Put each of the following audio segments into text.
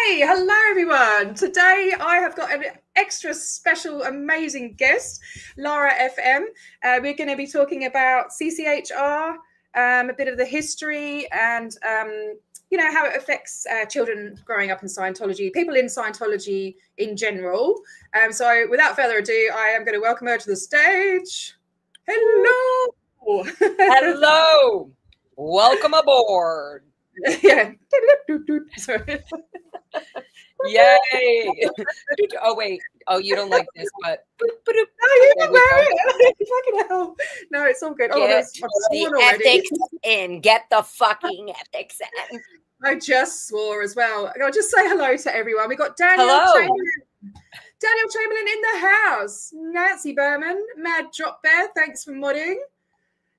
Hey, hello everyone. Today I have got an extra special, amazing guest, Lara FM. We're going to be talking about CCHR, a bit of the history and, how it affects children growing up in Scientology, people in Scientology in general. So without further ado, I am going to welcome her to the stage. Hello. Hello. Welcome aboard. Yeah. Sorry. Yay. Oh, wait. Oh, you don't like this, but. No, it's all good. Get the ethics in. Get the fucking ethics in. I just swore as well. I'll just say hello to everyone. We got Daniel Chamberlain. Daniel Chamberlain in the house. Nancy Berman. Mad Drop Bear. Thanks for modding.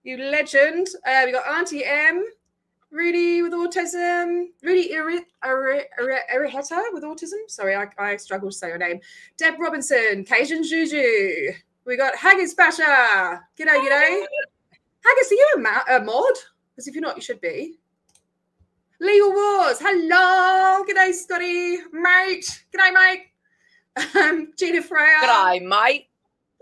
You legend. We got Auntie M. Rudy with autism. Rudy Iriheta with autism. Sorry, I struggle to say your name. Deb Robinson. Cajun Juju. We got Haggis Basha. G'day, g'day. Haggis, are you a mod? Because if you're not, you should be. Legal Wars. Hello. G'day, Scotty. Mate. G'day, mate. Gina Freya. G'day, mate.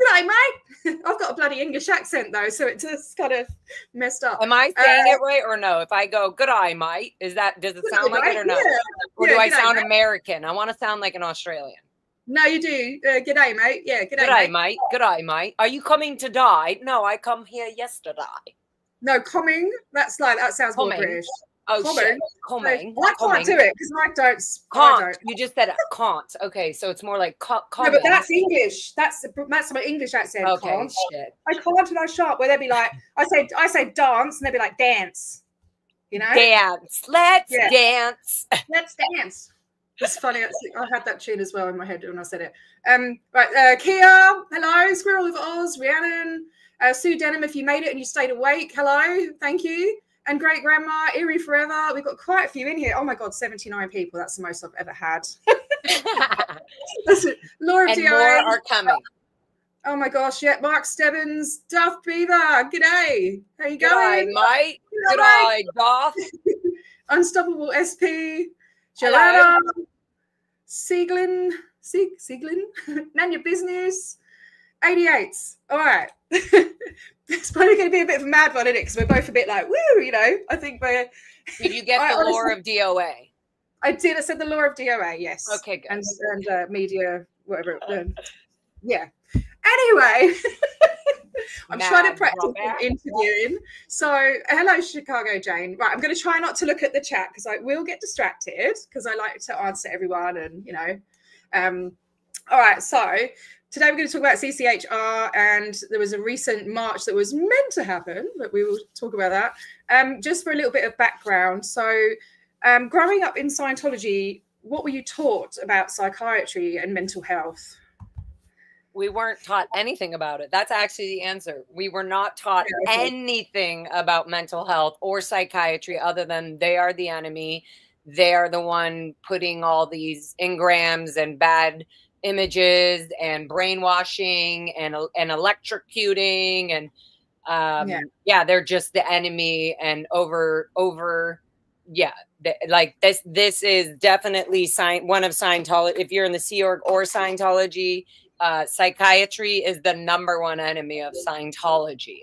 G'day, mate. I've got a bloody English accent, though, so it just kind of messed up. Am I saying it right or no? If I go, g'day, mate, does it sound like it or no? Yeah. Or do I sound American? I want to sound like an Australian. No, you do. G'day, mate. Yeah, g'day, mate. G'day, mate. Are you coming to die? No, I come here yesterday. No, coming. That sounds more British. Oh, shit. Coming. I can't do it because I don't. Can't. You just said it. Can't. Okay, so it's more like no, but that's English. That's my English accent. Okay, can't. shit. I can't and I sharp where they'd be like, I say dance and they'd be like dance. You know? Dance. Let's dance. Let's dance. It's funny. I had that tune as well in my head when I said it. Right, Kia. Hello, Squirrel of Oz. Rhiannon. Sue Denham, if you made it and you stayed awake. Hello. Thank you. And great grandma, Erie Forever. We've got quite a few in here. Oh my God, 79 people. That's the most I've ever had. Laura and more are coming. Oh my gosh, yeah. Mark Stebbins, Duff Beaver. G'day. How you going? G'day, mate. G'day, Duff. Unstoppable SP. Joanna. Sieglin. None your business. 88s. All right. It's probably going to be a bit of a mad one, isn't it? Because we're both a bit like, woo, you know. I think we're. Did you get the lore of DOA? I did. I said the lore of DOA, yes. Okay, good. And media, whatever. Yeah. Anyway, I'm trying to practice interviewing. So, hello, Chicago Jane. Right, I'm going to try not to look at the chat because I will get distracted because I like to answer everyone and, you know. All right, so. Today we're going to talk about CCHR, and there was a recent march that was meant to happen, but we will talk about that. Just for a little bit of background. So growing up in Scientology, what were you taught about psychiatry and mental health? We weren't taught anything about it. That's actually the answer. We were not taught anything about mental health or psychiatry other than they are the enemy. They are the one putting all these engrams and bad images and brainwashing and electrocuting and they're just the enemy and like this is definitely one of Scientology. If you're in the Sea Org or Scientology, psychiatry is the #1 enemy of Scientology.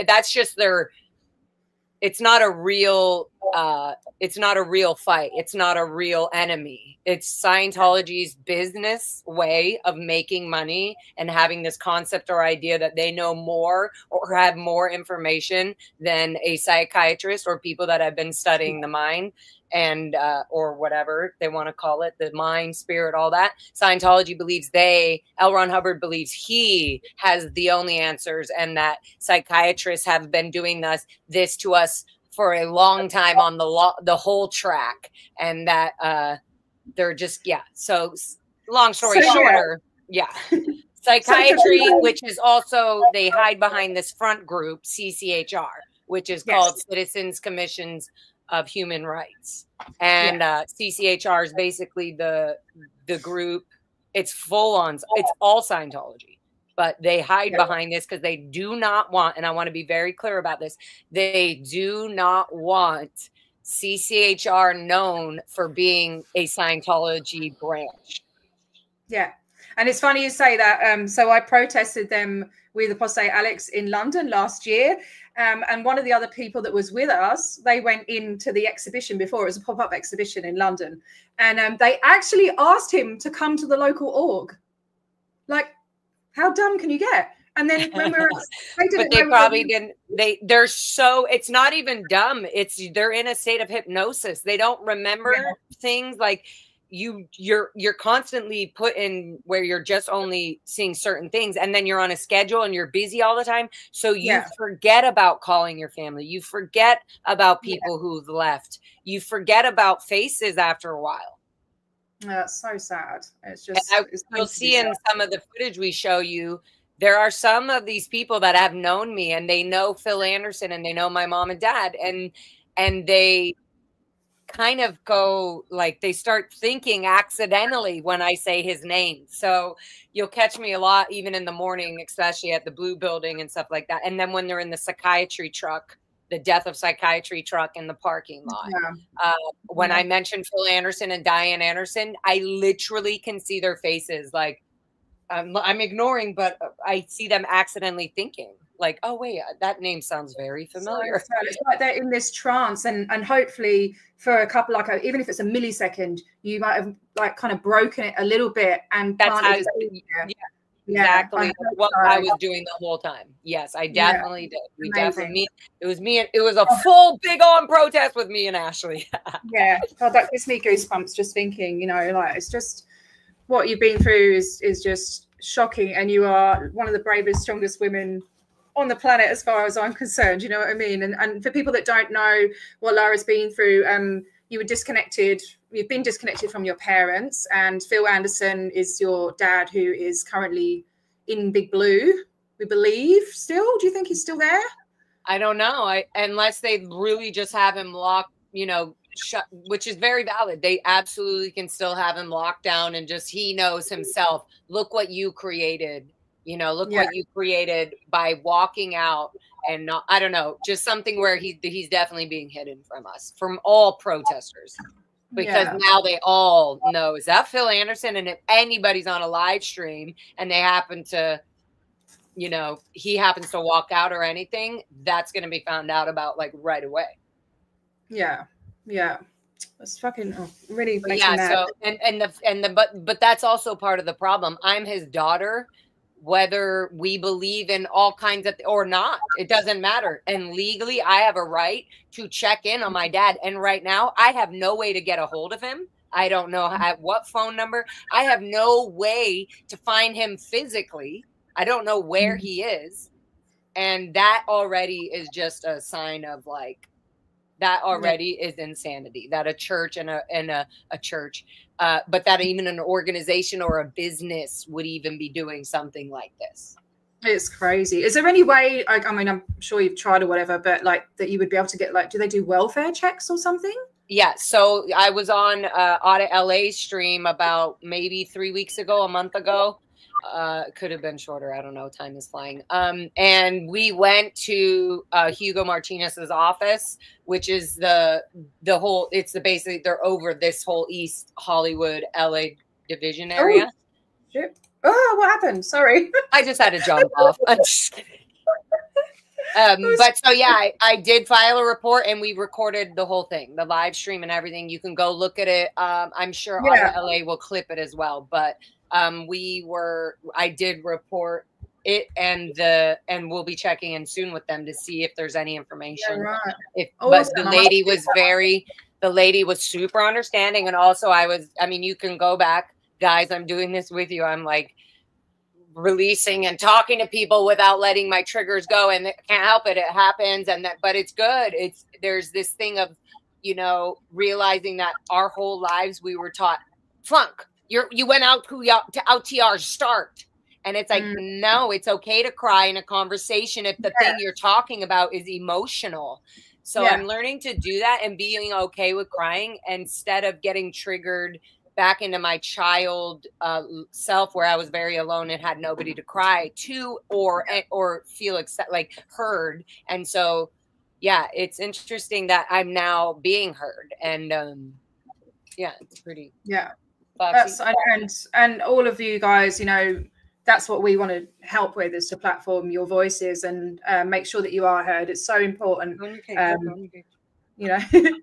That's just their. It's not a real fight. It's not a real enemy. It's Scientology's business way of making money and having this concept or idea that they know more or have more information than a psychiatrist or people that have been studying the mind and or whatever they want to call it, the mind, spirit, all that. Scientology believes L. Ron Hubbard believes he has the only answers, and that psychiatrists have been doing this to us for a long time on the whole track, and that they're just So long story shorter, psychiatry, which is also they hide behind this front group CCHR, which is called Citizens Commissions of Human Rights, and CCHR is basically the group. It's full on. It's all Scientology. But they hide behind this because they do not want, and I want to be very clear about this, they do not want CCHR known for being a Scientology branch. Yeah. And it's funny you say that. So I protested them with Apostate Alex in London last year. And one of the other people that was with us, they went into the exhibition before. It was a pop-up exhibition in London. And they actually asked him to come to the local org. Like, how dumb can you get? And then when we were, they probably didn't. They're so, it's not even dumb. They're in a state of hypnosis. They don't remember things. Like you're constantly put in where you're just only seeing certain things, and then you're on a schedule and you're busy all the time. So you forget about calling your family. You forget about people who've left. You forget about faces after a while. That's so sad. It's just, you'll see in some of the footage we show you, there are some of these people that have known me, and they know Phil Anderson, and they know my mom and dad, and they kind of go like, they start thinking accidentally when I say his name. So you'll catch me a lot, even in the morning, especially at the Blue Building and stuff like that. And then when they're in the psychiatry truck, the death of psychiatry truck in the parking lot. When I mentioned Phil Anderson and Diane Anderson, I literally can see their faces. Like, I'm ignoring, but I see them accidentally thinking like, oh, wait, that name sounds very familiar. So it's like they're in this trance, and hopefully for a couple, like even if it's a millisecond, you might have like kind of broken it a little bit, and that's how, exactly what I was doing the whole time. Yes, I definitely did. We definitely, it was me, and it was a full big on protest with me and Ashley. Yeah, God, that gives me goosebumps just thinking, you know, like it's just what you've been through is just shocking, and you are one of the bravest, strongest women on the planet as far as I'm concerned. You know what I mean? And for people that don't know what Lara's been through, you were disconnected. You've been disconnected from your parents, and Phil Anderson is your dad, who is currently in Big Blue, we believe. Still, do you think he's still there? I don't know. Unless they really just have him locked, you know, shut, which is very valid. They absolutely can still have him locked down, and just he knows himself. Look what you created. You know, look what you created by walking out, and not, I don't know, just something where he's definitely being hidden from us, from all protesters, because now they all know, is that Phil Anderson? And if anybody's on a live stream and they happen to, you know, he happens to walk out or anything, that's going to be found out about like right away. Yeah. Yeah. It's fucking really makes me mad. So but that's also part of the problem. I'm his daughter. Whether we believe in all kinds of or not, it doesn't matter. And legally, I have a right to check in on my dad. And right now, I have no way to get a hold of him. I don't know what phone number. I have no way to find him physically. I don't know where he is. And that already is just a sign of like, that already is insanity. That a church and a church, but that even an organization or a business would even be doing something like this. It's crazy. Is there any way, like, I mean, I'm sure you've tried or whatever, but like that you would be able to get, like, do they do welfare checks or something? Yeah. So I was on Audit LA stream about maybe 3 weeks ago, a month ago. Could have been shorter. I don't know. Time is flying. And we went to Hugo Martinez's office, which is the whole, it's basically, they're over this whole East Hollywood, LA division area. Oh, shit. Oh, what happened? Sorry. I just had to jump off. I'm just kidding. But so, yeah, I did file a report, and we recorded the whole thing, the live stream and everything. You can go look at it. I'm sure LA will clip it as well, but I did report it, and we'll be checking in soon with them to see if there's any information. But the lady was super understanding. And also I mean, you can go back, guys, I'm doing this with you. I'm like releasing and talking to people without letting my triggers go, and can't help it. It happens. But it's good. There's this thing of, you know, realizing that our whole lives we were taught flunk. You went out to OTR start. And it's like, no, it's okay to cry in a conversation if the thing you're talking about is emotional. So I'm learning to do that and being okay with crying instead of getting triggered back into my child self, where I was very alone and had nobody to cry to or feel like heard. And so yeah, it's interesting that I'm now being heard, and yeah, it's pretty. Yeah, and all of you guys, you know, that's what we want to help with, is to platform your voices and make sure that you are heard. It's so important. You know,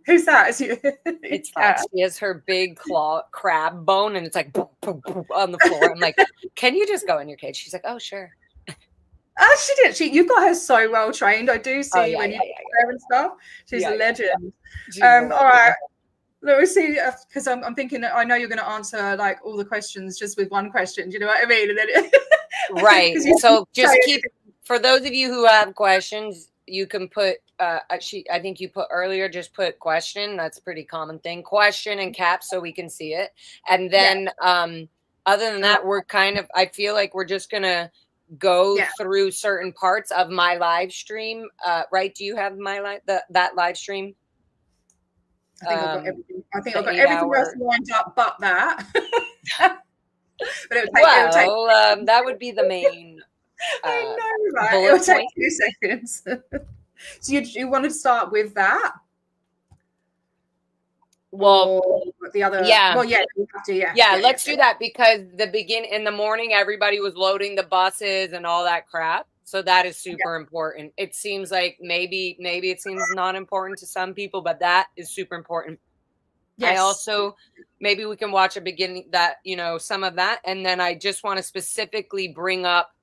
who's that? It's Kat. She has her big claw crab bone, and it's like boom, boom, boom, on the floor. I'm like, can you just go in your cage? She's like, oh, sure. She did. You've got her so well trained. I do see when you there and stuff. She's a legend. All right. Let me see, because I'm thinking, I know you're going to answer like all the questions just with one question. Do you know what I mean? And then right. So just keep, for those of you who have questions, you can put, I think you put earlier, just put question. That's a pretty common thing. Question in caps so we can see it. And then other than that, we're kind of, I feel like we're just going to go through certain parts of my live stream. Right? Do you have my that live stream? I think I've got everything. I think I've got everything else lined up but that. But it would take, that would be the main. I know, right? It would take 2 seconds. So you want to start with that? Well, or the other, well, you have to, let's do that, because in the morning, everybody was loading the buses and all that crap. So that is super important. It seems like maybe it seems not important to some people, but that is super important. Yes. I also, maybe we can watch a beginning that, you know, some of that. And then I just want to specifically bring up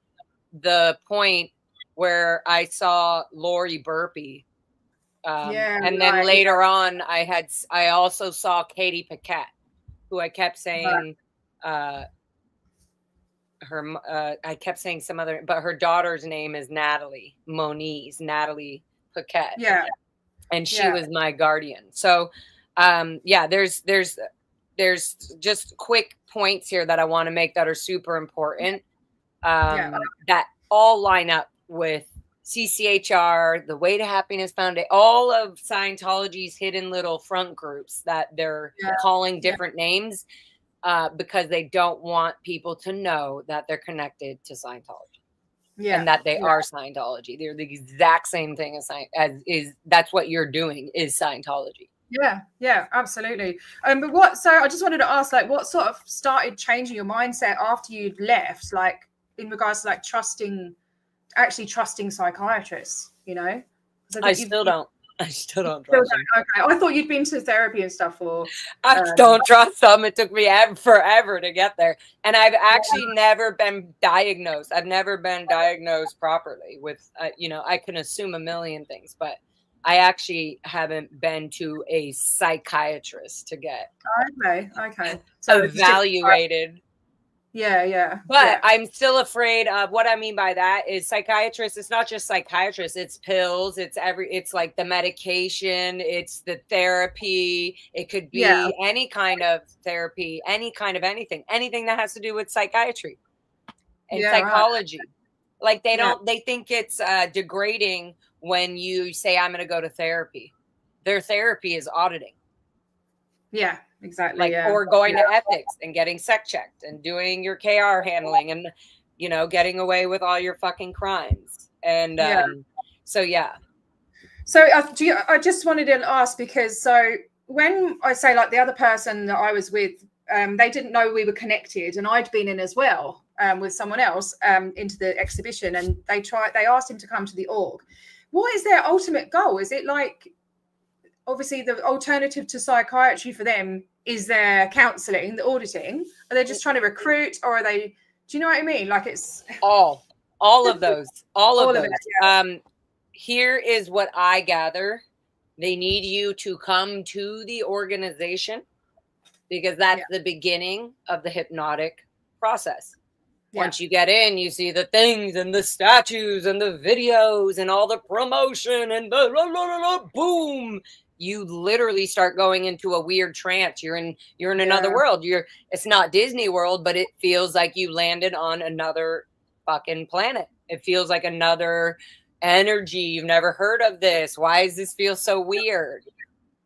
the point where I saw Lori burpee. And then later on, I also saw Katie Paquette, who I kept saying, I kept saying some other, but her daughter's name is Natalie Paquette. Yeah. And she was my guardian. So, there's just quick points here that I want to make that are super important. That all line up with CCHR, the Way to Happiness Foundation, all of Scientology's hidden little front groups that they're calling different names. Because they don't want people to know that they're connected to Scientology, and that they are Scientology. They're the exact same thing as that's what you're doing is Scientology. Yeah, absolutely. But so I just wanted to ask, like, what sort of started changing your mindset after you'd left, like in regards to like actually trusting psychiatrists, you know? I still don't trust them. Okay, I thought you'd been to therapy and stuff. I don't trust them. It took me forever to get there, and I've actually never been diagnosed. I've never been diagnosed properly with, you know, I can assume a million things, but I actually haven't been to a psychiatrist to get so evaluated. But I'm still afraid of what I mean by that is psychiatrists. It's not just psychiatrists. It's pills. It's like the medication. It's the therapy. It could be any kind of therapy, any kind of anything that has to do with psychiatry and psychology. Like they think it's degrading when you say, I'm going to go to therapy. Their therapy is auditing. Yeah. Exactly. Or going to ethics and getting sec checked and doing your KR handling and, you know, getting away with all your fucking crimes. And So I just wanted to ask, because so when I say like the other person that I was with, they didn't know we were connected, and I'd been in as well with someone else into the exhibition, and they asked him to come to the org. What is their ultimate goal? Is it like, obviously the alternative to psychiatry for them is their counseling, the auditing? Are they just trying to recruit, or are they, do you know what I mean? Like it's all of those, all of those. Here is what I gather. They need you to come to the organization because that's the beginning of the hypnotic process. Once you get in, you see the things and the statues and the videos and all the promotion and the boom. You literally start going into a weird trance. You're in another world. It's not Disney World, but it feels like you landed on another fucking planet. It feels like another energy. You've never heard of this. Why does this feel so weird?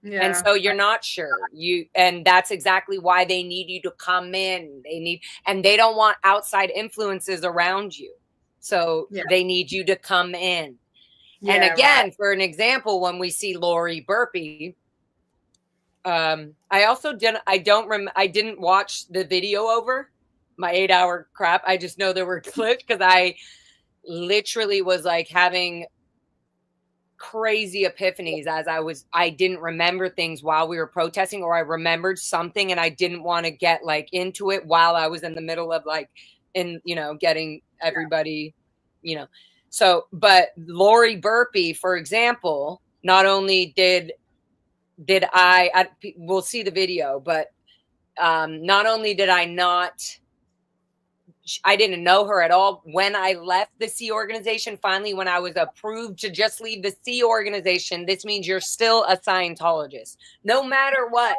Yeah. And so you're not sure. And that's exactly why they need you to come in. And they don't want outside influences around you. So they need you to come in. Yeah, and again, for an example, when we see Lori Burpee, I also didn't watch the video over my 8-hour crap. I just know there were clips because I literally was like having crazy epiphanies as I didn't remember things while we were protesting, or I remembered something and I didn't want to get like into it while I was in the middle of like, getting everybody, So, but Lori Burpee, for example, not only did we'll see the video, but not only did I didn't know her at all when I left the C organization. Finally, when I was approved to just leave the C organization, this means you're still a Scientologist. No matter what,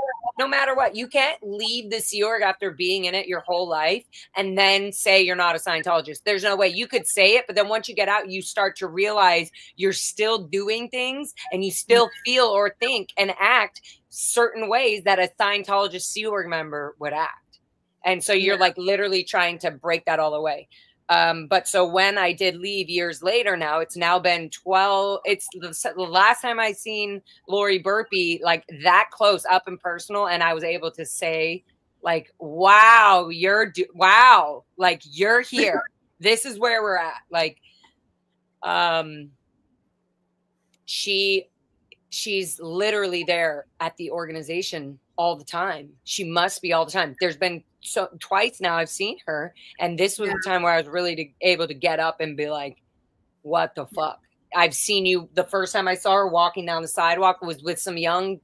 you can't leave the C org after being in it your whole life and then say you're not a Scientologist. There's no way. You could say it, but then once you get out, you start to realize you're still doing things and you still feel or think and act certain ways that a Scientologist C org member would act. And so you're like literally trying to break that all away. But so when I did leave years later now, it's now been 12. It's the last time I seen Lori Burpee like that close up and personal. And I was able to say like, wow, like you're here. This is where we're at. Like, she's literally there at the organization all the time. She must be all the time. There's been twice now I've seen her, and this was the time where I was really able to get up and be like, what the fuck? I've seen you. The first time I saw her walking down the sidewalk was with some young,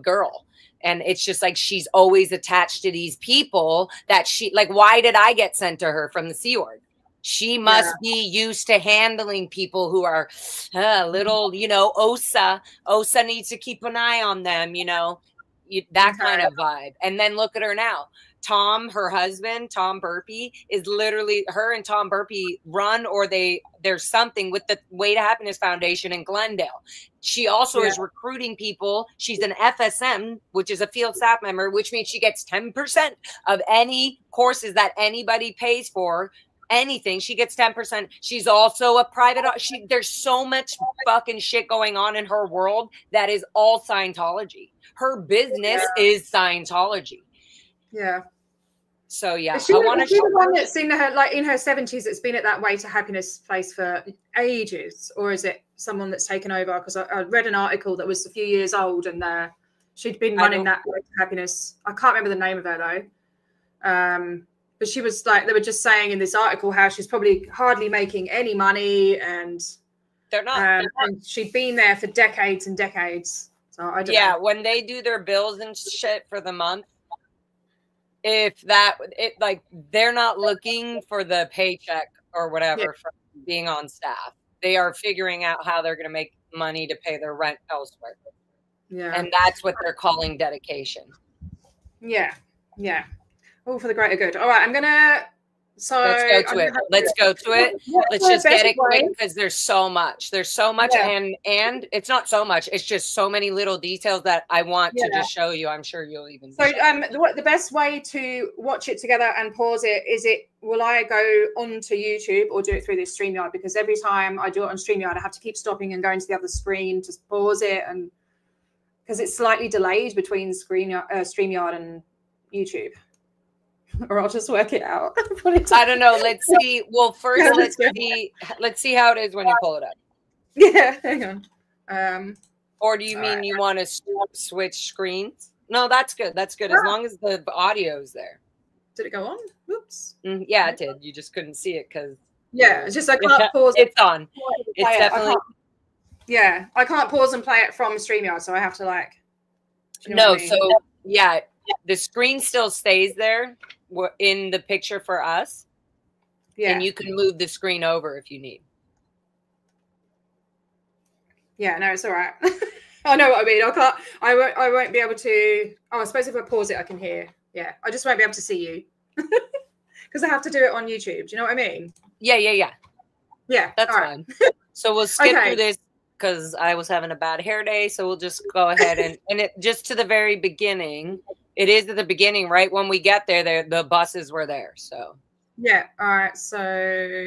girl. And it's just like, she's always attached to these people that why did I get sent to her from the Sea Org? She must be used to handling people who are little, OSA. OSA needs to keep an eye on them, that kind of vibe. And then look at her now. Tom, her husband, Tom Burpee, is literally, her and Tom Burpee run, or there's something with the Way to Happiness Foundation in Glendale. She also is recruiting people. She's an FSM, which is a field staff member, which means she gets 10% of any courses that anybody pays for. Anything, she gets 10%. She's also a private. There's so much fucking shit going on in her world that is all Scientology. Her business is Scientology. Yeah. So yeah, I want to show the one that's in her, like in her 70s, that's been at that Way to Happiness place for ages, or is it someone that's taken over? Because I read an article that was a few years old, and she'd been running that Way to Happiness. I can't remember the name of her though. But she was like, they were just saying in this article how she's probably hardly making any money, and they're not. And she'd been there for decades and decades. So I don't know. When they do their bills and shit for the month, they're not looking for the paycheck or whatever from being on staff. They are figuring out how they're going to make money to pay their rent elsewhere. Yeah. And that's what they're calling dedication. Yeah. Yeah. All for the greater good. All right, let's go to it. Let's go to it. Let's just get it quick because there's so much. There's so much, and it's not so much. It's just so many little details that I want to just show you. I'm sure you'll even. So, the best way to watch it together and pause it is will I go onto YouTube or do it through this StreamYard? Because every time I do it on StreamYard, I have to keep stopping and going to the other screen to pause it, and because it's slightly delayed between StreamYard and YouTube. Or I'll just work it out. I don't know. Let's see. Well, first, let's see how it is when you pull it up. Yeah, hang on. Or do you mean you want to switch screens? No, that's good. That's good. As long as the audio's there. Did it go on? Oops. Yeah, it did. You just couldn't see it because. Yeah, it's just I can't pause. It's on. It's definitely. I can't pause and play it from StreamYard, so I have to No, so yeah, the screen still stays there in the picture for us. Yeah. And you can move the screen over if you need. Yeah, no, it's all right. I know what I mean. I won't be able to. Oh, I suppose if I pause it, I can hear. Yeah, I just won't be able to see you because I have to do it on YouTube. Do you know what I mean? Yeah. Yeah, that's fine. So we'll skip through this because I was having a bad hair day. So we'll just go ahead and it just to the very beginning. It is at the beginning, right? When we get there, the buses were there. So yeah. All right. So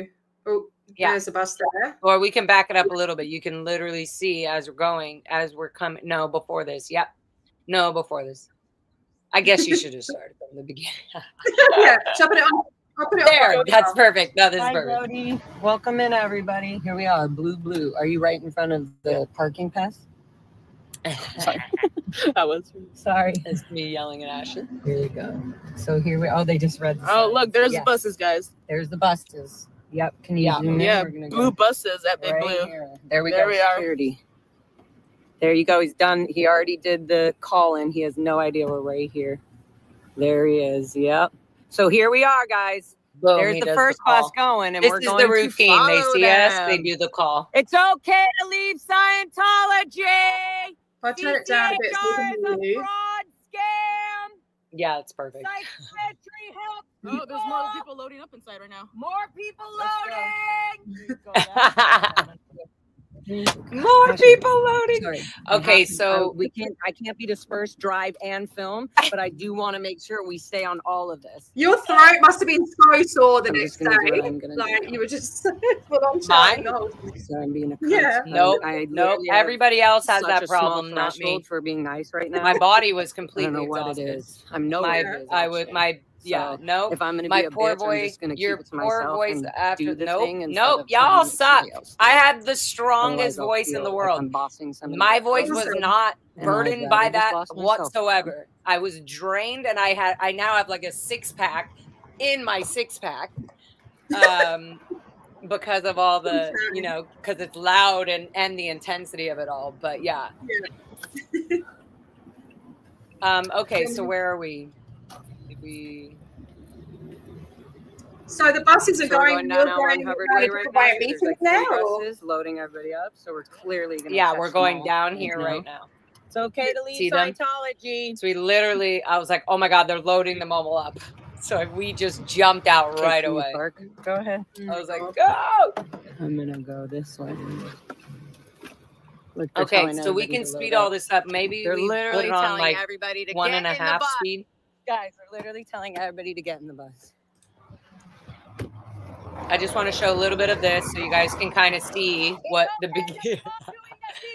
Yeah. There's a bus there. Or we can back it up a little bit. You can literally see as we're going, as we're coming. No, before this. Yep. No, before this. I guess you should have started from the beginning. Yeah. Shall I put it on? I'll put it there. on. That's perfect. No, this is Hi, perfect. Brody. Welcome in, everybody. Here we are. Blue. Are you right in front of the parking pass? Sorry. I was. Sorry. It's me yelling at Ashley. Here we go. So here we. Oh, they just read. The Oh, sign. look, there's Yes. the buses, guys. There's the buses. Yep. Can you zoom in? Yeah, We're gonna blue go buses at Big right Blue. here. There we There go. we are. Security. There you go. He's done. He already did the call in. He has no idea we're right here. There he is. Yep. So here we are, guys. Boom, There's he the does first call. bus going, and This we're is going the to routine. They follow see us, they them. do the call. It's okay to leave Scientology. If I turn it down a bit so we CCHR can is hear a you. fraud scam. Yeah, it's perfect. Psychiatry help. Oh, there's more people loading up inside right now. More people Let's go. loading. More people loading. Sorry. Okay, so I can't be dispersed, drive, and film, but I do want to make sure we stay on all of this. Your throat must have been so sore the I'm next just gonna do day. what I'm gonna Like do. you were just full on Mine? chatting. Oh, So I'm being a cunt. Yeah. Nope. I Nope. literally have Everybody else has such that a small problem, not threshold me. for being nice right now. My body was I completely don't know what exhausted. it is. I'm no. My, it is, I would, actually. my, yeah, So, no. If I'm gonna My be a poor bitch, boy, I'm just gonna your keep it to poor myself voice and after do the nope, thing instead nope, of y'all telling suck. somebody else to I do it. had the strongest Otherwise, I'll voice in feel the like world. I'm bossing somebody My else. voice was Awesome. not And burdened I'd by rather just that boss myself. whatsoever. I was drained, and I now have like a 6-pack in my 6-pack. Because of all the, because it's loud and the intensity of it all. But yeah. Okay, so where are we? So the buses are So we're going. down You're L1 going Hubbard to Way a right different now. way of So there's meeting like now. 3 or- buses loading everybody up. So we're clearly gonna. Yeah, catch we're them going all down right here now. right now. It's okay to leave See them? Scientology. So we literally, I was like, oh my God, they're loading them all up. So we just jumped out Okay, right can you away. park? Go ahead. I was like, go. I'm gonna go this way. Look, they're Okay, telling so we everybody can to speed load all up. this up. Maybe They're we put literally it on telling like everybody to 1.5 get in the bus. speed. Guys, they're literally telling everybody to get in the bus. I just want to show a little bit of this so you guys can kind of see what the beginning.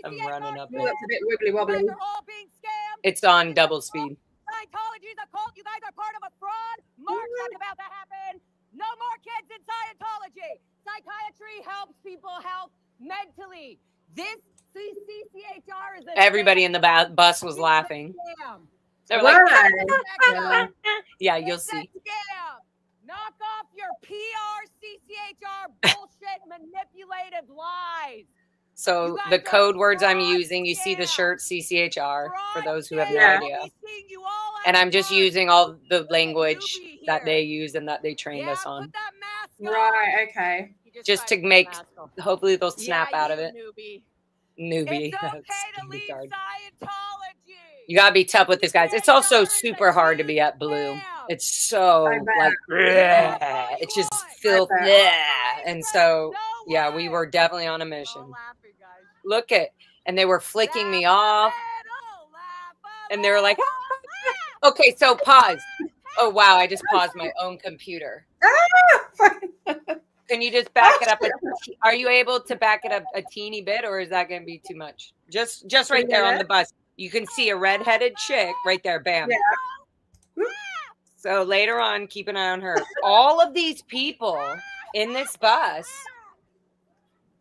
I'm running up Oh, it. that's a bit wibbly wobbly. They're all being scammed. It's on double speed. Scientology is a cult. You guys are part of a fraud. Mark's not about to happen. No more kids in Scientology. Psychiatry helps people help mentally. This CCHR is a Everybody in the bus was laughing. scam. They're like, Right. yeah, you'll It's a see. scam. Knock off your PR CCHR bullshit manipulative lies. So the code words I'm using, you see the shirt CCHR for those who have no Yeah. idea. And I'm just using all the language that they use and that they trained us on. Right. Okay. Just to make, hopefully they'll snap out of it. Newbie. It's okay That's to leave retarded. Scientology. You gotta be tough with this, guys. It's also super hard to be at Blue. It's so I bet. like, bleh. It's just filth. I bet. Bleh. And so, yeah, we were definitely on a mission. Look at, and they were flicking me off, and they were like, okay, so pause. Oh wow, I just paused my own computer. Can you just back it up? Are you able to back it up a teeny bit, or is that going to be too much? Just right there on the bus. You can see a redheaded chick right there. Bam. Yeah. So later on, keep an eye on her. All of these people in this bus,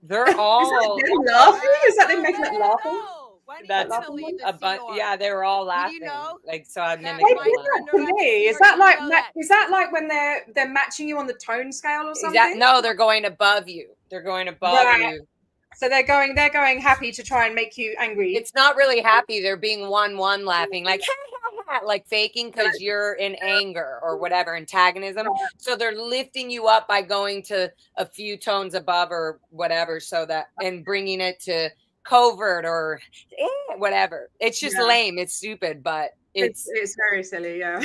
they're all. Is that them laughing? Is that them making it laughing? That's a bunch. Yeah, they were all laughing. Like so, I mimicked Maybe them. it's not to me. Is that like when they're matching you on the tone scale or something? No, they're going above you. They're going above Right. you. So they're going happy to try and make you angry. It's not really happy. They're being one laughing, like like faking because you're in anger or whatever, antagonism. So they're lifting you up by going to a few tones above or whatever, so that and bringing it to covert or whatever. It's just lame. It's stupid, but it's very silly. Yeah.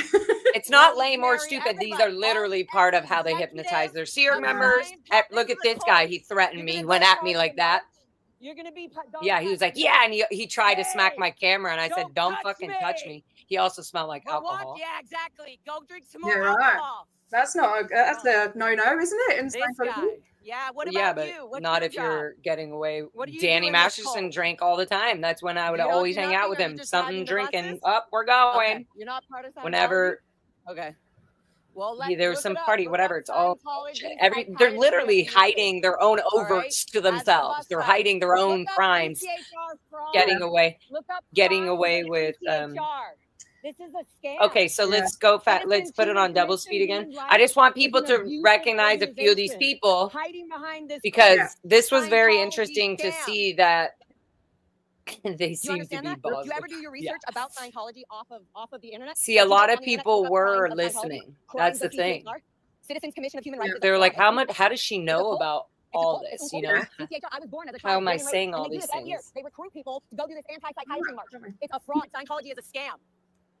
It's not lame or stupid. These are literally part of how they hypnotize their SEER members. Look at this guy. He threatened me. He went at me like that. You're gonna be. Yeah, he was like, yeah, and he tried to smack my camera, and I said, don't fucking touch me. He also smelled like alcohol. Yeah, exactly. Go drink some Yeah, more right. alcohol. That's a no-no, isn't it? In This Scientology? guy. Yeah, what about yeah, but you? What's not your if you're getting away. What do you Danny do in this Masterson cult? drank all the time. That's when I would You don't always do hang out nothing, with or you him. just Something riding the drinking. buses? Up, we're going. Okay. You're not part of Scientology? Whenever Okay. Well, there's look some it up. party, Look whatever. up It's all Scientology, they're psychiatry literally abuses. hiding their own All right? overts to As the themselves. bus They're guy. hiding their own Look up crimes, CCHR fraud. getting away, Look up getting crimes away at with. CCHR. This is a scam. Okay, so let's go fat. Let's put it on double speed again. I just want people to recognize a few of these people hiding behind this because this was very Scientology interesting to scam. see that they You seem to understand be that? buzzed. Do you ever do your research about Scientology off of the internet? See, a lot of people were listening. That's the thing. Citizens Commission of Human Rights. They were like, how does she know about all this? You know? I was born as a How child, am I born and raised, saying and all they do these this every year. things? They recruit people to go do this anti-psychiatry march. It's a fraud. Scientology is a scam.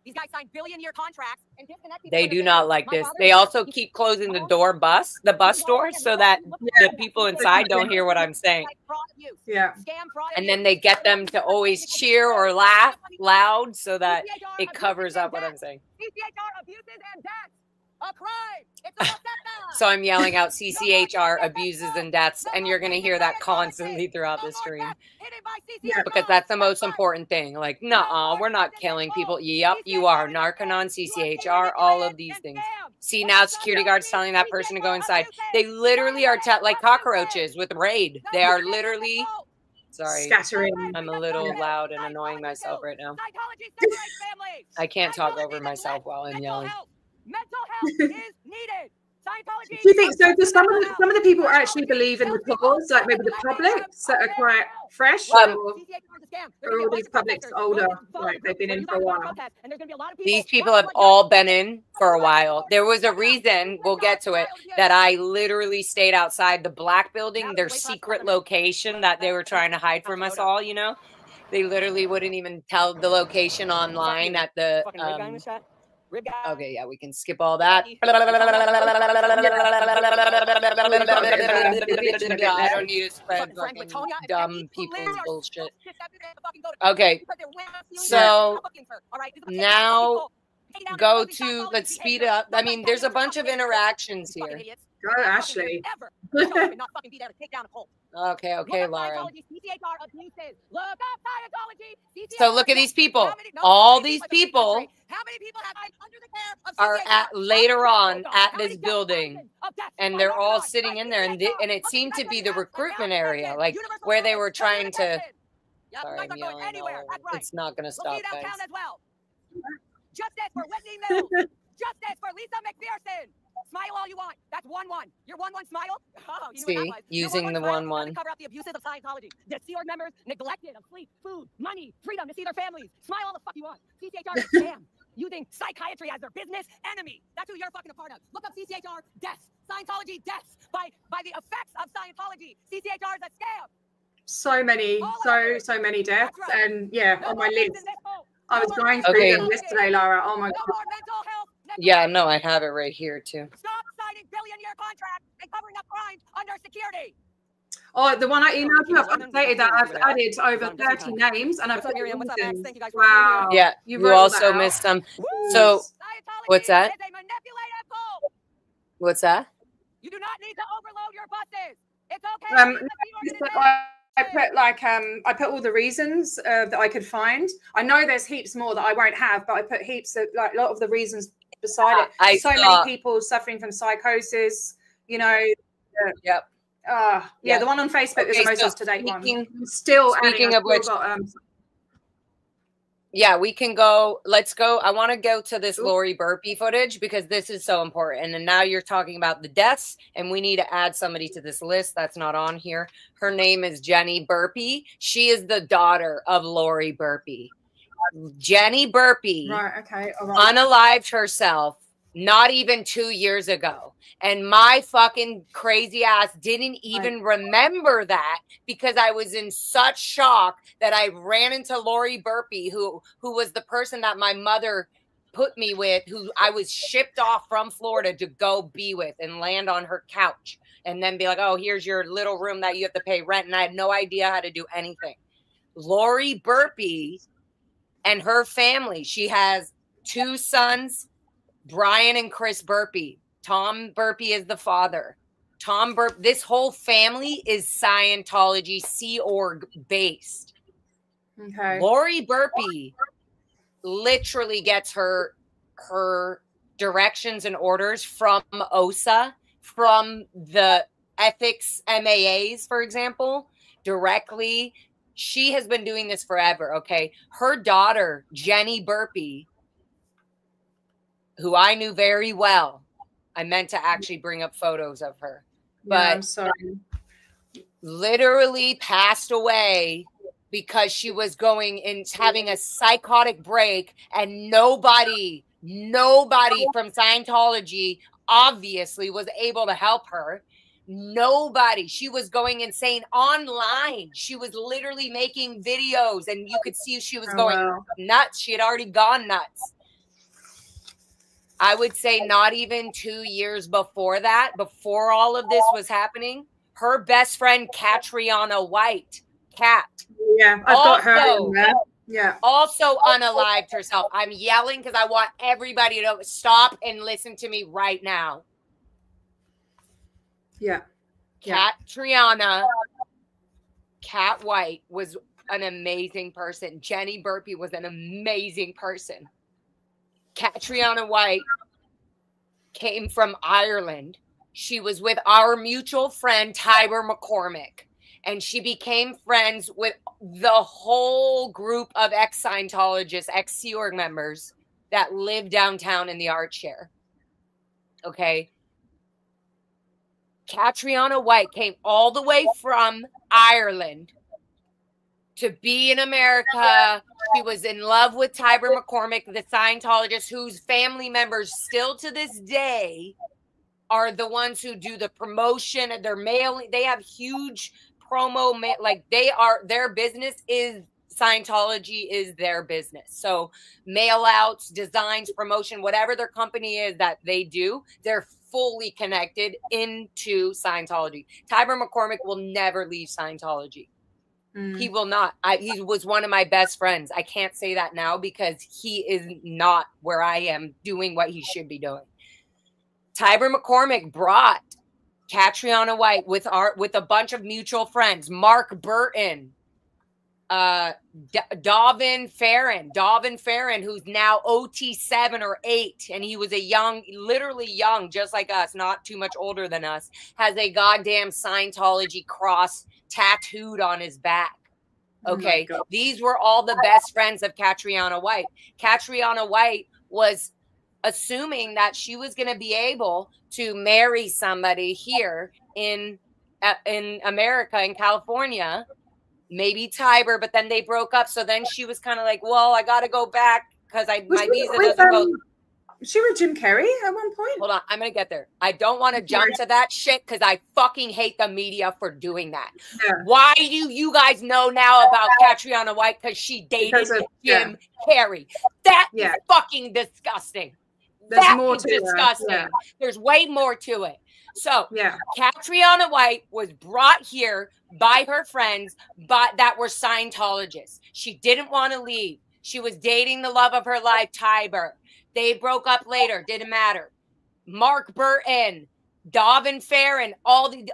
These guys sign billion-year contracts and disconnect people. They do not like this. They also keep closing the bus door, so that the people inside don't hear what I'm saying. Yeah. And then they get them to always cheer or laugh loud so that it covers up what I'm saying. CCHR abuses and deaths. A crime. It's a So I'm yelling out CCHR abuses and deaths, and you're going to hear that constantly throughout the stream. Because that's the most important thing. Like, nuh-uh, we're not killing people. Yep, you are. Narconon, CCHR, all of these things. See, now security guards telling that person to go inside. They literally are like cockroaches with raid. They are literally... Sorry, Scattering. I'm a little loud and annoying myself right now. I can't talk over myself while I'm yelling. Mental health is needed. Scientology. Do you think so? Do some of the people actually believe in the cause, like maybe the publics that are quite fresh, or are all these publics older, like they've been in for a while? These people have all been in for a while. There was a reason, we'll get to it, that I literally stayed outside the black building, their secret location that they were trying to hide from us all, you know? They literally wouldn't even tell the location online at the... Okay, yeah, we can skip all that. I don't need to spread fucking dumb people's bullshit. Okay, so now go to, let's speed up. I mean, there's a bunch of interactions here. Go, Ashley. Okay, Laura. So look at these people. All these people are later on at this building, and they're all sitting in there, and it seemed to be the recruitment area, like where they were trying to. Sorry, I'm yelling all over. It's not going to stop, guys. Justice for Whitney Mills. Justice for Lisa McPherson. Smile all you want. That's 1-1. Your 1-1 smile. Oh, you see, using the 1-1. Cover up the abuses of Scientology. The Sea Org members neglected of sleep, food, money, freedom to see their families. Smile all the fuck you want. CCHR is a scam. Using psychiatry as their business enemy. That's who you're fucking a part of. Look up CCHR deaths. Scientology deaths by the effects of Scientology. CCHR is a scam. So many deaths, and yeah, on my list. I was going through them yesterday, Laura. Oh my god. Yeah, no, I have it right here too. Stop signing billion-year contracts and covering up crimes under security. Oh, the one I emailed you, I've updated that. I've added over 30 names, and I've put wow. Yeah, you also missed some. So, what's that? What's that? You do not need to overload your buses. It's okay. I put all the reasons that I could find. I know there's heaps more that I won't have, but I put heaps of like a lot of the reasons beside it. Many people suffering from psychosis, you know. Yep. Yeah, the one on Facebook is the most up-to-date one. Still speaking of which, yeah, we can go. Let's go. I want to go to this Lori Burpee footage because this is so important. And now you're talking about the deaths, and we need to add somebody to this list that's not on here. Her name is Jenny Burpee. She is the daughter of Lori Burpee. Jenny Burpee unalived herself not even 2 years ago. And my fucking crazy ass didn't even remember that because I was in such shock that I ran into Lori Burpee, who was the person that my mother put me with, who I was shipped off from Florida to go be with and land on her couch and then be like, oh, here's your little room that you have to pay rent. And I had no idea how to do anything. Lori Burpee and her family, she has 2 sons, Brian and Chris Burpee. Tom Burpee is the father. Tom Burp, this whole family is Scientology Sea Org based. Okay. Lori Burpee literally gets her directions and orders from OSA, from the ethics MAAs, for example, directly. She has been doing this forever, okay? Her daughter, Jenny Burpee, who I knew very well. I meant to actually bring up photos of her. But yeah, I'm sorry. Literally passed away because she was going and having a psychotic break, and nobody from Scientology obviously was able to help her. Nobody. She was going insane online. She was literally making videos, and you could see she was going nuts. She had already gone nuts. I would say not even 2 years before that, before all of this was happening, her best friend, Catriona White, Cat. Yeah, I've got her in there. Yeah. Also unalived herself. I'm yelling because I want everybody to stop and listen to me right now. Yeah. Catriona, Cat White was an amazing person. Jenny Burpee was an amazing person. Catriona White came from Ireland. She was with our mutual friend, Tiber McCormick, and she became friends with the whole group of ex-Scientologists, ex-Sea Org members that live downtown in the Art Share. Okay. Catriona White came all the way from Ireland to be in America. She was in love with Tiber McCormick, the Scientologist, whose family members still to this day are the ones who do the promotion. They're mailing. They have huge promo. Like their business is Scientology is their business. So mail outs, designs, promotion, whatever their company is that they do, they're fully connected into Scientology. Tiber McCormick will never leave Scientology. He will not. He was one of my best friends. I can't say that now because he is not where I am doing what he should be doing. Tiber McCormick brought Catriona White with a bunch of mutual friends, Mark Burton, Davin Farron, who's now OT 7 or 8, and he was literally young, just like us, not too much older than us, has a goddamn Scientology cross tattooed on his back. Okay, these were all the best friends of Catriona White. Catriona White was assuming that she was going to be able to marry somebody here in America, in California, maybe Tiber, but then they broke up. So then she was kind of like, well, I got to go back because my visa doesn't go. She with Jim Carrey at one point? Hold on, I'm going to get there. I don't want to jump to that shit because I fucking hate the media for doing that. Yeah. Why do you guys know now about Catriona White? Because she dated Jim Carrey. That is fucking disgusting. That is disgusting. Yeah. There's way more to it. So Catriona White was brought here by her friends that were Scientologists. She didn't want to leave. She was dating the love of her life, Tiber. They broke up later. Didn't matter. Mark Burton, Davin Farron, all these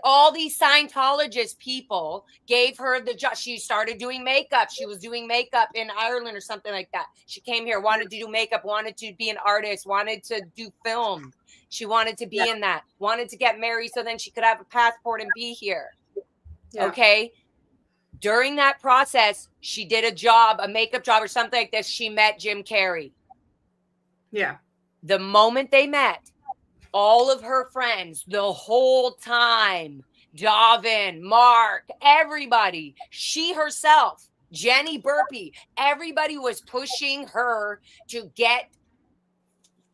Scientologist people gave her the job. She started doing makeup. She was doing makeup in Ireland or something like that. She came here, wanted to do makeup, wanted to be an artist, wanted to do film. She wanted to be in that, wanted to get married so then she could have a passport and be here. Yeah. Okay. During that process, she did a makeup job or something like this. She met Jim Carrey. Yeah. The moment they met, all of her friends, the whole time, Davin, Mark, everybody, she herself, Jenny Burpee, everybody was pushing her to get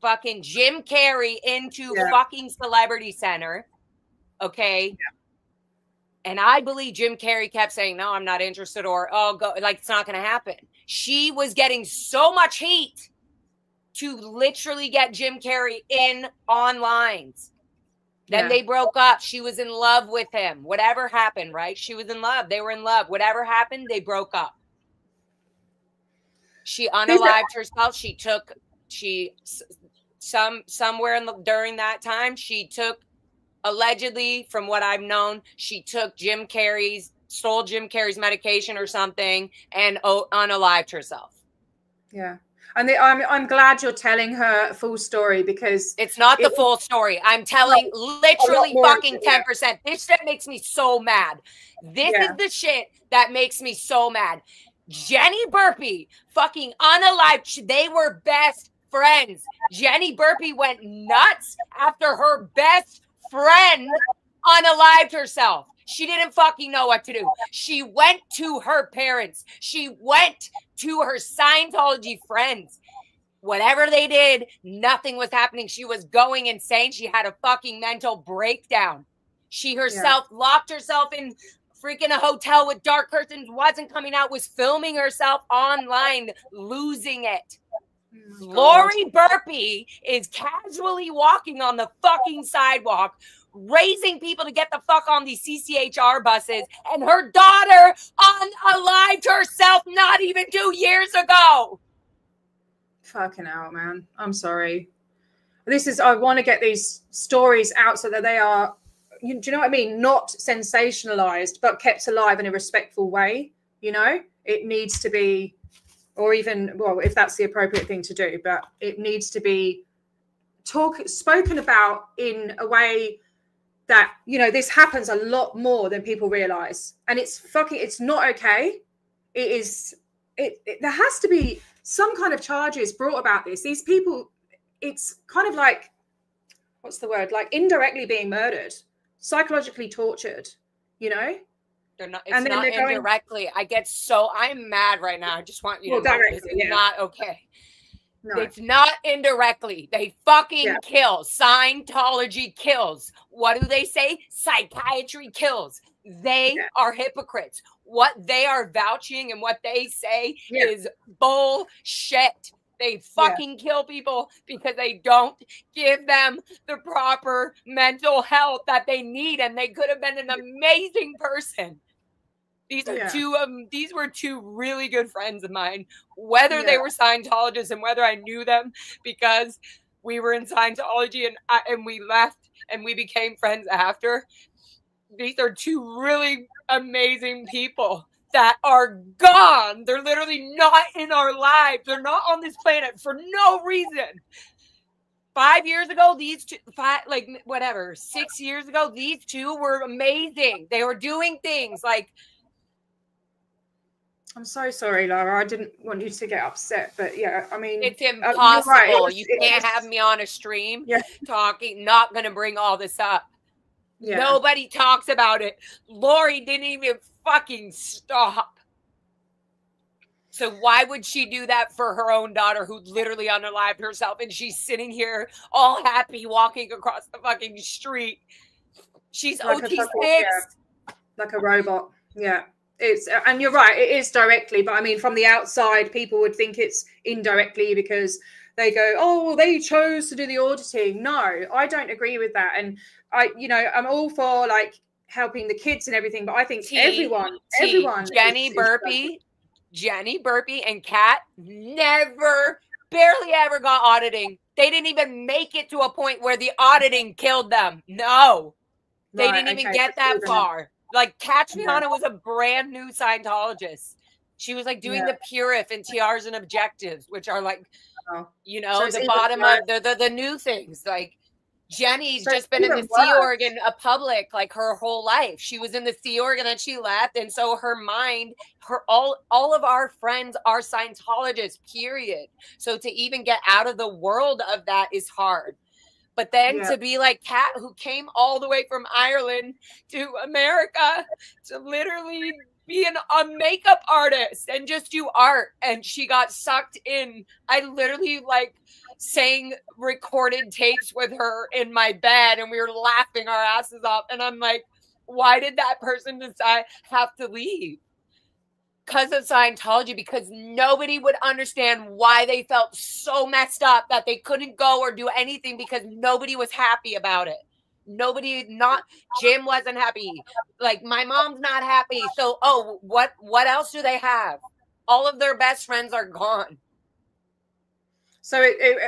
fucking Jim Carrey into fucking Celebrity Center. Okay. Yeah. And I believe Jim Carrey kept saying, no, I'm not interested, or, oh, go, like, it's not going to happen. She was getting so much heat to literally get Jim Carrey in on lines. Then they broke up. She was in love with him. Whatever happened, right? She was in love. They were in love. Whatever happened, they broke up. She unalived herself. Somewhere during that time, she took allegedly, from what I've known, she took stole Jim Carrey's medication or something and unalived herself. Yeah. And I'm glad you're telling her full story, because it's not the full story. I'm telling literally fucking 10%. This shit makes me so mad. This is the shit that makes me so mad. Jenny Burpee, fucking unalived. They were best friends. Jenny Burpee went nuts after her best friend unalived herself. She didn't fucking know what to do. She went to her parents. She went to her Scientology friends. Whatever they did, nothing was happening. She was going insane. She had a fucking mental breakdown. She herself locked herself in freaking a hotel with dark curtains, wasn't coming out, was filming herself online, losing it. Lori Burpee is casually walking on the fucking sidewalk, raising people to get the fuck on these CCHR buses, and her daughter unalived herself not even 2 years ago. Fucking hell, man. I'm sorry. I want to get these stories out so that they are, do you know what I mean? Not sensationalized, but kept alive in a respectful way. You know, it needs to be, or even, well, if that's the appropriate thing to do, but it needs to be spoken about in a way that, you know, this happens a lot more than people realize. And it's not okay. There has to be some kind of charges brought about this. These people, it's kind of like, what's the word? Like indirectly being murdered, psychologically tortured, you know? They're not, it's not indirectly. I'm mad right now. I just want you to know this is not okay. No. It's not indirectly. They fucking kill. Scientology kills. What do they say? Psychiatry kills. They are hypocrites. What they are vouching and what they say is bullshit. They fucking kill people because they don't give them the proper mental health that they need, and they could have been an amazing person. These are these were two really good friends of mine, whether they were Scientologists and whether I knew them because we were in Scientology and we left and we became friends after. These are two really amazing people that are gone. They're literally not in our lives. They're not on this planet for no reason. 5 years ago, 6 years ago, these two were amazing. They were doing things like, I'm so sorry, Lara. I didn't want you to get upset, but yeah, I mean, it's impossible. Right. You can't have me on a stream talking, not going to bring all this up. Yeah. Nobody talks about it. Lori didn't even fucking stop. So why would she do that for her own daughter who literally unalived herself, and she's sitting here all happy walking across the fucking street? She's like OT6. Like a robot. Yeah. And you're right, it is directly, but I mean, from the outside, people would think it's indirectly because they go, oh, well, they chose to do the auditing. No, I don't agree with that. And I'm all for like helping the kids and everything, but I think everyone. Jenny Burpee and Kat barely ever got auditing. They didn't even make it to a point where the auditing killed them. No, they didn't even get that far. Like, Catch Me On It was a brand new Scientologist. She was like doing the Purif and TRs and Objectives, which are like, so the bottom of the new things. Like, Jenny's just been in the Sea Org in a public like her whole life. She was in the Sea Org and then she left. And so her mind, all of our friends are Scientologists, period. So to even get out of the world of that is hard. But then to be like Kat, who came all the way from Ireland to America to literally be a makeup artist and just do art. And she got sucked in. I literally sang recorded tapes with her in my bed and we were laughing our asses off. And I'm like, why did that person have to leave? Because of Scientology, because nobody would understand why they felt so messed up that they couldn't go or do anything because nobody was happy about it. Jim wasn't happy. Like, my mom's not happy. So, what else do they have? All of their best friends are gone. So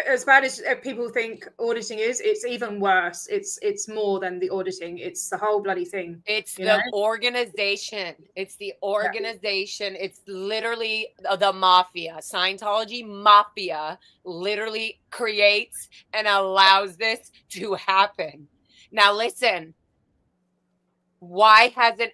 as bad as people think auditing is, it's even worse. It's more than the auditing. It's the whole bloody thing. It's the organization. It's the organization. Yeah. It's literally the mafia. Scientology mafia literally creates and allows this to happen. Now listen, why hasn't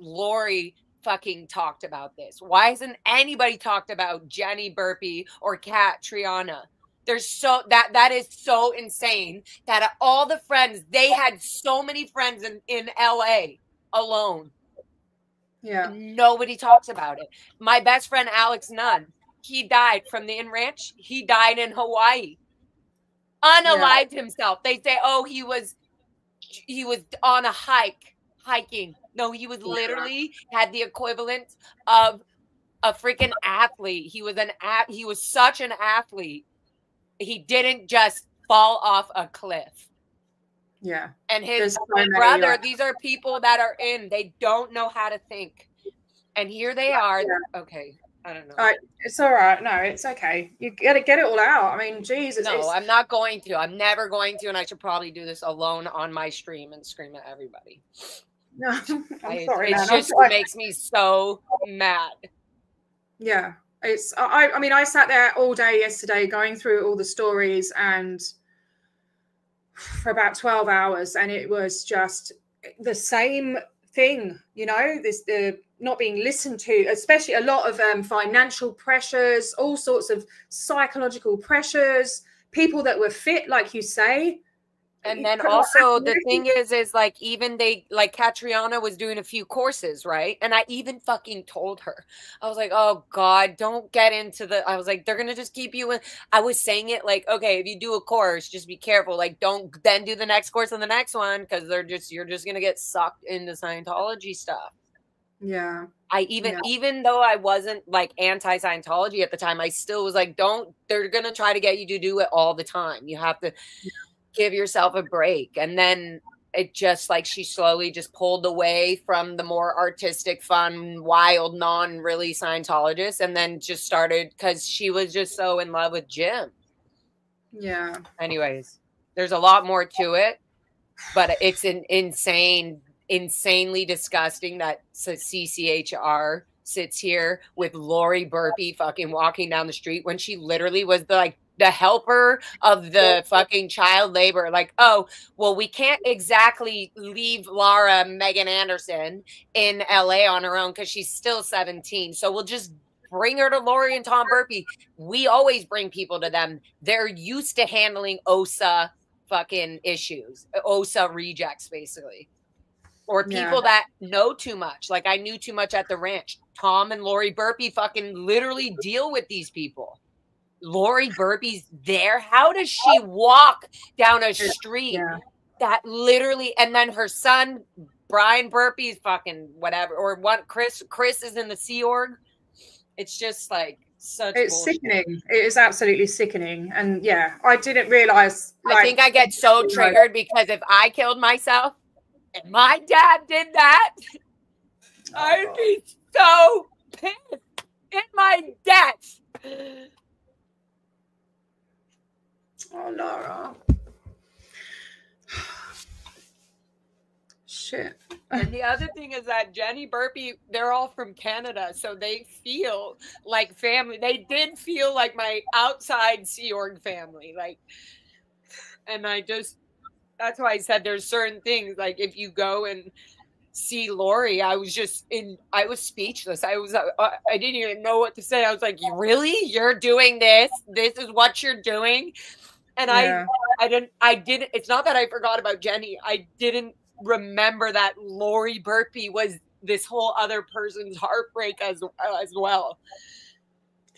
Lori fucking talked about this? Why hasn't anybody talked about Jenny Burpee or Catriona? There's that is so insane that all the friends, they had so many friends in LA alone. Yeah. Nobody talks about it. My best friend, Alex Nunn, he died from the ranch. He died in Hawaii. Unalived himself. They say, oh, he was on a hiking. No, he was literally had the equivalent of a freaking athlete. He was such an athlete. He didn't just fall off a cliff. Yeah. And his brother, these are people that are they don't know how to think. And here they are. Yeah. Okay. I don't know. It's all right. No, it's okay. You gotta get it all out. I mean, Jesus. No, I'm not going to. I'm never going to. And I should probably do this alone on my stream and scream at everybody. No, I'm sorry. It just makes me so mad. Yeah. I mean, I sat there all day yesterday going through all the stories and for about 12 hours, and it was just the same thing, you know, the not being listened to, especially a lot of financial pressures, all sorts of psychological pressures, people that were fit, like you say. And then also the thing is like, even Catriona was doing a few courses, right? And I even fucking told her, I was like, oh God, don't get into I was like, they're going to just keep you in. I was saying it like, okay, if you do a course, just be careful. Like, don't then do the next course and the next one, because you're just going to get sucked into Scientology stuff. Yeah. Even though I wasn't like anti-Scientology at the time, I still was like, they're going to try to get you to do it all the time. You have to give yourself a break. And then it just like, she slowly just pulled away from the more artistic, fun, wild, non-really Scientologists, and then just started, because she was just so in love with Jim. Yeah. Anyways, there's a lot more to it, but it's insanely disgusting that CCHR sits here with Lori Burpee fucking walking down the street when she literally was the helper of the fucking child labor. Like, oh, well, we can't exactly leave Laura Megan Anderson in LA on her own because she's still 17. So we'll just bring her to Lori and Tom Burpee. We always bring people to them. They're used to handling OSA fucking issues, OSA rejects, basically. Or people that know too much. Like, I knew too much at the ranch. Tom and Lori Burpee fucking literally deal with these people. Lori Burpee's there. How does she walk down a street that literally, and then her son, Brian Burpee's fucking whatever, or what, Chris is in the Sea Org. It's just like such it's bullshit. Sickening. It is absolutely sickening. And yeah, I didn't realize. I think I get so triggered because if I killed myself and my dad did that, I'd be so pissed in my death. Oh, Laura. Shit. And the other thing is that Jenny Burpee, they're all from Canada, so they feel like family. They did feel like my outside Sea Org family. Like, and that's why I said there's certain things, like if you go and see Lori, I was speechless. I didn't even know what to say. I was like, really? You're doing this? This is what you're doing? And I didn't, it's not that I forgot about Jenny. I didn't remember that Lori Burpee was this whole other person's heartbreak as well.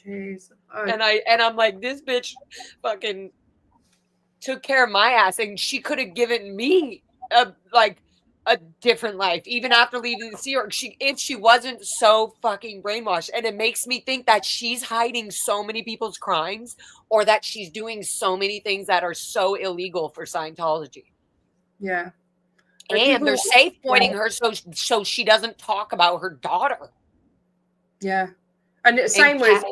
Jeez. And I'm like, this bitch fucking took care of my ass, and she could have given me a different life, even after leaving the Sea Org. If she wasn't so fucking brainwashed. And it makes me think that she's hiding so many people's crimes, or that she's doing so many things that are so illegal for Scientology. Yeah. And they're safe pointing her so she doesn't talk about her daughter. Yeah. And the same with,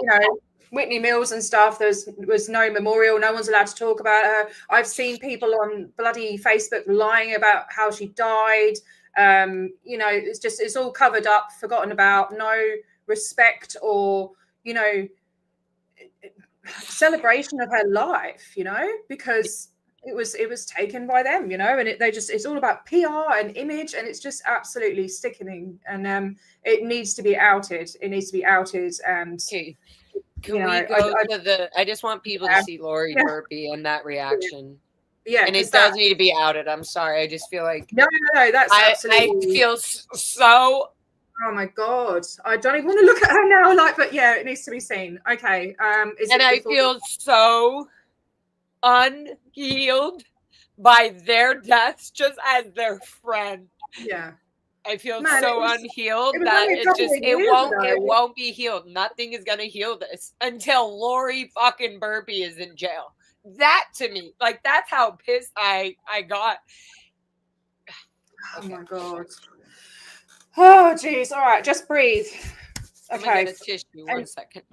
Whitney Mills and stuff, there was no memorial. No one's allowed to talk about her. I've seen people on bloody Facebook lying about how she died. You know, it's all covered up, forgotten about, no respect or, you know, celebration of her life, you know, because it was taken by them, you know, and it's all about PR and image, and it's just absolutely sickening, and it needs to be outed. It needs to be outed. And okay. Can we go to the? I just want people to see Lori Burpee and that reaction. Yeah, and it does need to be outed. I'm sorry. I just feel like no, that's absolutely. I feel so. Oh my God, I don't even want to look at her now. Like, but yeah, it needs to be seen. Okay, and I feel so unhealed by their deaths, just as their friend. Yeah. I feel so unhealed that it won't be healed. Nothing is gonna heal this until Lori fucking Burpee is in jail. That to me, like, that's how pissed I got. Okay. Oh my God. Oh geez. All right, just breathe. Okay. Get a tissue. 1 second.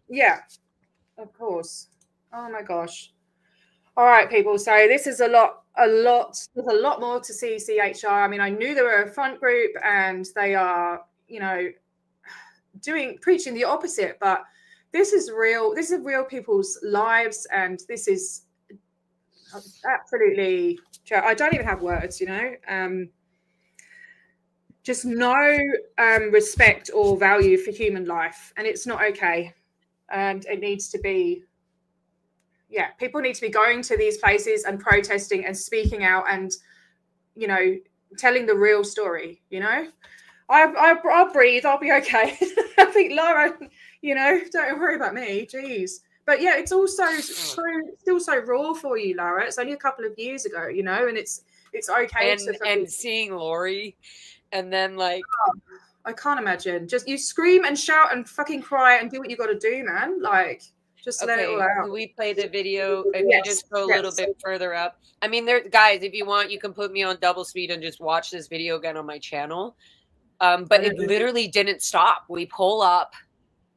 Yeah, of course. Oh my gosh. All right, people. So this is a lot. There's a lot more to CCHR. I mean, I knew they were a front group and they are, you know, preaching the opposite, but this is real. This is real people's lives, and this is absolutely. I don't even have words, you know. Just no respect or value for human life, and it's not okay. And it needs to be. Yeah, people need to be going to these places and protesting and speaking out and, you know, telling the real story, you know. I'll breathe. I'll be okay. I think Laura, you know, don't worry about me. Jeez. But yeah, it's also still so raw for you, Laura. It's only a couple of years ago, you know, and it's okay. And seeing Lori and then like. I can't imagine. Just you scream and shout and fucking cry and do what you got to do, man. Like. Just let it all out. Can we play the video? If you just go a little bit further up. I mean, guys, if you want, you can put me on double speed and just watch this video again on my channel. But it literally didn't stop. We pull up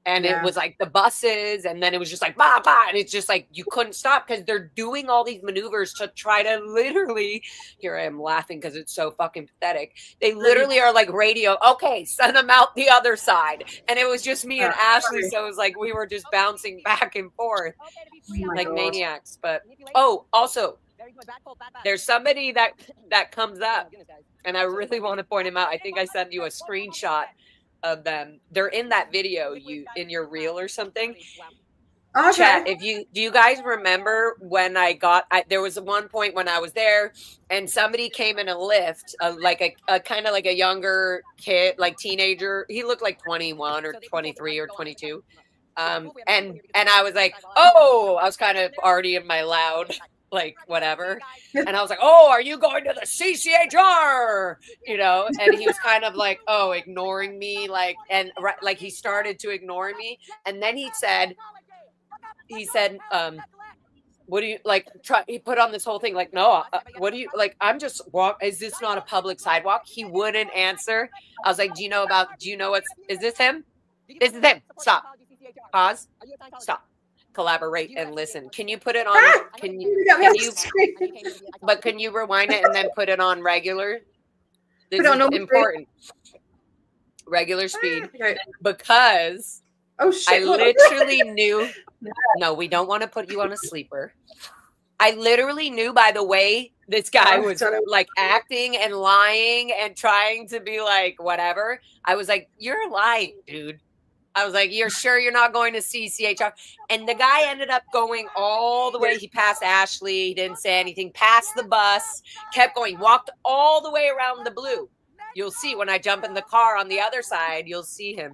and it was like the buses, and then it was just like, bah, bah, and it's just like, you couldn't stop because they're doing all these maneuvers to try to literally, here I am laughing because it's so fucking pathetic. They literally are like radio, okay, send them out the other side. And it was just me and Ashley. So it was like, we were just bouncing back and forth like maniacs. But, oh, also, there's somebody that comes up, and I really want to point him out. I think I sent you a screenshot of them. They're in that video in your reel or something. Okay. Chat, do you guys remember when there was one point when I was there and somebody came in a lift, like a kind of like a younger kid, like teenager. He looked like 21 or 23 or 22. And I was like, oh, I was kind of already in my loud, like whatever. And I was like, oh, are you going to the CCHR? You know, and he was kind of like, oh, ignoring me, like, and like he started to ignore me. And then he said, what do you like? He put on this whole thing like, no, what do you like? I'm just is this not a public sidewalk? He wouldn't answer. I was like, do you know is this him? This is him. Stop. Pause. Stop. Collaborate and listen. Can you put it on? Can you rewind it and then put it on regular? This is important. Regular speed, because I literally knew. No, we don't want to put you on a sleeper. I literally knew by the way this guy was like acting and lying and trying to be like whatever. I was like, you're lying, dude. I was like, you're sure you're not going to CCHR? And the guy ended up going all the way. He passed Ashley. He didn't say anything. Passed the bus. Kept going. Walked all the way around the blue. You'll see when I jump in the car on the other side. You'll see him.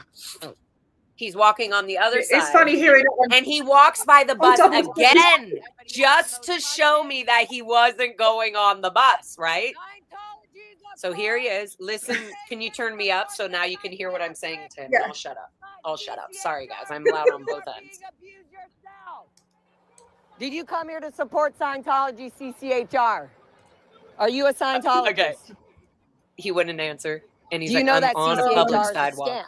He's walking on the other side. It's funny hearing it. And he walks by the bus again just to show me that he wasn't going on the bus, right? So here he is. Listen, can you turn me up so now you can hear what I'm saying to him? Yeah. I'll shut up. I'll shut up. Sorry, guys. I'm loud on both ends. Did you come here to support Scientology CCHR? Are you a Scientologist? Okay. He wouldn't answer. And he's like, I'm on a public sidewalk.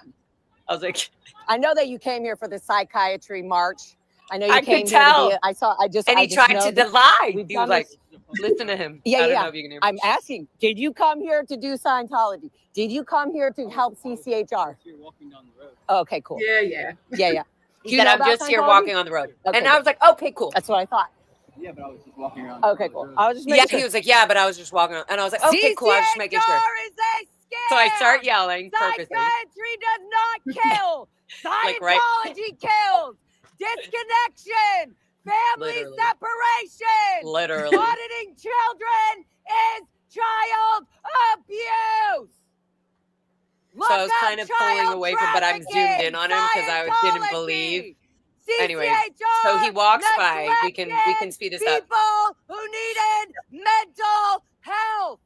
I was like, I know that you came here for the psychiatry march. I know you I came could here tell. to be. I saw. I just. And I he just tried know to that lie. we've He was done like, this- listen to him. Yeah, I don't yeah. know if you can hear me. I'm asking. Did you come here to do Scientology? Did you come here to help CCHR? You're walking down the road. Okay, cool. Yeah, yeah. Yeah, yeah. He said, I'm just here walking on the road. Okay, and I was like, okay, cool. That's what I thought. Yeah, but I was just walking around. Okay, cool. I was just Yeah, making sure. he was like, yeah, but I was just walking on. And I was like, okay, cool. I was just making sure. CCHR is a scam. So I start yelling purposely. Psychiatry does not kill. Like, Scientology kills. Disconnection. Family Literally. separation. Literally. Auditing children is child abuse. So I was kind of pulling away from, but I'm zoomed in on him because I didn't believe. Anyway, so he walks by. We can speed this up. People who needed mental health.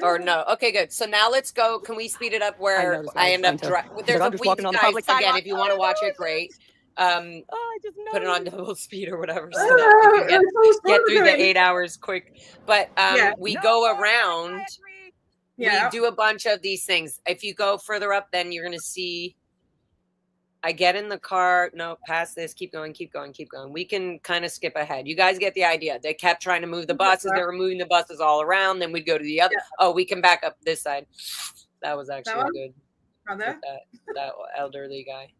Or no? Okay, good. So now let's go. Can we speed it up where I end up? There's a week, guys. Again, if you want to watch it, great. Put it on double speed or whatever, so that we can get through the 8 hours quick. But we go around. Yeah. We do a bunch of these things. If you go further up, then you're going to see. I get in the car. No, past this. Keep going, keep going, keep going. We can kind of skip ahead. You guys get the idea. They kept trying to move the buses. They were moving the buses all around. Then we'd go to the other. Yeah. Oh, we can back up this side. That was actually good. That elderly guy.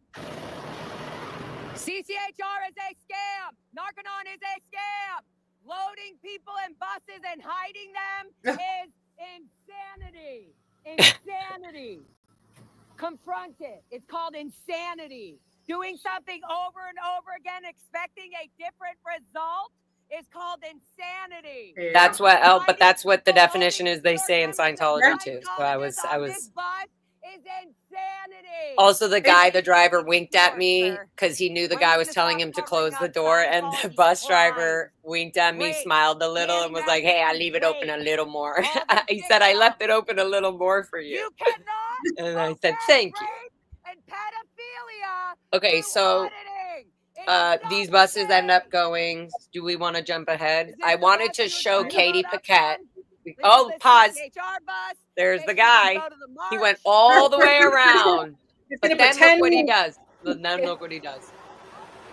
CCHR is a scam. Narconon is a scam. Loading people in buses and hiding them is insanity. Insanity. Confront it. It's called insanity. Doing something over and over again, expecting a different result, is called insanity. Yeah. That's what, but that's what the definition is. They say in Scientology too. So I was. This bus is insanity. Also, the guy, the driver, winked at me because he knew the guy was telling him to close the door, and the bus driver winked at me, smiled a little, and was like, "Hey, I'll leave it open a little more." He said, "I left it open a little more for you." You cannot. And I said, "Thank you." And pedophilia. Okay, so these buses end up going. Do we want to jump ahead? I wanted to show Katie Paquette. Oh, pause. There's the guy. He went all the way around. But then look what he does. Then look what he does.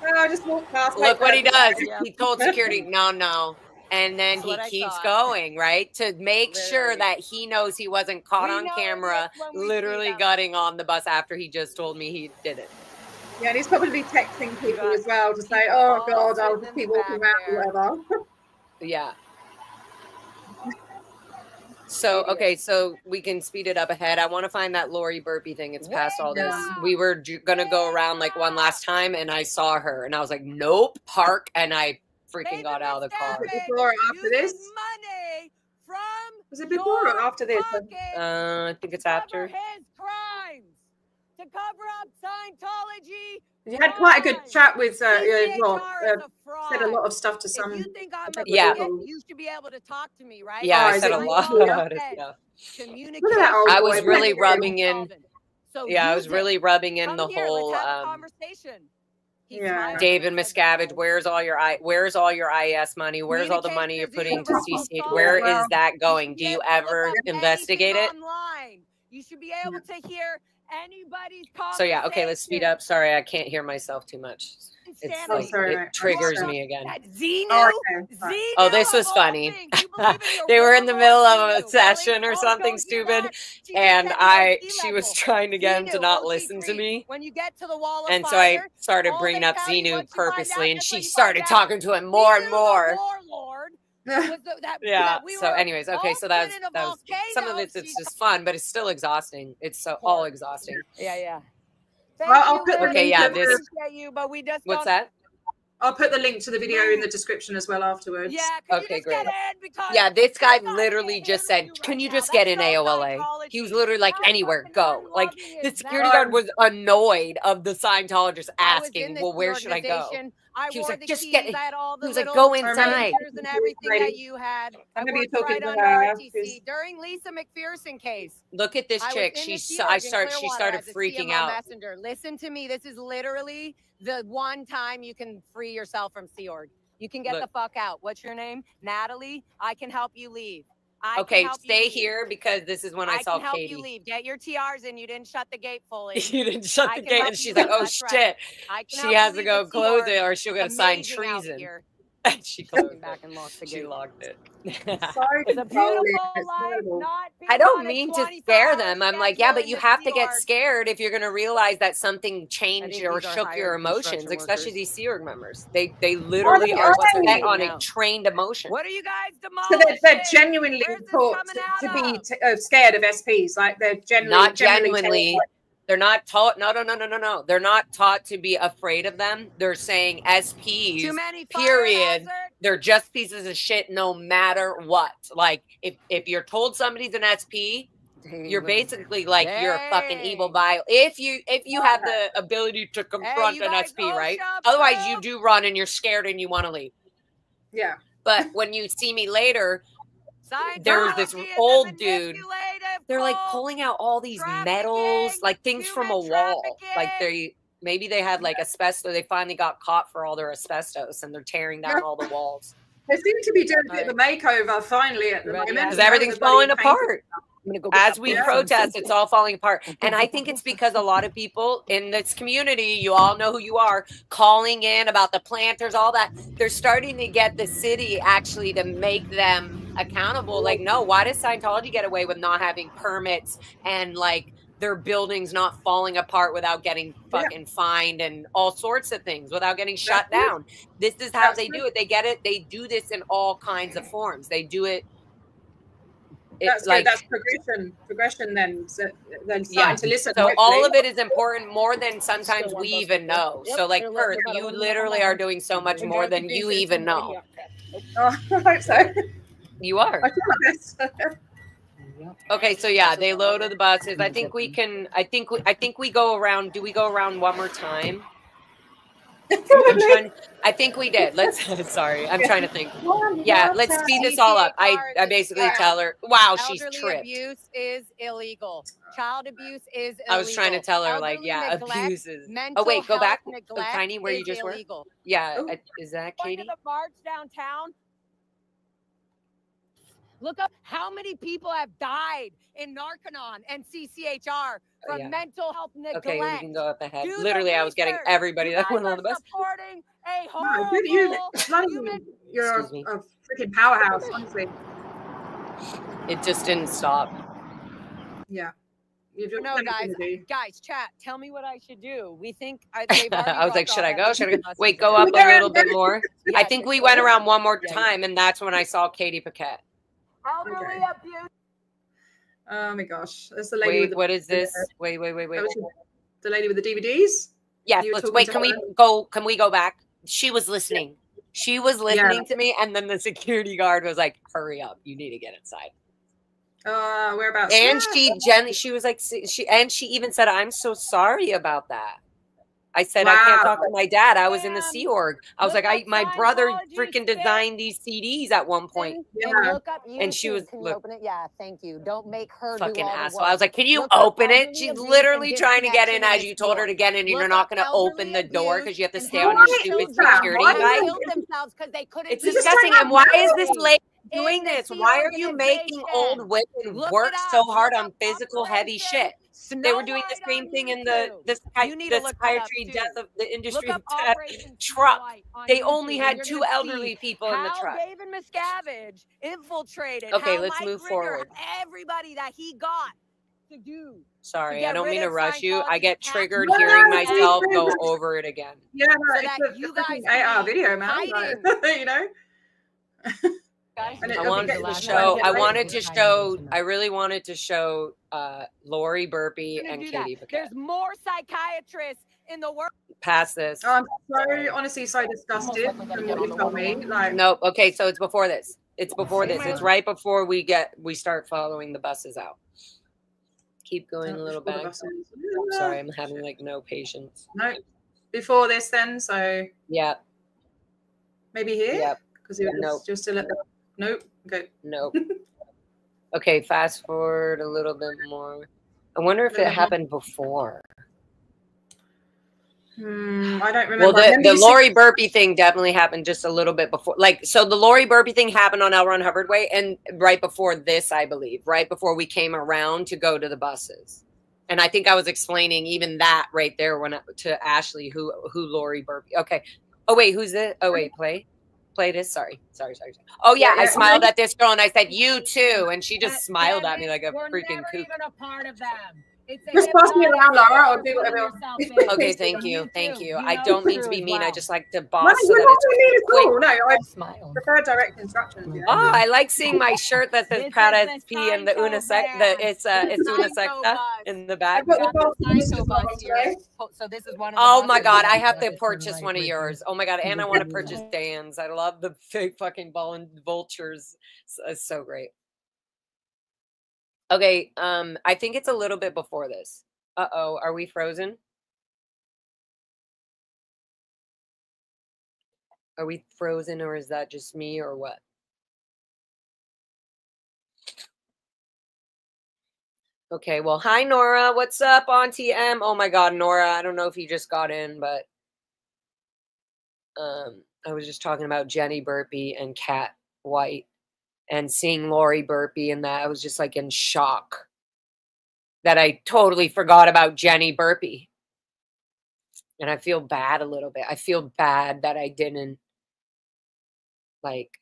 Oh, just walk past. Look what he does. He told security, no. And then he keeps going, right? To make sure that he knows he wasn't caught on camera, literally gutting on the bus after he just told me he did it. Yeah, and he's probably texting people as well to say, oh, God, I'll just keep walking around or whatever. Yeah. So, okay, so we can speed it up ahead. I want to find that Lori burpee thing. It's past all this. We were going to go around like one last time, and I saw her, and I was like, nope, park, and I freaking got out of the car. Before or after this? Was it before or after this? I think it's after. His crimes to cover up Scientology. You had quite a good chat with said a lot of stuff to some. You think I'm a people. You should be able to talk to me, right? Yeah, I said a lot of stuff. I was really rubbing in. Yeah, I was really rubbing in the whole David Miscavige, where's all your IS money? Where's all the money you're putting to CCH? Where is that going? Do you ever investigate it? You should be able to hear anybody's conversation. So yeah, okay, let's speed up. Sorry, I can't hear myself too much. It's like, it triggers me again. Oh, this was funny. They were in the middle of a session or something stupid, and she was trying to get him to not listen to me. And so I started bringing up Xenu purposely, and she started talking to him more and more. Yeah. So, anyways, okay. So that was some of it's just fun, but it's still exhausting. It's so all exhausting. Yeah. I'll put the link What's that? I'll put the link to the video in the description as well afterwards. Yeah. Okay, great. Yeah, this guy literally just said, "Can you just get in AOLA?" He was literally like, "Anywhere, go." Like the security guard was annoyed of the Scientologist asking, "Well, where should I go?" He was like, "Just get it." He was like, "Go inside." And everything that you had. I'm gonna be talking to her during Lisa McPherson case. Look at this chick. She started freaking out. Messenger. Listen to me. This is literally the one time you can free yourself from Sea Org. You can get the fuck out. What's your name? Natalie. I can help you leave. Okay, stay here because this is when I saw can help Katie. You leave. Get your TRs in. You didn't shut the gate fully. You didn't shut the gate, and she's like, "Oh shit!" Right. She has to go close it, or she'll get assigned treason. And she closed it. Back and locked the gate. She locked it. Sorry, it's a beautiful life. I don't mean to scare them. I'm like, yeah, but you have to get scared if you're going to realize that something changed or shook your emotions, especially these Sea Org members. They literally are set on a trained emotion. What are you guys demolishing? So they're genuinely taught to be scared of SPs. Like they're not genuinely. They're not taught. No. They're not taught to be afraid of them. They're saying SPs, period. They're just pieces of shit no matter what. Like, if you're told somebody's an SP, you're basically like, you're a fucking evil bio. If you have the ability to confront an SP, right? Otherwise, you do run and you're scared and you want to leave. Yeah. But when you see me later, there's this old dude. They're like pulling out all these metals, like things from a wall. Like maybe they had like asbestos. They finally got caught for all their asbestos, and they're tearing down all the walls. They seem to be doing a bit of a makeover finally at the moment because everything's falling apart. As we protest, it's all falling apart. And I think it's because a lot of people in this community, you all know who you are, calling in about the planters, all that. They're starting to get the city actually to make them accountable. Like, no, why does Scientology get away with not having permits and like their buildings not falling apart without getting fucking fined and all sorts of things, without getting shut down? This is how they do it. They get it. They do this in all kinds of forms. They do it. That's like, that's progression then starting to listen. So all of it is important more than sometimes we even know. So like Perth, you literally are doing so much more than you even know. Oh, I hope so. You are. I feel my best. Okay, so yeah, they loaded the buses. I think we can. I think we go around. Do we go around one more time? I think we did. Let's. Sorry, I'm trying to think. Yeah, let's speed this all up. I basically tell her, "Wow, she's tripped." Abuse is illegal. Child abuse is illegal. I was trying to tell her, like, yeah, abuse is. Oh wait, go back, Tiny, where you just were. Yeah, is that Katie? Going to the march downtown. Look up how many people have died in Narconon and CCHR from mental health neglect. Okay, we can go up ahead. Literally, I was getting everybody that went on the bus. Supporting a you're a freaking powerhouse, honestly. It just didn't stop. Yeah. No, guys, chat. Tell me what I should do. We think I was like, should I go? Should I go? Wait, go up a little bit more. I think we went around one more time, and that's when I saw Katie Paquette. Abuse. Oh my gosh, that's the lady. Wait, what is this? Wait. The lady with the DVDs. Yes. Let's wait. Can we go? Can we go back? She was listening. She was listening to me, and then the security guard was like, "Hurry up! You need to get inside." Whereabouts? And she was like, she even said, "I'm so sorry about that." I said, I can't talk to my dad. I was in the Sea Org. I was like, my brother freaking designed these CDs at one point. And she was, can you open it? Yeah, thank you. Don't make her fucking asshole. I was like, can you open it? She's literally trying to get in as you told her to get in, and you're not going to open the door because you have to stay on your stupid security guy. It's disgusting. And why is this lady doing this? Why are you making old women work so hard on physical heavy shit? They were doing the same thing in the psychiatry death of the industry of death truck. They only had 2 elderly people in the truck. David Miscavige infiltrated. Okay, let's move forward. Everybody that he got to do. Sorry, I don't mean to rush you. I get triggered hearing myself go over it again. Yeah, it's a freaking 8-hour video, man. You know. I really wanted to show Lori Burpee and Katie Paquette. There's more psychiatrists in the world. Past this. I'm so honestly so disgusted from what you told me. Like, nope. Okay, so it's before this. It's before this. It's right before we start following the buses out. Keep going a little back. Sorry, I'm having like no patience. No, before this then. So yeah, maybe here. Yep. Because you're still at the. Nope. Okay. Nope. Okay, fast forward a little bit more. I wonder if it happened before. I don't remember. Well, the Lori Burpee thing definitely happened just a little bit before. Like, so the Lori Burpee thing happened on L. Ron Hubbard Way, and right before this, I believe, right before we came around to go to the buses. And I think I was explaining even that right there when to Ashley who Lori Burpee. Okay. Oh wait, who's it? Oh wait, play this. Sorry. Oh yeah, I smiled at this girl and I said you too, and she just smiled at me like a freaking kook. Even a part of them. Just pass me around, Laura, or do whatever. Okay, thank you. I don't mean to be mean. I just like to boss so that it's quick. No, I prefer direct instructions. Yeah. Oh, I like seeing my shirt that says Proud as P and the it's Unisecta in the back. So this is one of oh my god, I have to purchase one of yours. Oh my god, and I want to purchase Dan's. I love the fake fucking ball and vultures. It's so great. Okay, I think it's a little bit before this. Uh-oh, are we frozen? Are we frozen, or is that just me, or what? Okay, well, hi, Nora. What's up, Auntie M? Oh, my God, Nora. I don't know if you just got in, but I was just talking about Jenny Burpee and Kat White. And seeing Lori Burpee and that, I was just like in shock that I totally forgot about Jenny Burpee. And I feel bad a little bit. I feel bad that I didn't, like,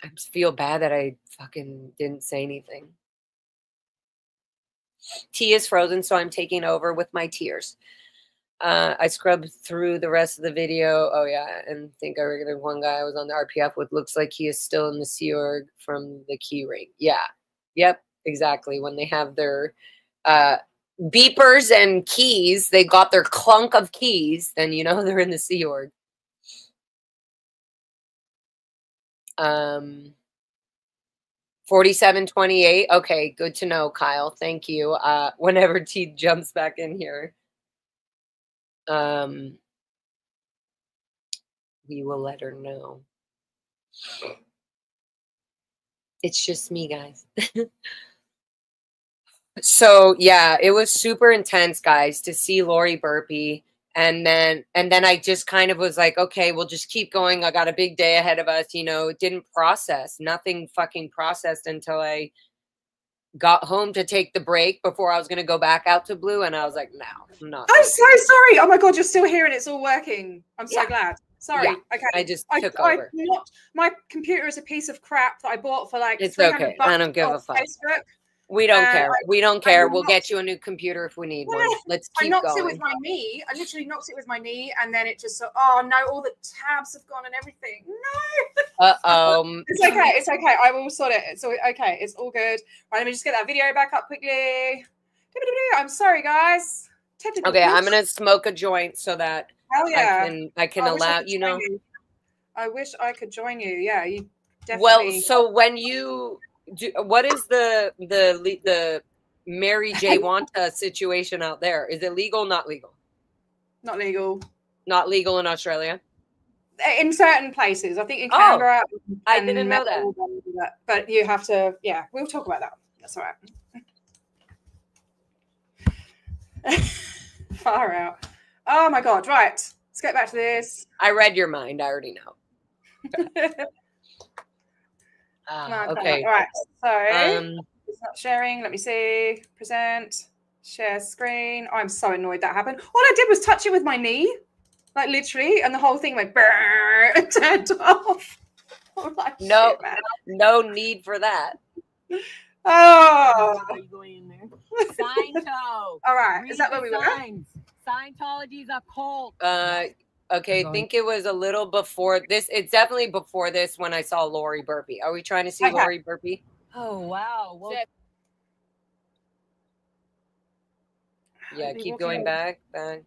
I just feel bad that I fucking didn't say anything. Tea is frozen, so I'm taking over with my tears. I scrubbed through the rest of the video. Oh, yeah. And think I recognized one guy I was on the RPF with. Looks like he is still in the Sea Org from the key ring. Yeah. Yep. Exactly. When they have their beepers and keys, they got their clunk of keys, then you know they're in the Sea Org. 4728. Okay. Good to know, Kyle. Thank you. Whenever T jumps back in here. We will let her know. It's just me, guys. So yeah, it was super intense, guys, to see Lori Burpee. And then I just kind of was like, okay, we'll just keep going. I got a big day ahead of us. You know, it didn't process. Nothing fucking processed until I got home to take the break before I was going to go back out to Blue. And I was like, no, I'm not. I'm so sorry. Oh my God, you're still here and it's all working. I'm so glad. Sorry. Yeah, okay. I just took over. My computer is a piece of crap that I bought for like it's okay. I don't give a fuck. Facebook. We don't care. We don't care. We'll get you a new computer if we need one. Let's keep going. I knocked it with my knee. I literally knocked it with my knee, and then it just oh no, all the tabs have gone and everything. No. It's okay. It's okay. I will sort it. It's all okay. It's all good. Right, let me just get that video back up quickly. I'm sorry, guys. Okay, I'm gonna smoke a joint so that I can allow you know. I wish I could join you. Yeah, you definitely. Well, so when you. What is the Mary J. Wanta situation out there? Is it legal? Not legal? Not legal. Not legal in Australia? In certain places. I think in Canberra. I didn't know that. But you have to, yeah, we'll talk about that. That's all right. Far out. Oh my God. Right. Let's get back to this. I read your mind. I already know. Okay. All right. So it's not sharing. Let me see. Present. Share screen. Oh, I'm so annoyed that happened. All I did was touch it with my knee, like literally, and the whole thing went brrr, and turned off. Like, no, shit, man. No need for that. Oh. Going in there. Sciento. All right. Is that where we were? Scientology is a cult. Okay, I think it was a little before this. It's definitely before this when I saw Lori Burpee. Are we trying to see Lori Burpee? Oh, wow. Well, yeah, keep going back. So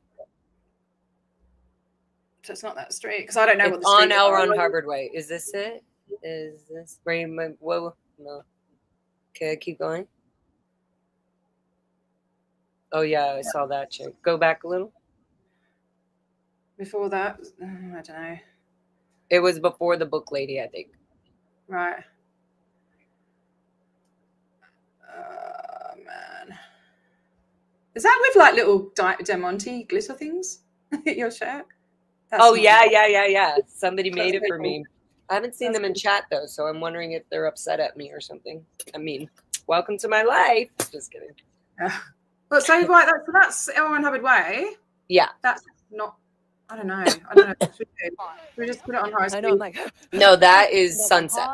it's not that straight because I don't know what the on L. Ron Hubbard Way. Is this it? Is this whoa? No. Okay, keep going. Oh yeah, I saw that chick. Go back a little. Before that, I don't know. It was before the book lady, I think. Right. Oh, man. Is that with like little Demonte glitter things? Your shirt? That's oh, not yeah. Somebody made it so for cool. me. I haven't seen That's them in cool. chat, though, so I'm wondering if they're upset at me or something. I mean, welcome to my life. Just kidding. Yeah. But so, right, that's L1 Hubbard Way. Yeah. That's not, I don't know. Should we just put it on high speed? I know, I'm like, No, that is sunset.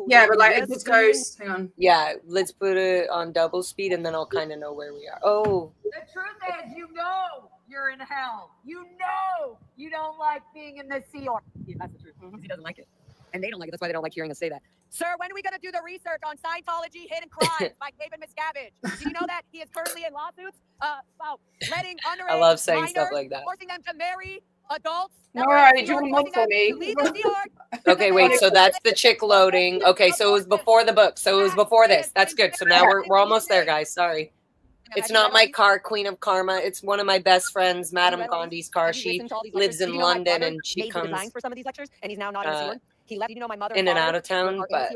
Yeah, but like it just goes, hang on. Yeah, let's put it on double speed, and then I'll kind of know where we are. Oh. the truth is, you know you're in hell. You know you don't like being in the Sea Org. Yeah, that's the truth. Because he doesn't like it. And they don't like it. That's why they don't like hearing us say that. Sir, when are we going to do the research on Scientology Hidden Crimes by David Miscavige? Do you know that he is currently in lawsuits about letting underage I love saying minors, stuff like that. forcing them to marry adults? All right, do you want one for me? Okay, wait. So that's the chick loading. Okay, so it was before the book. So it was before this. That's good. So now we're almost there, guys. Sorry. It's not my car, Queen of Karma. It's one of my best friends, Madame Gandhi's car. She lives in London, and she comes for some of these lectures, and he's now not in he left, you know, my mother in and out of town, but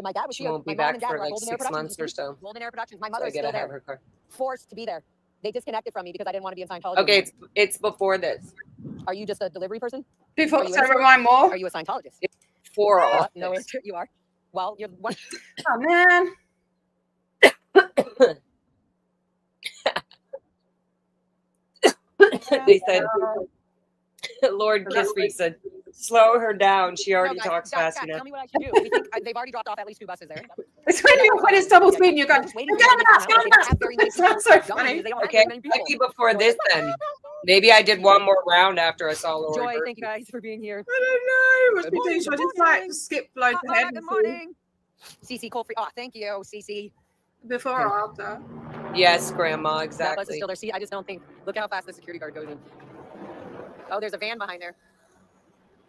my dad was she won't be back for like 6 months or so. Golden Air Productions. My So mother I is gotta still have there. her car. Forced to be there. They disconnected from me because I didn't want to be in Scientology. Okay, it's before this. Are you just a delivery person? Before, so remind more. Are you a Scientologist? For all. No answer. You are. Well, you're one. Oh man. They said, Lord Kissfreak said, slow her down. She already talks fast enough. Tell me what I should do. We think they've already dropped off at least 2 buses there. It's when it's double speed and you're going, That's so funny. Okay, maybe before this then. Maybe I did one more round after I saw Lori. Joy, thank you guys for being here. I don't know. Must be doing. Should I just like skip loads ahead? Good morning. CC cold free. Oh, thank you, CC. Before or after? Yes, Grandma, That bus is exactly. still there. See, I just don't think. Look how fast the security guard goes in. Oh, there's a van behind there.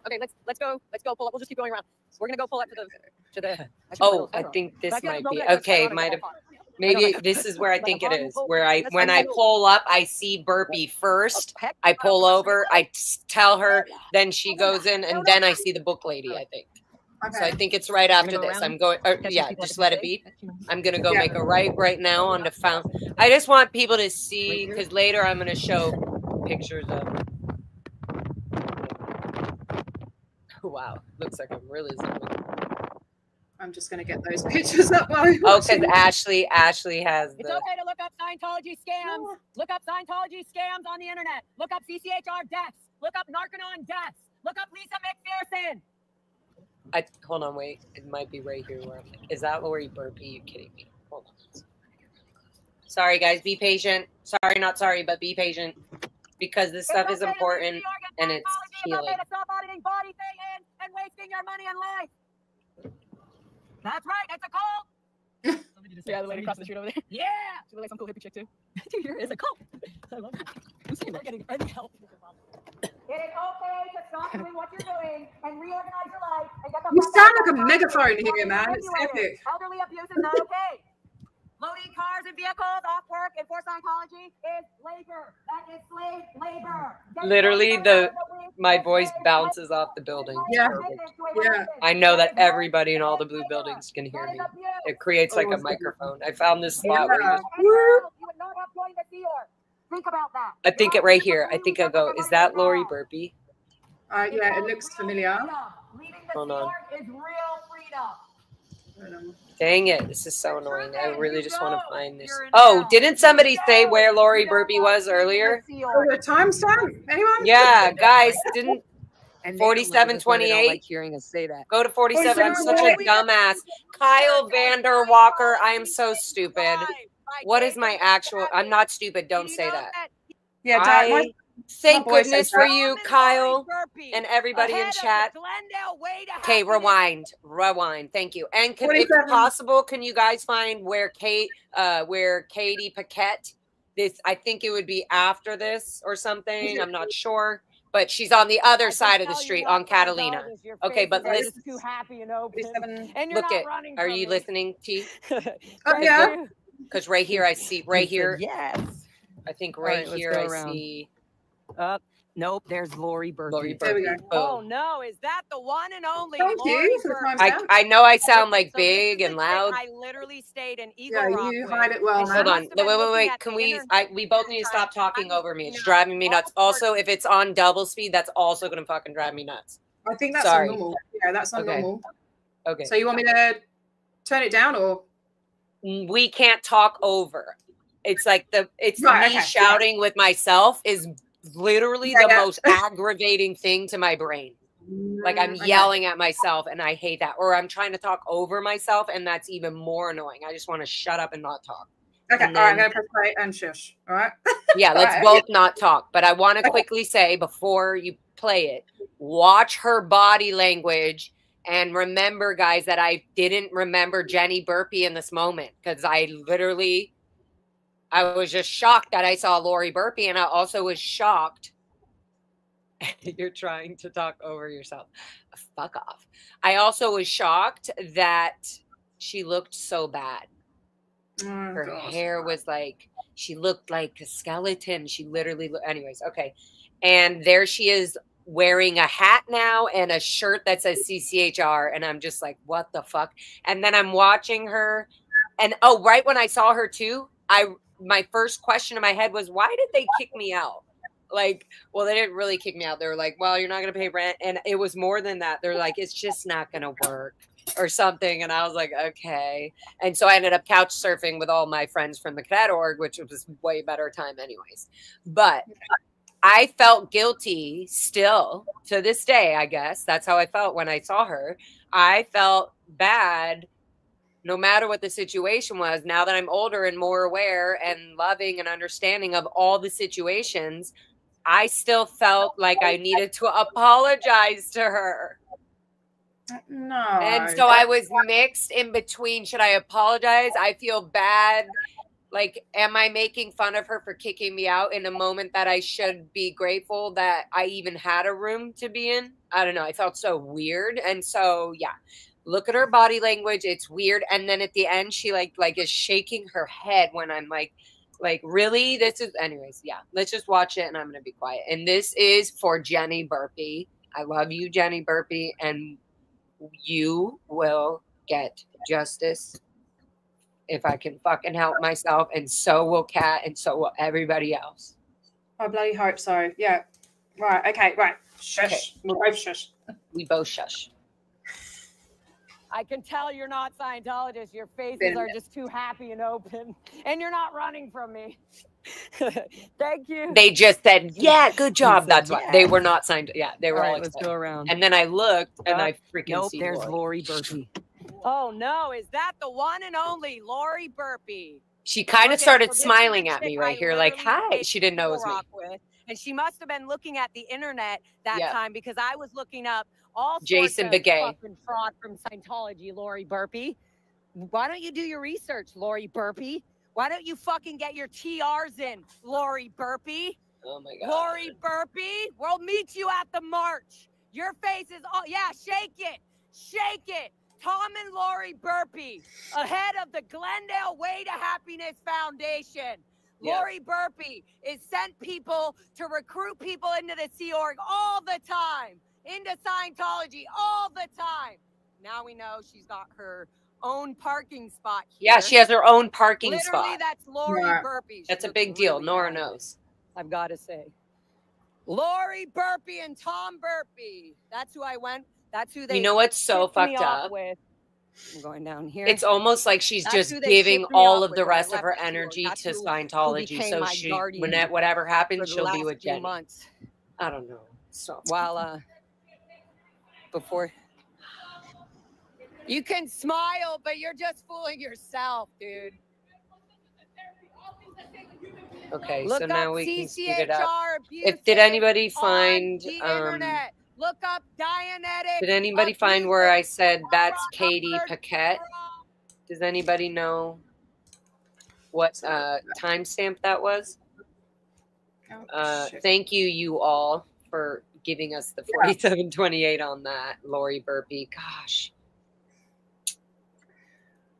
Okay, let's go pull up. We'll just keep going around. We're gonna go pull up to the. Oh, I think this might be okay. Might have. Maybe this is where I think it is. Where when I pull up, I see Burpee first. I pull over. I tell her. Then she goes in, and then I see the book lady. I think. Okay. So I think it's right after this. I'm going. Yeah, just let it be. I'm gonna go make a right now on the fountain. I just want people to see because later I'm gonna show pictures of. Wow, looks like I'm really zooming. I'm just going to get those pictures up while we Oh, because Ashley has the. It's okay to look up Scientology scams. Look up Scientology scams on the internet. Look up CCHR deaths. Look up Narcanon deaths. Look up Lisa McPherson. Hold on, wait. It might be right here. Is that Lori Burpee? You kidding me? Hold on. Sorry, guys. Be patient. Sorry, not sorry, but be patient. Because this stuff is important and it's healing. Stop auditing body thing and wasting your money and life. That's right. It's a cult. Yeah, the lady across the street over there. Yeah. She looks like some cool hippie chick too. Dude, it's a cult. I love it. I'm saying we're getting any help. It is okay to stop doing what you're doing and reorganize your life. And get the You sound like a megaphone here, man. It's epic. Elderly abuse is not okay. Loading cars and vehicles off work and for Scientology is labor. That is slave labor. Literally, my voice bounces off the building. Yeah. Yeah. I know that everybody in all the blue buildings can hear me. It creates like a microphone. I found this spot where you just, Think about that. I think it right here. I think I'll go, is that Lori Burpee? Yeah, it looks familiar. Hold on. Is real freedom. Dang it. This is so annoying. I really just want to find this. Oh, didn't somebody say where Lori Burpee was earlier? The timestamp? Anyone? Yeah, guys, didn't 4728? Like hearing us say that. Go to 47. I'm such a dumbass. Kyle Vander Walker. I am so stupid. What is my actual? I'm not stupid. Don't say that. Yeah, thank goodness for you, Kyle, and everybody in chat. Okay, rewind. Thank you. And if possible, can you guys find where Katie Paquette? This, I think it would be after this or something. I'm not sure, but she's on the other side of the street on Catalina. Okay, but listen. Too happy and open. Look at. Are you listening, T? Oh yeah. Because right here I see. Right here. Yes. I think right here I see. Nope, there's Lori Burpee. There we go. Oh no, is that the one and only Thank Lori you for the Burpee? time stamp. I know I sound like So big and loud. I literally stayed in Eagle Yeah, Rock you with, hide it well, and she man. Hold on. must have been looking Wait. at Can the we? internet We both need to stop talking over me. It's driving me nuts. all Also, if it's on double speed, that's also gonna fucking drive me nuts. I think that's Sorry. on normal. Yeah, that's on Okay. normal. Okay. So you want me to turn it down or? We can't talk over. It's like it's Right, me okay. shouting with myself is literally the most aggravating thing to my brain. Like I'm yelling at myself and I hate that. Or I'm trying to talk over myself and that's even more annoying. I just want to shut up and not talk. Okay, And all right, I'm then- going to press play and shush. All right. Yeah, let's Right. both not talk. But I want to quickly say before you play it, watch her body language and remember, guys, that I didn't remember Jenny Burpee in this moment because I was just shocked that I saw Lori Burpee, and I also was shocked. You're trying to talk over yourself. Fuck off. I also was shocked that she looked so bad. Her hair was like, she looked like a skeleton. She literally anyways, okay. And there she is wearing a hat now and a shirt that says CCHR. And I'm just like, what the fuck? And then I'm watching her. And right when I saw her too, my first question in my head was, why did they kick me out? Like, well, they didn't really kick me out. They were like, well, you're not going to pay rent. And it was more than that. They're like, it's just not going to work or something. And I was like, okay. And so I ended up couch surfing with all my friends from the cadet org, which was way better time anyways. But I felt guilty still to this day, I guess. That's how I felt when I saw her. I felt bad no matter what the situation was. Now that I'm older and more aware and loving and understanding of all the situations, I still felt like I needed to apologize to her. No. And so I was mixed in between. Should I apologize? I feel bad. Like, am I making fun of her for kicking me out in a moment that I should be grateful that I even had a room to be in? I don't know. I felt so weird. And so, yeah, look at her body language. It's weird. And then at the end, she like is shaking her head when I'm like, really? This is, anyways, yeah, let's just watch it and I'm going to be quiet. And this is for Jenny Burpee. I love you, Jenny Burpee. And you will get justice if I can fucking help myself, and so will Kat, and so will everybody else. I bloody hope so. Yeah. Right. Okay. Right. Shush. Okay. We'll both shush. We both shush. I can tell you're not Scientologists. Your faces are just too happy and open, and you're not running from me. Thank you. They just said, yeah, good job. Said, That's why they were not signed. Yeah, they were all right, let's excited. go around. And then I looked and I freaking Nope, see there's Lori. Lori Burpee. Oh no, is that the one and only Lori Burpee? She kind of Okay, started so this smiling is the at me chick right I here, like, literally hi. stayed She didn't know it was me. Rock with, and she must have been looking at the internet that Yeah. time because I was looking up all Jason sorts of Begay. fucking fraud from Scientology, Lori Burpee. Why don't you do your research, Lori Burpee? Why don't you fucking get your TRs in, Lori Burpee? Oh my God. Lori Burpee, we'll meet you at the march. Your face is all, yeah, shake it. Shake it. Tom and Lori Burpee, ahead of the Glendale Way to Happiness Foundation. Yeah. Lori Burpee is sent people to recruit people into the Sea Org all the time, into Scientology all the time. Now we know she's got her own parking spot here. Yeah, she has her own parking Literally, spot. that's Lori Yeah. Burpee. She That's a looks big deal. really Nora nice, knows. I've got to say. Lori Burpee and Tom Burpee. That's who I went. That's who they. You know what's so shipped me fucked off up? with. I'm going down here. It's almost like she's That's just who they giving shipped me all off of the with when I rest of left her the Sea Org. energy That's to who Scientology. became So my she, guardian whatever for happens, the she'll be last with few Jenny. months. I don't know. So While before you can smile, but you're just fooling yourself, dude. okay, Look so up now we can speed it up. CCHR abuse. Did anybody on find the internet? Look up Dianetics. did anybody find where I said that's Katie Paquette? Does anybody know what timestamp that was? Shit. Thank you all for giving us the 4728 on that, Lori Burpee. Gosh.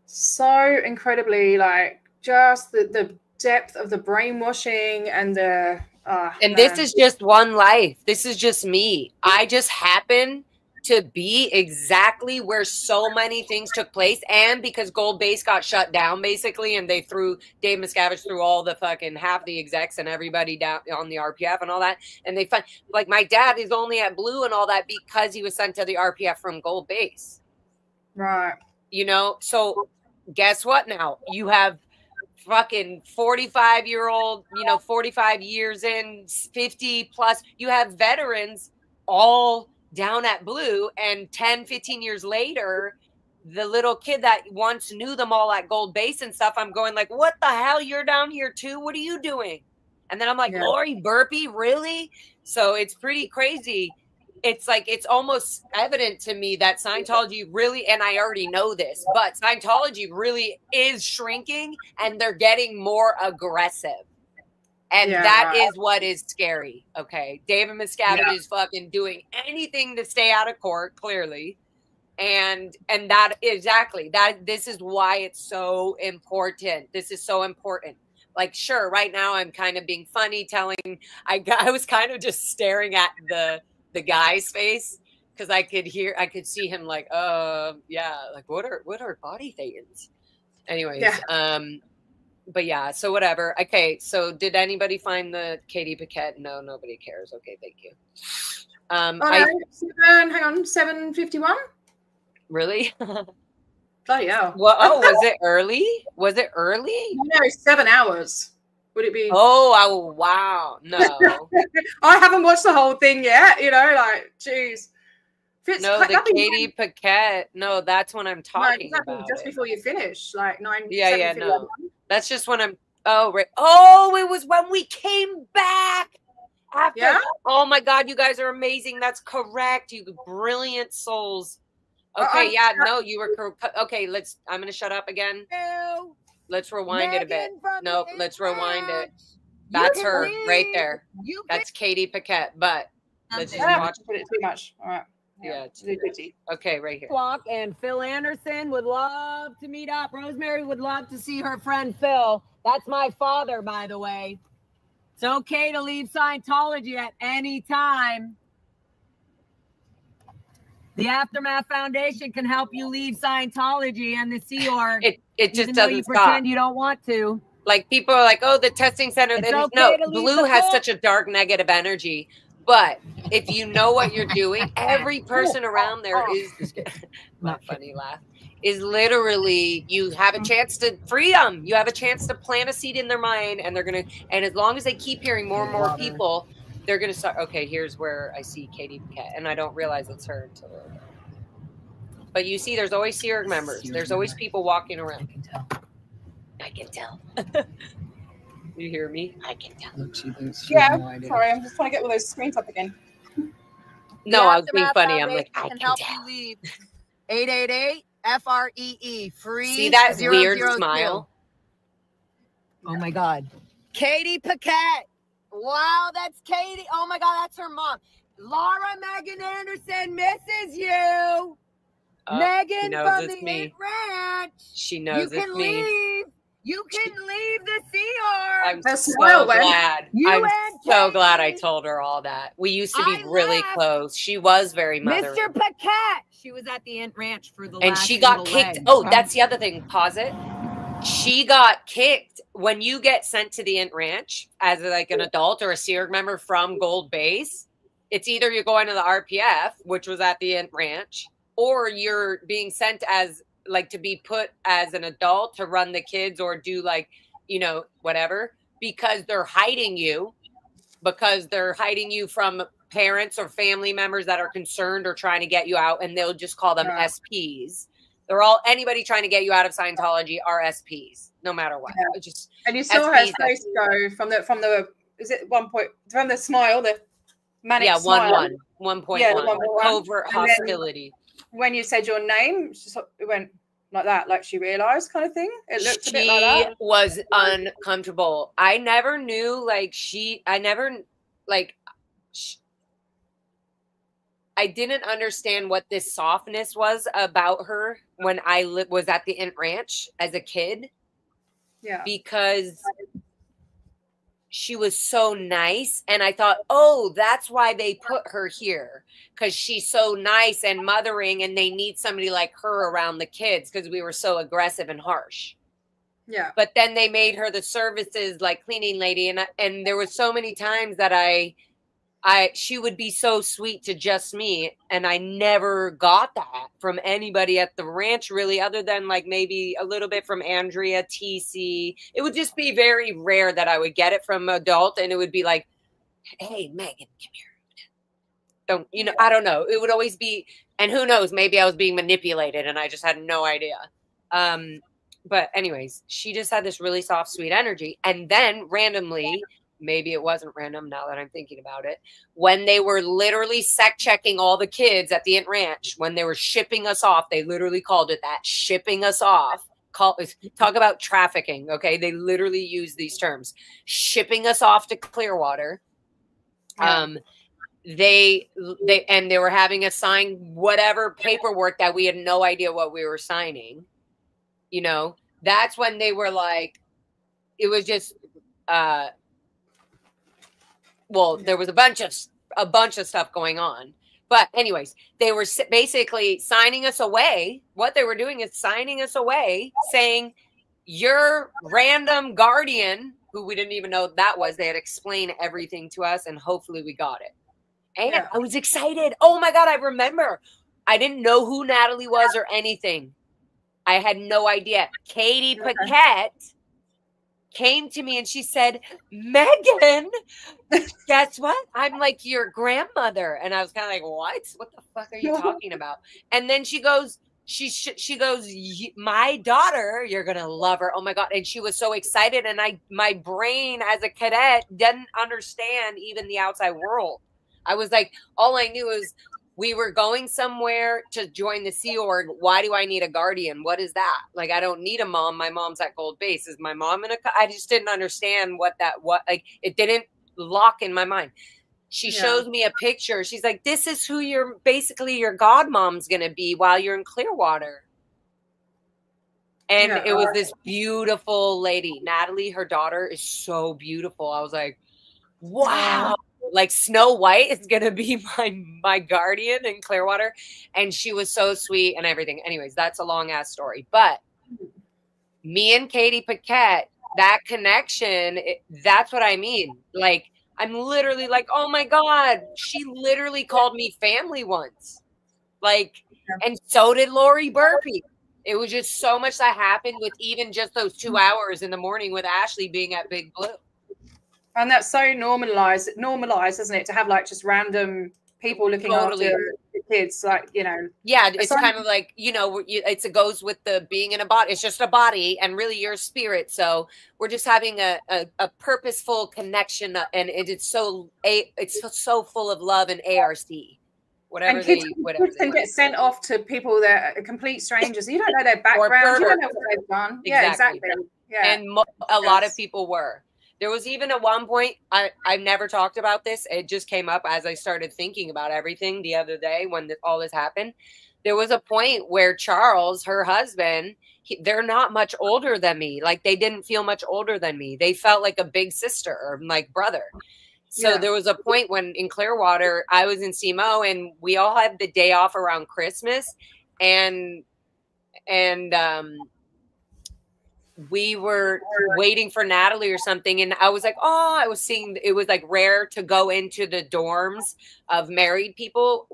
So incredibly, like, just the depth of the brainwashing and the And this is just one life. This is just me. I just happen to be exactly where so many things took place. And because Gold Base got shut down, basically, and they threw Dave Miscavige threw all the fucking half the execs and everybody down on the RPF and all that. And they find, like, my dad is only at Blue and all that because he was sent to the RPF from Gold Base. Right. You know, so guess what now? You have fucking 45-year-old, 45 years in, 50 plus. You have veterans all down at Blue, and 10, 15 years later, the little kid that once knew them all at Gold Base and stuff, I'm going like, what the hell? You're down here too? What are you doing? And then I'm like, Lori Burpee, really? So it's pretty crazy. It's like, it's almost evident to me that Scientology really, and I already know this, but Scientology really is shrinking and they're getting more aggressive. And that is what is scary. Okay. David Miscavige is fucking doing anything to stay out of court, clearly. And that exactly that, this is why it's so important. This is so important. Like, sure, right now I'm kind of being funny telling, I was kind of just staring at the guy's face because I could see him like, yeah, like what are body thetans? Anyways, but yeah, so whatever. Okay, so did anybody find the Katie Paquette? No, nobody cares. Okay, thank you. Hang on, 7:51. Really? Bloody hell. Well, oh, was it early? Was it early? No, 7 hours. Would it be? Oh, wow. No. I haven't watched the whole thing yet, like, geez. No, the Katie Paquette. No, that's when I'm talking about just before you finish, like 9. Yeah, no. That's just when I'm. Oh, right. Oh, it was when we came back after. Yeah? Oh my God, you guys are amazing. That's correct. You brilliant souls. Okay, no, you were okay. I'm gonna shut up again. No. Let's rewind it a bit. No, let's rewind it. That's her right there. That's Katie Paquette. But let's just watch. Put it too much. All right. Yeah, okay, right here. And Phil Anderson would love to meet up. Rosemary would love to see her friend Phil. That's my father, by the way. It's okay to leave Scientology at any time. The Aftermath Foundation can help you leave Scientology and the Sea Org. It just doesn't stop. Pretend you don't want to. Like, people are like, oh, the testing center. No, Blue has such a dark negative energy. But if you know what you're doing, every person around there is not funny laugh. Is literally, you have a chance to free them. You have a chance to plant a seed in their mind, and they're gonna. And as long as they keep hearing more and more people, they're gonna start. Okay, here's where I see Katie Paquette, and I don't realize it's her until. But you see, there's always Sea Org members. There's always people walking around. I can tell. You hear me? I can tell. Yeah, sorry, I'm just trying to get all those screens up again. No, I was being funny. I'm like, I can help tell. You leave. 888-FREE. Free. See that weird smile? Oh my God. Katie Paquette. Wow, that's Katie. Oh my God, that's her mom. Laura Megan Anderson misses you. Megan from the Ranch. She knows it's me. Leave. You can leave the Sea Org. I'm so glad. I'm so glad I told her all that. We used to be really close. She was very motherly. Mr. Paquette. She was at the Int Ranch for the and she got kicked. Oh, that's the other thing. Pause it. She got kicked when you get sent to the Int Ranch as like an adult or a Sea Org member from Gold Base. It's either you're going to the RPF, which was at the Int Ranch, or you're being sent as like to be put as an adult to run the kids or do like, whatever, because they're hiding you from parents or family members that are concerned or trying to get you out. And they'll just call them SPs. They're all, anybody trying to get you out of Scientology are SPs, no matter what. Yeah. And you saw her face go from the, is it 1 point, from the smile, the manic smile. 1.1, covert hostility. When you said your name, it went like that, like she realized kind of thing. It looked a bit like that. She was uncomfortable. I never knew, I didn't understand what this softness was about her when I was at the Int Ranch as a kid. Yeah. Because she was so nice. And I thought, oh, that's why they put her here, because she's so nice and mothering, and they need somebody like her around the kids because we were so aggressive and harsh. Yeah. But then they made her the services like cleaning lady. And there was so many times that she would be so sweet to just me. And I never got that from anybody at the ranch, really, other than like maybe a little bit from Andrea, TC. It would just be very rare that I would get it from an adult, and it would be like, hey, Megan, come here. I don't know. It would always be, and who knows, maybe I was being manipulated and I just had no idea. But anyways, she just had this really soft, sweet energy. And then randomly, maybe it wasn't random now that I'm thinking about it, when they were literally sec checking all the kids at the Int Ranch, when they were shipping us off, they literally called it that, shipping us off. Talk about trafficking, okay? They literally use these terms. Shipping us off to Clearwater. Yeah. They were having us sign whatever paperwork that we had no idea what we were signing. You know, that's when they were like, it was just, well, there was a bunch of stuff going on. But anyways, they were basically signing us away. What they were doing is signing us away, saying, your random guardian, who we didn't even know that was, they had explained everything to us, and hopefully we got it. And yeah. I was excited. Oh my God, I remember. I didn't know who Natalie was or anything. I had no idea. Katie Paquette came to me and she said, Megan, guess what? I'm like your grandmother. And I was kind of like, what the fuck are you talking about? And then she goes, she goes, my daughter, you're going to love her. Oh my God. And she was so excited. And my brain as a cadet didn't understand even the outside world. I was like, all I knew is we were going somewhere to join the Sea Org. Why do I need a guardian? What is that? Like, I don't need a mom. My mom's at Gold Base. Is my mom in a? I just didn't understand what like, it didn't lock in my mind. She shows me a picture. She's like, this is who your godmom's going to be while you're in Clearwater. And it was this beautiful lady. Natalie, her daughter, is so beautiful. I was like, wow. Like Snow White is going to be my guardian in Clearwater. And she was so sweet and everything. Anyways, that's a long ass story. But me and Katie Paquette, that connection, that's what I mean. Like, I'm literally like, oh my God, she literally called me family once. Like, and so did Lori Burpee. It was just so much that happened with even just those 2 hours in the morning with Ashley being at Big Blue. And that's so normalized, isn't it? To have like just random people looking after the kids, like, you know. Yeah, it's kind of like, you know, it goes with the being in a body. It's just a body, and really your spirit. So we're just having a purposeful connection, and it's so full of love and ARC. Whatever, and kids can get sent off to people that are complete strangers. You don't know their background. You don't know what they've done. Exactly. Yeah, exactly. Yeah, and a lot of people were. There was even at one point, I've never talked about this. It just came up as I started thinking about everything the other day when all this happened. There was a point where Charles, her husband, they're not much older than me. Like, they didn't feel much older than me. They felt like a big sister or like brother. So there was a point when in Clearwater, I was in SEMO and we all had the day off around Christmas. And we were waiting for Natalie or something. And I was like, oh, I was seeing, it was like rare to go into the dorms of married people.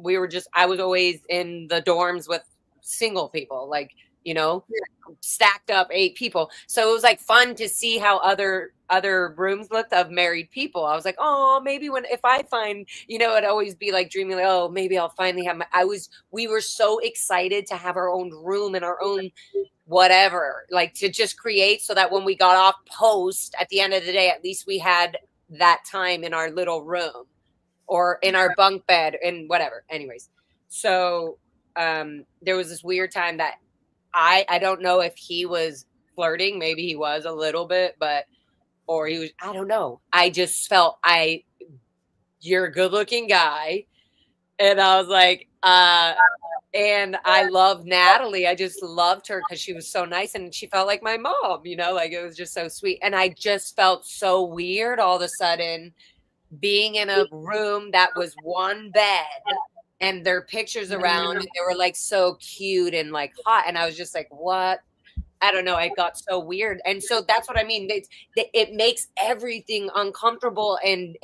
I was always in the dorms with single people, like, you know, stacked up 8 people. So it was like fun to see how other rooms looked of married people. I was like, oh, maybe if I find, you know, it'd always be like dreaming, like, oh, maybe I'll finally have we were so excited to have our own room and our own whatever, like to just create so that when we got off post at the end of the day, at least we had that time in our little room or in our bunk bed and whatever. Anyways, so there was this weird time that I don't know if he was flirting. Maybe he was a little bit, or he was, I don't know. I just felt you're a good looking guy. And I was like, and I love Natalie. I just loved her because she was so nice and she felt like my mom, you know, like it was just so sweet. And I just felt so weird all of a sudden being in a room that was one bed and their pictures around and they were like so cute and like hot. And I was just like, what? I don't know. It got so weird. And so that's what I mean. It makes everything uncomfortable and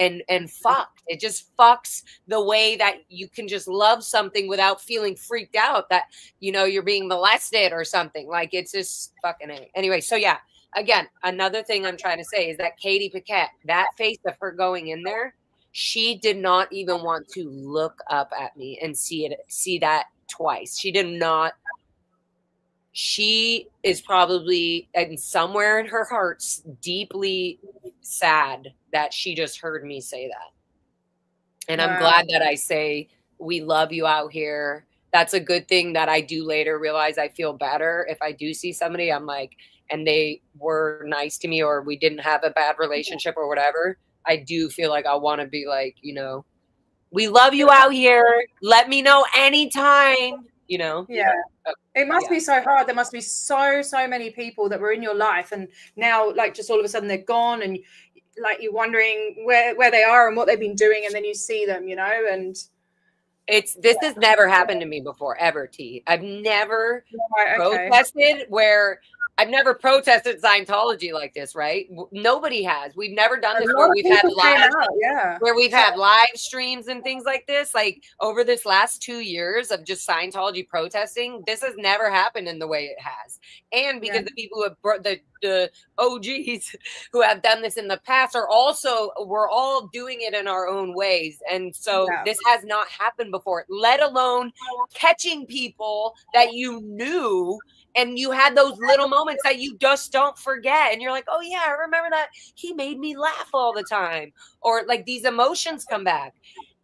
fucked. It just fucks the way that you can just love something without feeling freaked out that, you know, you're being molested or something. Like, it's just fucking it. Anyway, so yeah, again, another thing I'm trying to say is that Katie Paquette, that face of her going in there, she did not even want to look up at me and see that twice. She did not. She is probably, and somewhere in her heart, deeply sad that she just heard me say that. And I'm glad that I say, we love you out here. That's a good thing that I do later realize. I feel better if I do see somebody, I'm like, and they were nice to me or we didn't have a bad relationship or whatever. I do feel like I want to be like, you know, we love you out here. Let me know anytime. You know? Yeah. It must be so hard. There must be so many people that were in your life and now like just all of a sudden they're gone and like you're wondering where they are and what they've been doing and then you see them, you know, and this has never happened to me before, ever, T. I've never protested where I've never protested Scientology like this, right? Nobody has. We've never done this where we've had live streams and things like this. Like over this last 2 years of just Scientology protesting, this has never happened in the way it has. And because the people who have brought the OGs who have done this in the past we're all doing it in our own ways. And so this has not happened before, let alone catching people that you knew. And you had those little moments that you just don't forget. And you're like, oh, yeah, I remember that. He made me laugh all the time. Or like these emotions come back.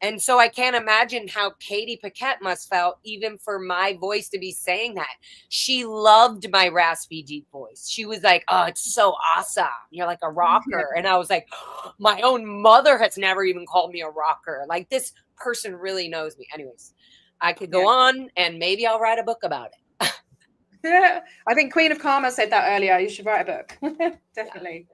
And so I can't imagine how Katie Paquette must felt even for my voice to be saying that. She loved my raspy, deep voice. She was like, oh, it's so awesome. You're like a rocker. And I was like, oh, my own mother has never even called me a rocker. Like this person really knows me. Anyways, I could go on and maybe I'll write a book about it. Yeah, I think Queen of Karma said that earlier. You should write a book. Definitely.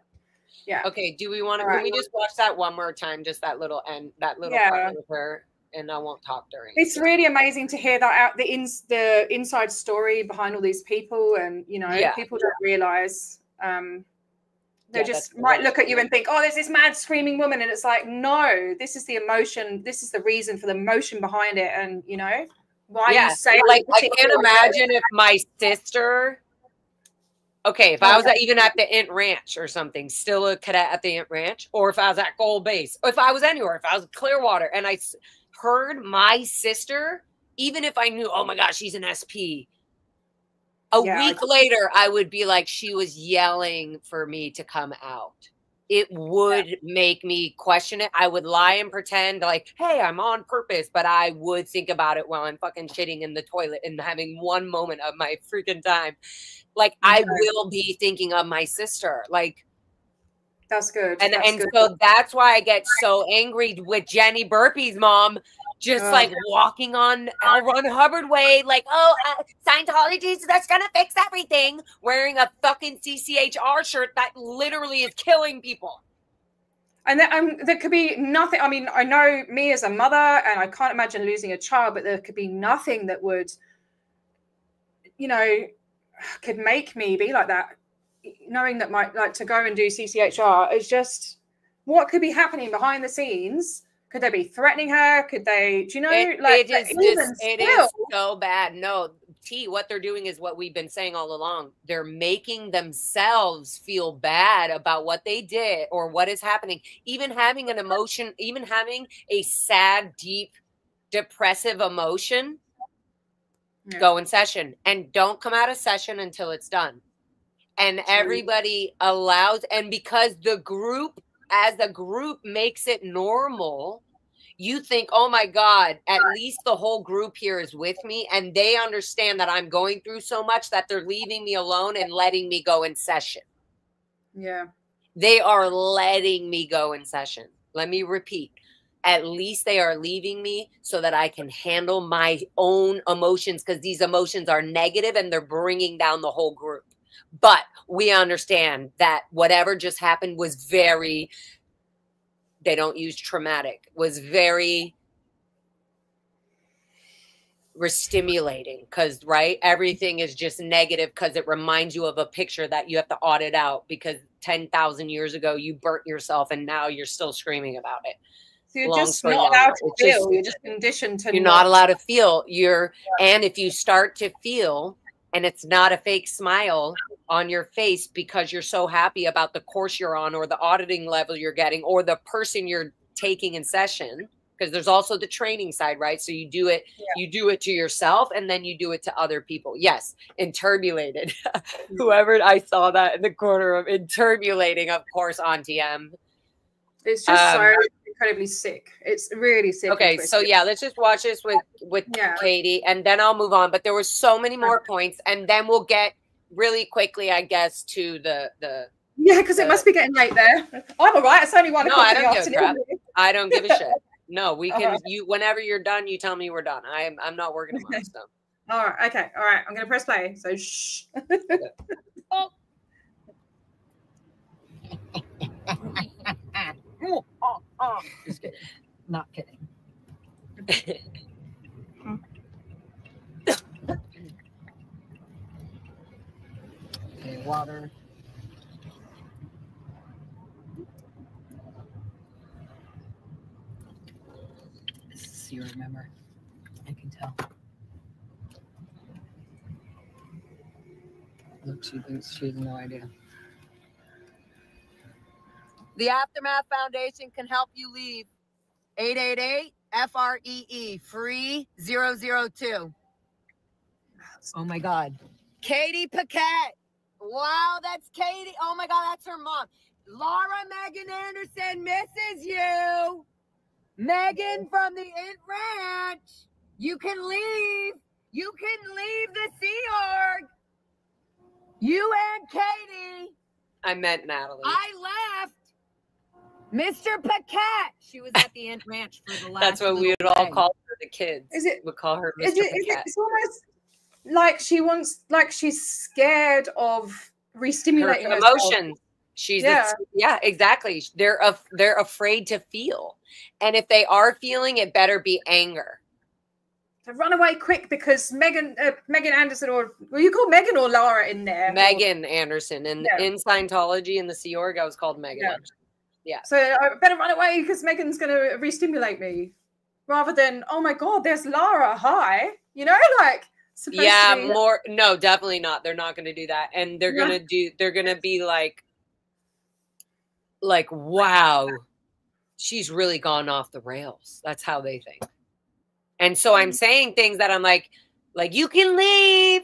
Yeah. Okay. Do we want to? Can we just watch that one more time? Just that little part with her, and I won't talk during. It's really amazing to hear that out the inside story behind all these people, and you know, people don't realize. They just might look at you and think, "Oh, there's this mad screaming woman," and it's like, no, this is the emotion. This is the reason for the emotion behind it, and you know. Why you say like I can't imagine if my sister if I was even at the Int Ranch or something, still a cadet at the Int Ranch, or if I was at Gold Base, or if I was anywhere, if I was Clearwater and I heard my sister, even if I knew, oh my gosh, she's an SP, a week later I would be like, she was yelling for me to come out. It would make me question it. I would lie and pretend like, hey, I'm on purpose. But I would think about it while I'm fucking shitting in the toilet and having one moment of my freaking time. Like, I will be thinking of my sister. Like, that's good. And so that's why I get so angry with Jenny Burpie's mom. Just like walking on L. Ron Hubbard way, like, Scientology, that's going to fix everything. Wearing a fucking CCHR shirt that literally is killing people. And there could be nothing. I mean, I know me as a mother, and I can't imagine losing a child, but there could be nothing that would, you know, could make me be like that. Knowing that to go and do CCHR is just what could be happening behind the scenes. Could they be threatening her? Could they, do you know, it is so bad. No, T, what they're doing is what we've been saying all along. They're making themselves feel bad about what they did or what is happening. Even having an emotion, even having a sad, deep, depressive emotion, go in session and don't come out of session until it's done. And everybody allows, and because the group, as a group makes it normal, you think, oh my God, at least the whole group here is with me. And they understand that I'm going through so much that they're leaving me alone and letting me go in session. Yeah. They are letting me go in session. Let me repeat. at least they are leaving me so that I can handle my own emotions, because these emotions are negative and they're bringing down the whole group. But we understand that whatever just happened was very, they don't use traumatic, was very stimulating, because everything is just negative because it reminds you of a picture that you have to audit out because 10,000 years ago you burnt yourself and now you're still screaming about it. So you're just not allowed to feel. You're just conditioned to. You're not allowed to feel. And if you start to feel, and it's not a fake smile on your face because you're so happy about the course you're on or the auditing level you're getting or the person you're taking in session, because there's also the training side, right? So you do it, you do it to yourself and then you do it to other people. Yes, interbulated. Whoever, I saw that in the corner of interbulating, of course, Auntie M. It's just so incredibly sick. It's really sick. Okay, so yeah, let's just watch this with Katie, and then I'll move on. But there were so many more points, and then we'll get really quickly, I guess, to the yeah, because it must be getting late there. I'm all right. It's only 1 o'clock. No, I don't give a crap. I don't give a shit. No, we can. You whenever you're done, you tell me we're done. I'm not working on my stuff. All right. Okay. All right. I'm gonna press play. So shh. Oh. Just kidding. Not kidding. Okay, water. This is you remember. I can tell. Look, she thinks she has no idea. The Aftermath Foundation can help you leave. 888-FREE, free 002. Oh my God. Katie Paquette. Wow, that's Katie. Oh my God, that's her mom. Laura Megan Anderson misses you. Megan from the Int Ranch. You can leave. You can leave the Sea Org. You and Katie. I meant Natalie. I left. Mr. Paquette. She was at the Int Ranch for the last. That's what we would all call her, the kids. Is it? We'd call her Mr. Paquette. It's almost like she wants, like she's scared of re-stimulating her emotions. She's exactly. They're afraid to feel, and if they are feeling, it better be anger. So run away quick, because Megan Anderson, or were you called Megan or Laura in there? Megan Anderson in Scientology in the Sea Org, I was called Megan. Anderson. Yeah. So I better run away because Megan's going to re-stimulate me, rather than, oh my God, there's Lara. Hi, like. Yeah, more. No, definitely not. They're not going to do that, and they're going to They're going to be like, wow, she's really gone off the rails. That's how they think. And so I'm saying things that I'm like you can leave.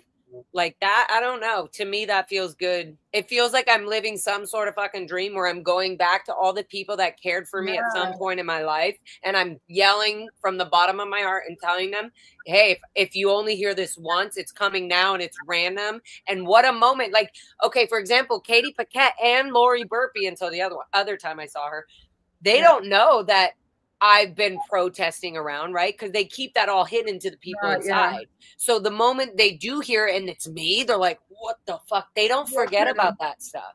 Like that, I don't know. To me, that feels good. It feels like I'm living some sort of fucking dream where I'm going back to all the people that cared for me at some point in my life. And I'm yelling from the bottom of my heart and telling them, hey, if you only hear this once, it's coming now and it's random. And what a moment. Like, okay, for example, Katie Paquette and Lori Burpee, until the other time I saw her, they don't know that I've been protesting around, right? Because they keep that all hidden to the people inside. So the moment they do hear it and it's me, they're like, what the fuck? They don't forget about that stuff.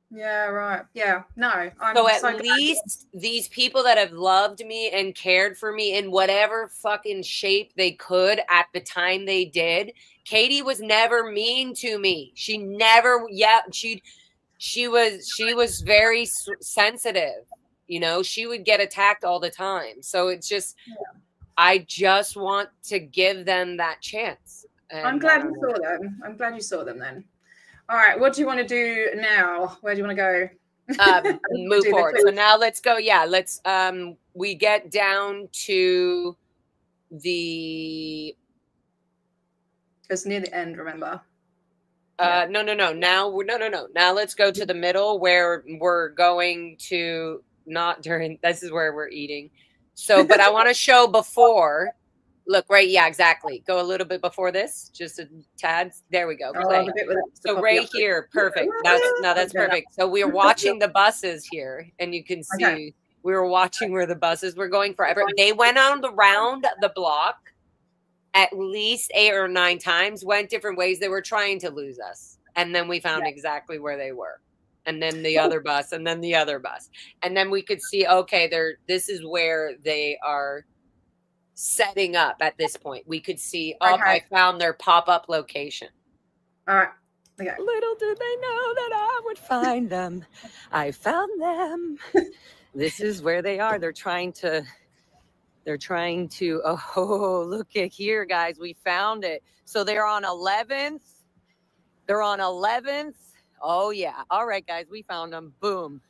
Yeah, right. Yeah, no. So at least these people that have loved me and cared for me in whatever fucking shape they could at the time they did, Katie was never mean to me. She never, she was very sensitive. She would get attacked all the time. So it's just, I just want to give them that chance. And, I'm glad you saw them. I'm glad you saw them then. All right. What do you want to do now? Where do you want to go? Move forward. So now let's go. Yeah. Let's, we get down to it's near the end, remember? No. Now Now let's go to the middle where we're going to, not during, this is where we're eating. So, but I want to show before, look, right. Yeah, exactly. Go a little bit before this, just a tad. There we go. Play. So right here. Perfect. That's perfect. So we're watching the buses here and you can see, We were watching where the buses were going forever. They went on around the block at least 8 or 9 times, went different ways. They were trying to lose us. And then we found exactly where they were. And then the other bus, and then the other bus. And then we could see, okay, this is where they are setting up at this point. We could see, I found their pop-up location. All right. Okay. Little did they know that I would find them. I found them. This is where they are. They're trying to, oh, look at here, guys. We found it. So they're on 11th. They're on 11th. Oh, yeah. All right, guys. We found them. Boom.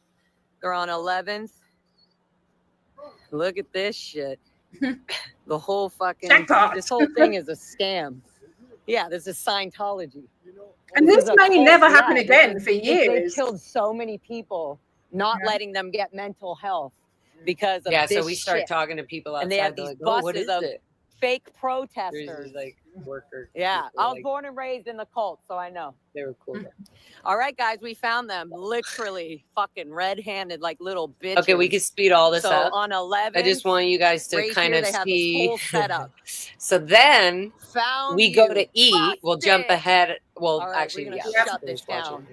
They're on 11th. Look at this shit. The whole fucking, this whole thing is a scam. Yeah, this is Scientology. And this may never happen again for years. They killed so many people, not letting them get mental health because of this so we start shit. talking to people outside. And they have these buses of fake protesters. There's like worker. Yeah, I was born and raised in the cult, so I know. They were cool. All right, guys, we found them literally fucking red-handed like little bitches. Okay, we can speed all this up. On 11. I just want you guys to kind of see. Whole setup. So then we go to eat. Busted. We'll jump ahead. Well, right, actually, shut this down.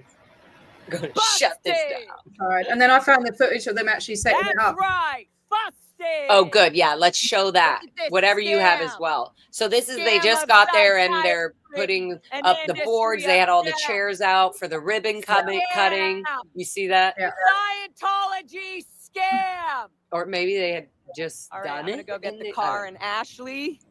We're going to shut this down. All right. And then I found the footage of them actually setting it up. That's right. Busted. Oh, good. Yeah, let's show that. Whatever you have as well. So this is, they just got there and they're putting up the boards. They had all the chairs out for the ribbon cutting. You see that? Yeah. Scientology scam. Or maybe they had just done it. I'm going to go get the car and Ashley.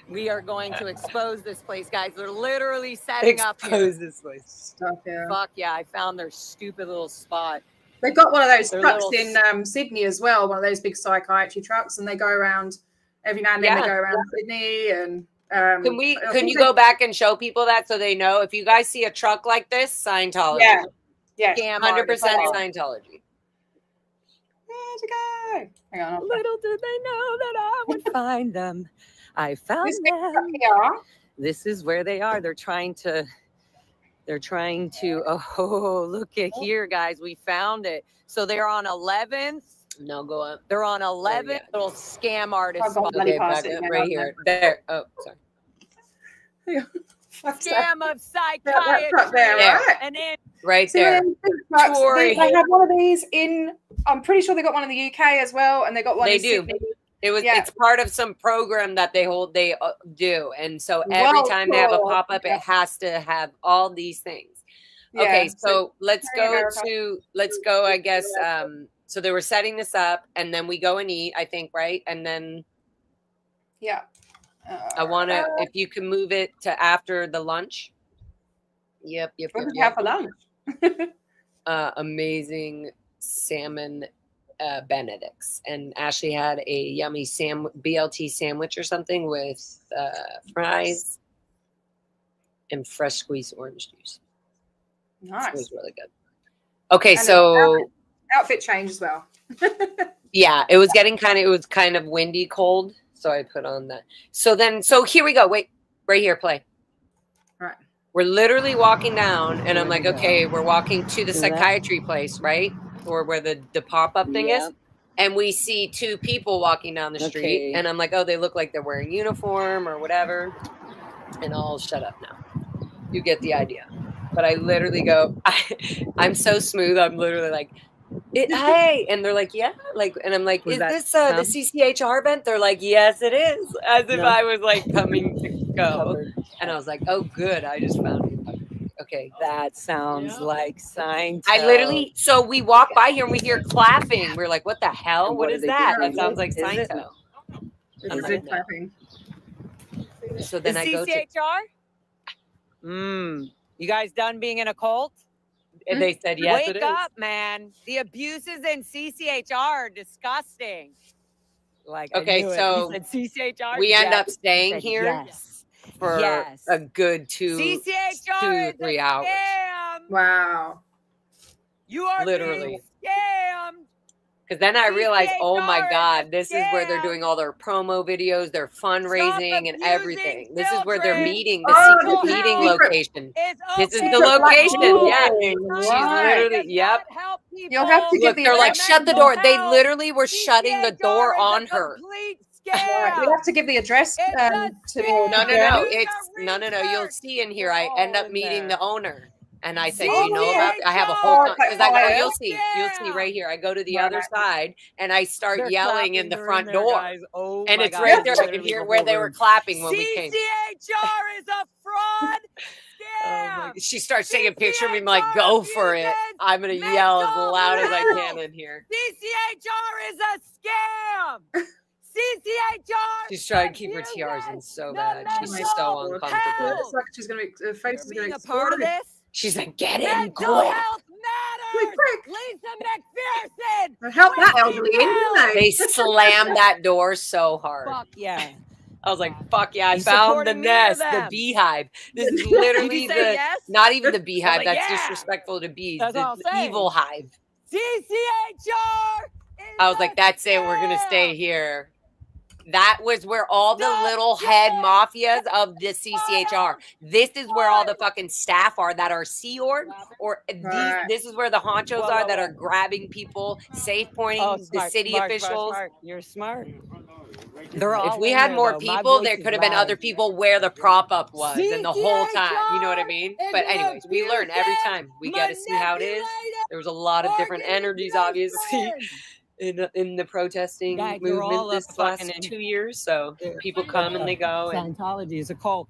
We are going to expose this place, guys. They're literally setting up here. Expose this place. Stuff, yeah. Fuck yeah, I found their stupid little spot. They've got one of those trucks in Sydney as well, one of those big psychiatry trucks, and they go around every now and then. They go around Sydney and. Can you go back and show people that so they know if you guys see a truck like this, Scientology. Yeah, 100% Scientology. Where'd you go? Hang on. Little did they know that I would find them. I found them. This is where they are. They're trying to, oh, look at here, guys. We found it. So they're on 11th. No, go up. They're on 11th. Little scam artist. Okay, back up right here. There. Oh, sorry. Scam of psychiatry. There, right? And then right there. They have one of these in. I'm pretty sure they got one in the UK as well, and they got one. They in do. Sydney. It's part of some program that they do, and so every time they have a pop up, it has to have all these things. Yeah. Okay, so let's go. I guess. So they were setting this up, and then we go and eat. I think, right, and then. Yeah. I want to, if you can move it to after the lunch. Yep. What did you have for lunch? Amazing salmon Benedicts, and Ashley had a yummy BLT sandwich or something with fries and fresh squeezed orange juice. Nice. It was really good. Okay, and so outfit change as well. Yeah, it was kind of windy, cold. So I put on that. So here we go. Wait, right here, play. All right. We're literally walking down, and I'm like, okay, we're walking to the psychiatry place, right? Or where the pop-up thing is. And we see 2 people walking down the street. And I'm like, oh, they look like they're wearing uniform or whatever. And I'll shut up now. You get the idea. But I literally go, I'm so smooth. I'm literally like, hey, and they're like, yeah, like, and I'm like, is this the CCHR event? They're like, yes, it is, as if I was like coming to go. And I was like, oh, good, I just found it. Okay, that sounds like Scientology. I literally, so we walk by here and we hear clapping. We're like, what the hell? What is that? That sounds like Scientology. It's good clapping. So then I go to CCHR. You guys done being in a cult? And they said, yes, Wake up, man. The abuses in CCHR are disgusting. Like, okay, so CCHR, we end up staying here for a good 2 to 3 hours. Wow. You are literally scammed. Because then I realized, oh my God, this is where they're doing all their promo videos, their fundraising and everything. This is where they're meeting, the secret meeting location. This is the location. Yeah. She's literally, yep. You'll have to give the they're like, shut the door. They literally were shutting the door on her. Right. You'll have to give the address to No. It's no. You'll see in here. I end up meeting the owner. And I said, you know about, I have a whole, because I go, you'll see right here. I go to the other side and I start yelling in the front door. Oh, and it's right there. I can hear where they were clapping when we came. CCHR is a fraud scam. She starts taking a picture of me. I'm like, go for it. I'm going to yell as loud as I can in here. CCHR is a scam. CCHR. She's trying to keep her tiaras in so bad. She's so uncomfortable. It's like she's going to, her face is going to explode. Part of this. She's like, get in quick. Mental health matters. Quick. Lisa McPherson. Help that elderly in, didn't they slammed that door so hard. Fuck yeah. I was like, fuck yeah, I found the nest, the beehive. This is literally not even the beehive. That's disrespectful to bees. The evil hive. CCHR. I was like, that's it. We're going to stay here. That was where all the little head mafias of the CCHR. This is where all the fucking staff are that are Sea Org, or this is where the honchos are that are grabbing people, safe pointing the city officials. You're smart. If we had more people, there could have been other people where the prop up was and the whole time. You know what I mean? But anyways, we learn every time. We get to see how it is. There was a lot of different energies, obviously. In the protesting movement this last 2 years. So people come and they go. Scientology is a cult.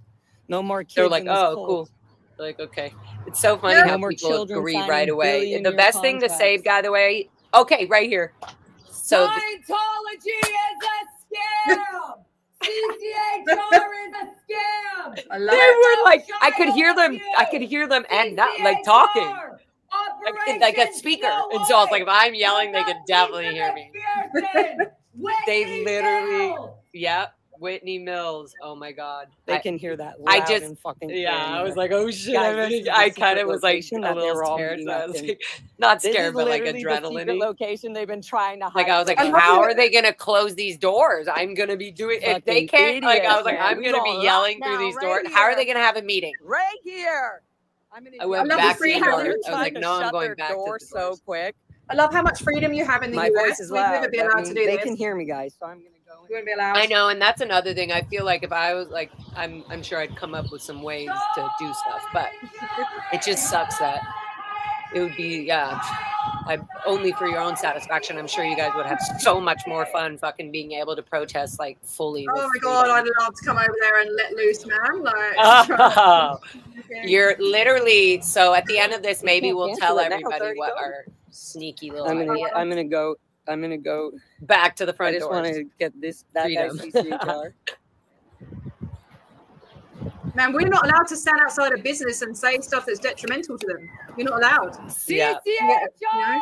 No more kids. They're like, oh, cool. They're like, okay. It's so funny how people agree right away. The best thing to say, by the way, okay, right here. So Scientology is a scam. CCHR is a scam. They were like, I could hear them and not like talking. Like a speaker. And so I was like, if I'm yelling, they could definitely hear me. They literally, Whitney Mills. Oh my God. They can hear that loud and fucking I was like, oh shit. I kind of was like a little scared. So I was like, not scared, but like adrenaline. The location they've been trying to hide. Like I was like, how are they gonna close these doors? I'm gonna be doing if they can't. Like I was like, I'm gonna be yelling through these doors. How are they gonna have a meeting? Right here. I went back to the door. I was like, no, I'm going back to the doors. So quick. I love how much freedom you have in the US. Voice is loud. We've never been allowed to do this. They can hear me, guys. So I'm gonna go. You wouldn't be allowed. I know, and that's another thing. I feel like if I was like, I'm sure I'd come up with some ways to do stuff, but it just sucks that it would be only for your own satisfaction. I'm sure you guys would have so much more fun fucking being able to protest like fully. Oh my God, I'd love to come over there and let loose, man. Like, you're literally, so at the end of this, maybe we'll tell everybody what our sneaky little I'm gonna go back to the front door. I just want to get that guy's CCHR. Man, we're not allowed to stand outside a business and say stuff that's detrimental to them. You're not allowed. CCHR.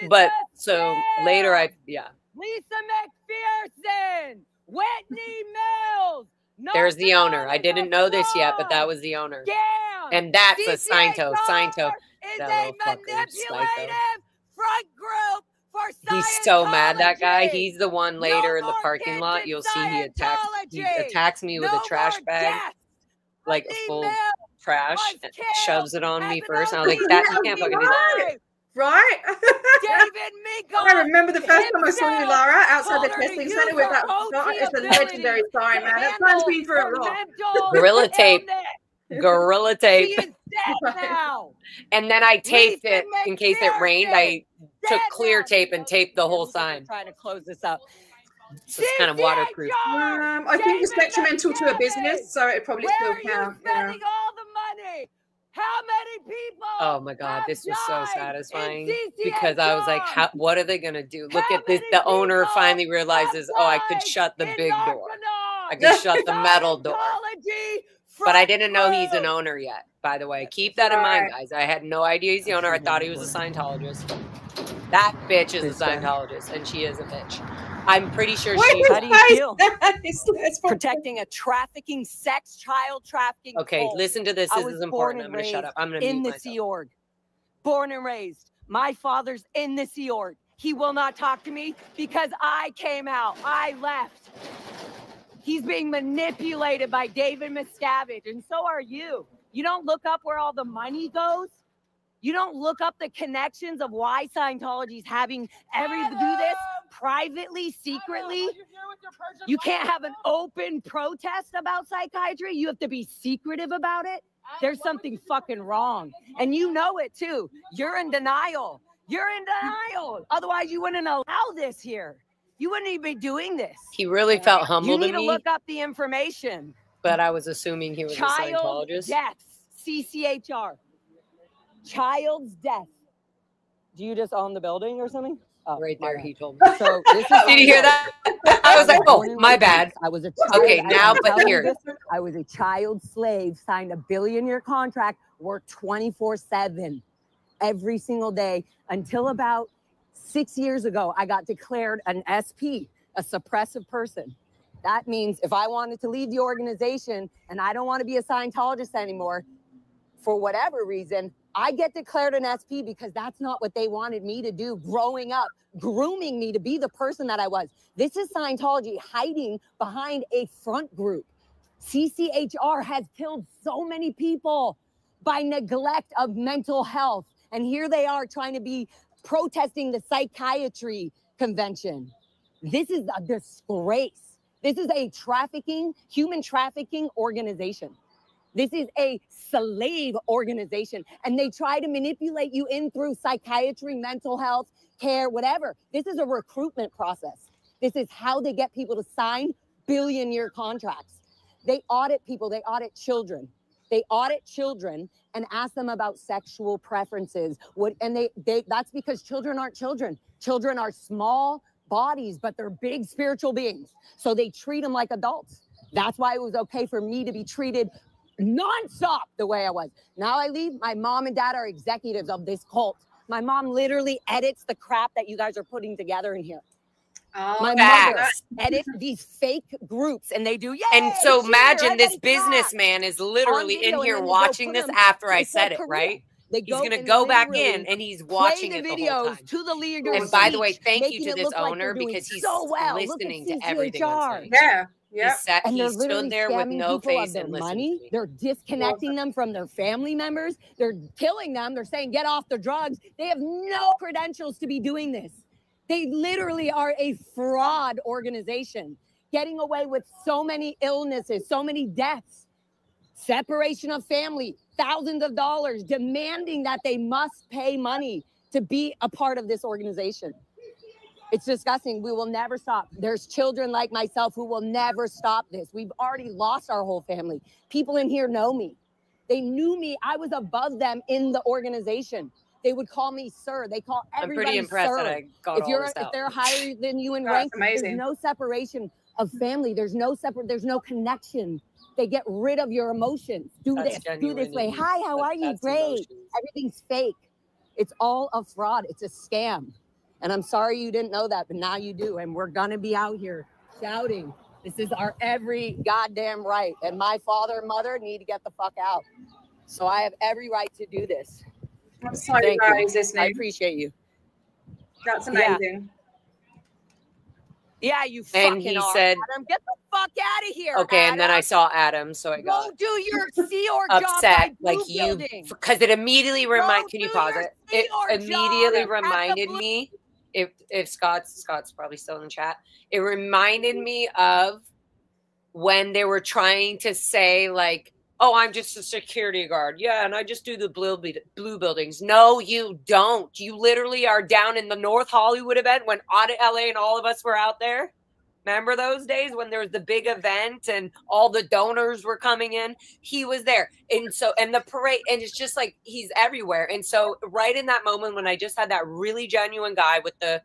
But so later, Lisa McPherson, Whitney Mills. There's the owner. I didn't know this yet, but that was the owner. And that's a Sciento. Sciento. Is a manipulative front group for Scientology. He's so mad, that guy. He's the one later in the parking lot. You'll see he attacks me with a trash bag. Like a full trash, and shoves it on me first. And I was like, "That you can't fucking do that." Right? David Meekle. I remember the first time I saw you, Lara, outside the testing center with that. It's a legendary sign, man. That sign's been through a lot. Gorilla tape. Gorilla tape. And then I taped it in case it rained. I took clear tape and taped the whole sign. Trying to close this up. So it's kind of waterproof. I think it's detrimental to a business, so it probably still counts. Spending all the money. How many people? Oh my God, this was so satisfying because I was like, what are they gonna do? Look at this. The owner finally realizes, oh, I could shut the big door. I could shut the metal door. But I didn't know he's an owner yet, by the way. Keep that in mind, guys. I had no idea he's the owner. I thought he was a Scientologist. That bitch is a Scientologist, and she is a bitch. I'm pretty sure she. How do you feel? It's protecting a trafficking, child trafficking. Okay, cult. Listen to this. This is important. I'm going to shut up. I'm going to in the Sea Org. Born and raised. My father's in the Sea Org. He will not talk to me because I came out. I left. He's being manipulated by David Miscavige, and so are you. You don't look up where all the money goes. You don't look up the connections of why Scientology is having everybody do this privately, secretly. You can't have an open protest about psychiatry. You have to be secretive about it. There's something fucking wrong. And you know it too. You're in denial. You're in denial. Otherwise, you wouldn't allow this here. You wouldn't even be doing this. He really felt humble to me. You need to look up the information. But I was assuming he was a Scientologist. Deaths, CCHR. Child's death. Do you just own the building or something? Oh, right there, he told me. So this is did you hear that? I was like, oh, my bad. I was a child. Okay, now, but here. I was a child slave, signed a billion-year contract, worked 24/7 every single day until about 6 years ago. I got declared an SP, a suppressive person. That means if I wanted to leave the organization and I don't want to be a Scientologist anymore, for whatever reason, I get declared an SP because that's not what they wanted me to do growing up, grooming me to be the person that I was. This is Scientology hiding behind a front group. CCHR has killed so many people by neglect of mental health. And here they are trying to be protesting the psychiatry convention. This is a disgrace. This is a human trafficking organization. This is a slave organization, and they try to manipulate you in through psychiatry, mental health, care, whatever. This is a recruitment process. This is how they get people to sign billion-year contracts. They audit people. They audit children. They audit children and ask them about sexual preferences. That's because children aren't children. Children are small bodies, but they're big spiritual beings. So they treat them like adults. That's why it was okay for me to be treated nonstop the way I was. Now I leave. My mom and dad are executives of this cult. My mom literally edits the crap that you guys are putting together in here. Oh, my mother edits these fake groups, and they do. Yay, and so imagine this businessman is literally in here watching this after I said it, right? He's going to go back in and he's watching it the whole time. To the leaders. And by the way, thank you to this owner because he's listening to everything I'm saying. Yeah. Yeah. And he stood there with no face and listened money. To me. They're disconnecting them from their family members. They're killing them. They're saying, get off the drugs. They have no credentials to be doing this. They literally are a fraud organization, getting away with so many illnesses, so many deaths, separation of family, thousands of dollars, demanding that they must pay money to be a part of this organization. It's disgusting. We will never stop. There's children like myself who will never stop this. We've already lost our whole family. People in here know me. They knew me. I was above them in the organization. They would call me sir. They call everybody I'm pretty impressed sir. that I got all this out. If they're higher than you in rank, there's no separation of family. There's no connection. They get rid of your emotions. Do this way. Hi, how are you? Great. Emotions. Everything's fake. It's all a fraud. It's a scam. And I'm sorry you didn't know that, but now you do. And we're going to be out here shouting. This is our every goddamn right. And my father and mother need to get the fuck out. So I have every right to do this. I'm sorry, guys, listening. I appreciate you. That's amazing. Yeah, you fucking And he are, said, Adam. Get the fuck out of here, okay, Adam. and then I saw Adam, so I got Go do your Sea Org upset, job like you, because it immediately reminded. Can you pause it? It immediately reminded me. If Scott's probably still in the chat, it reminded me of when they were trying to say like, oh, I'm just a security guard. Yeah, and I just do the blue buildings. No, you don't. You literally are down in the North Hollywood event when Audit LA and all of us were out there. Remember those days when there was the big event and all the donors were coming in? He was there. And the parade, and it's just like he's everywhere. And so right in that moment when I just had that really genuine guy with the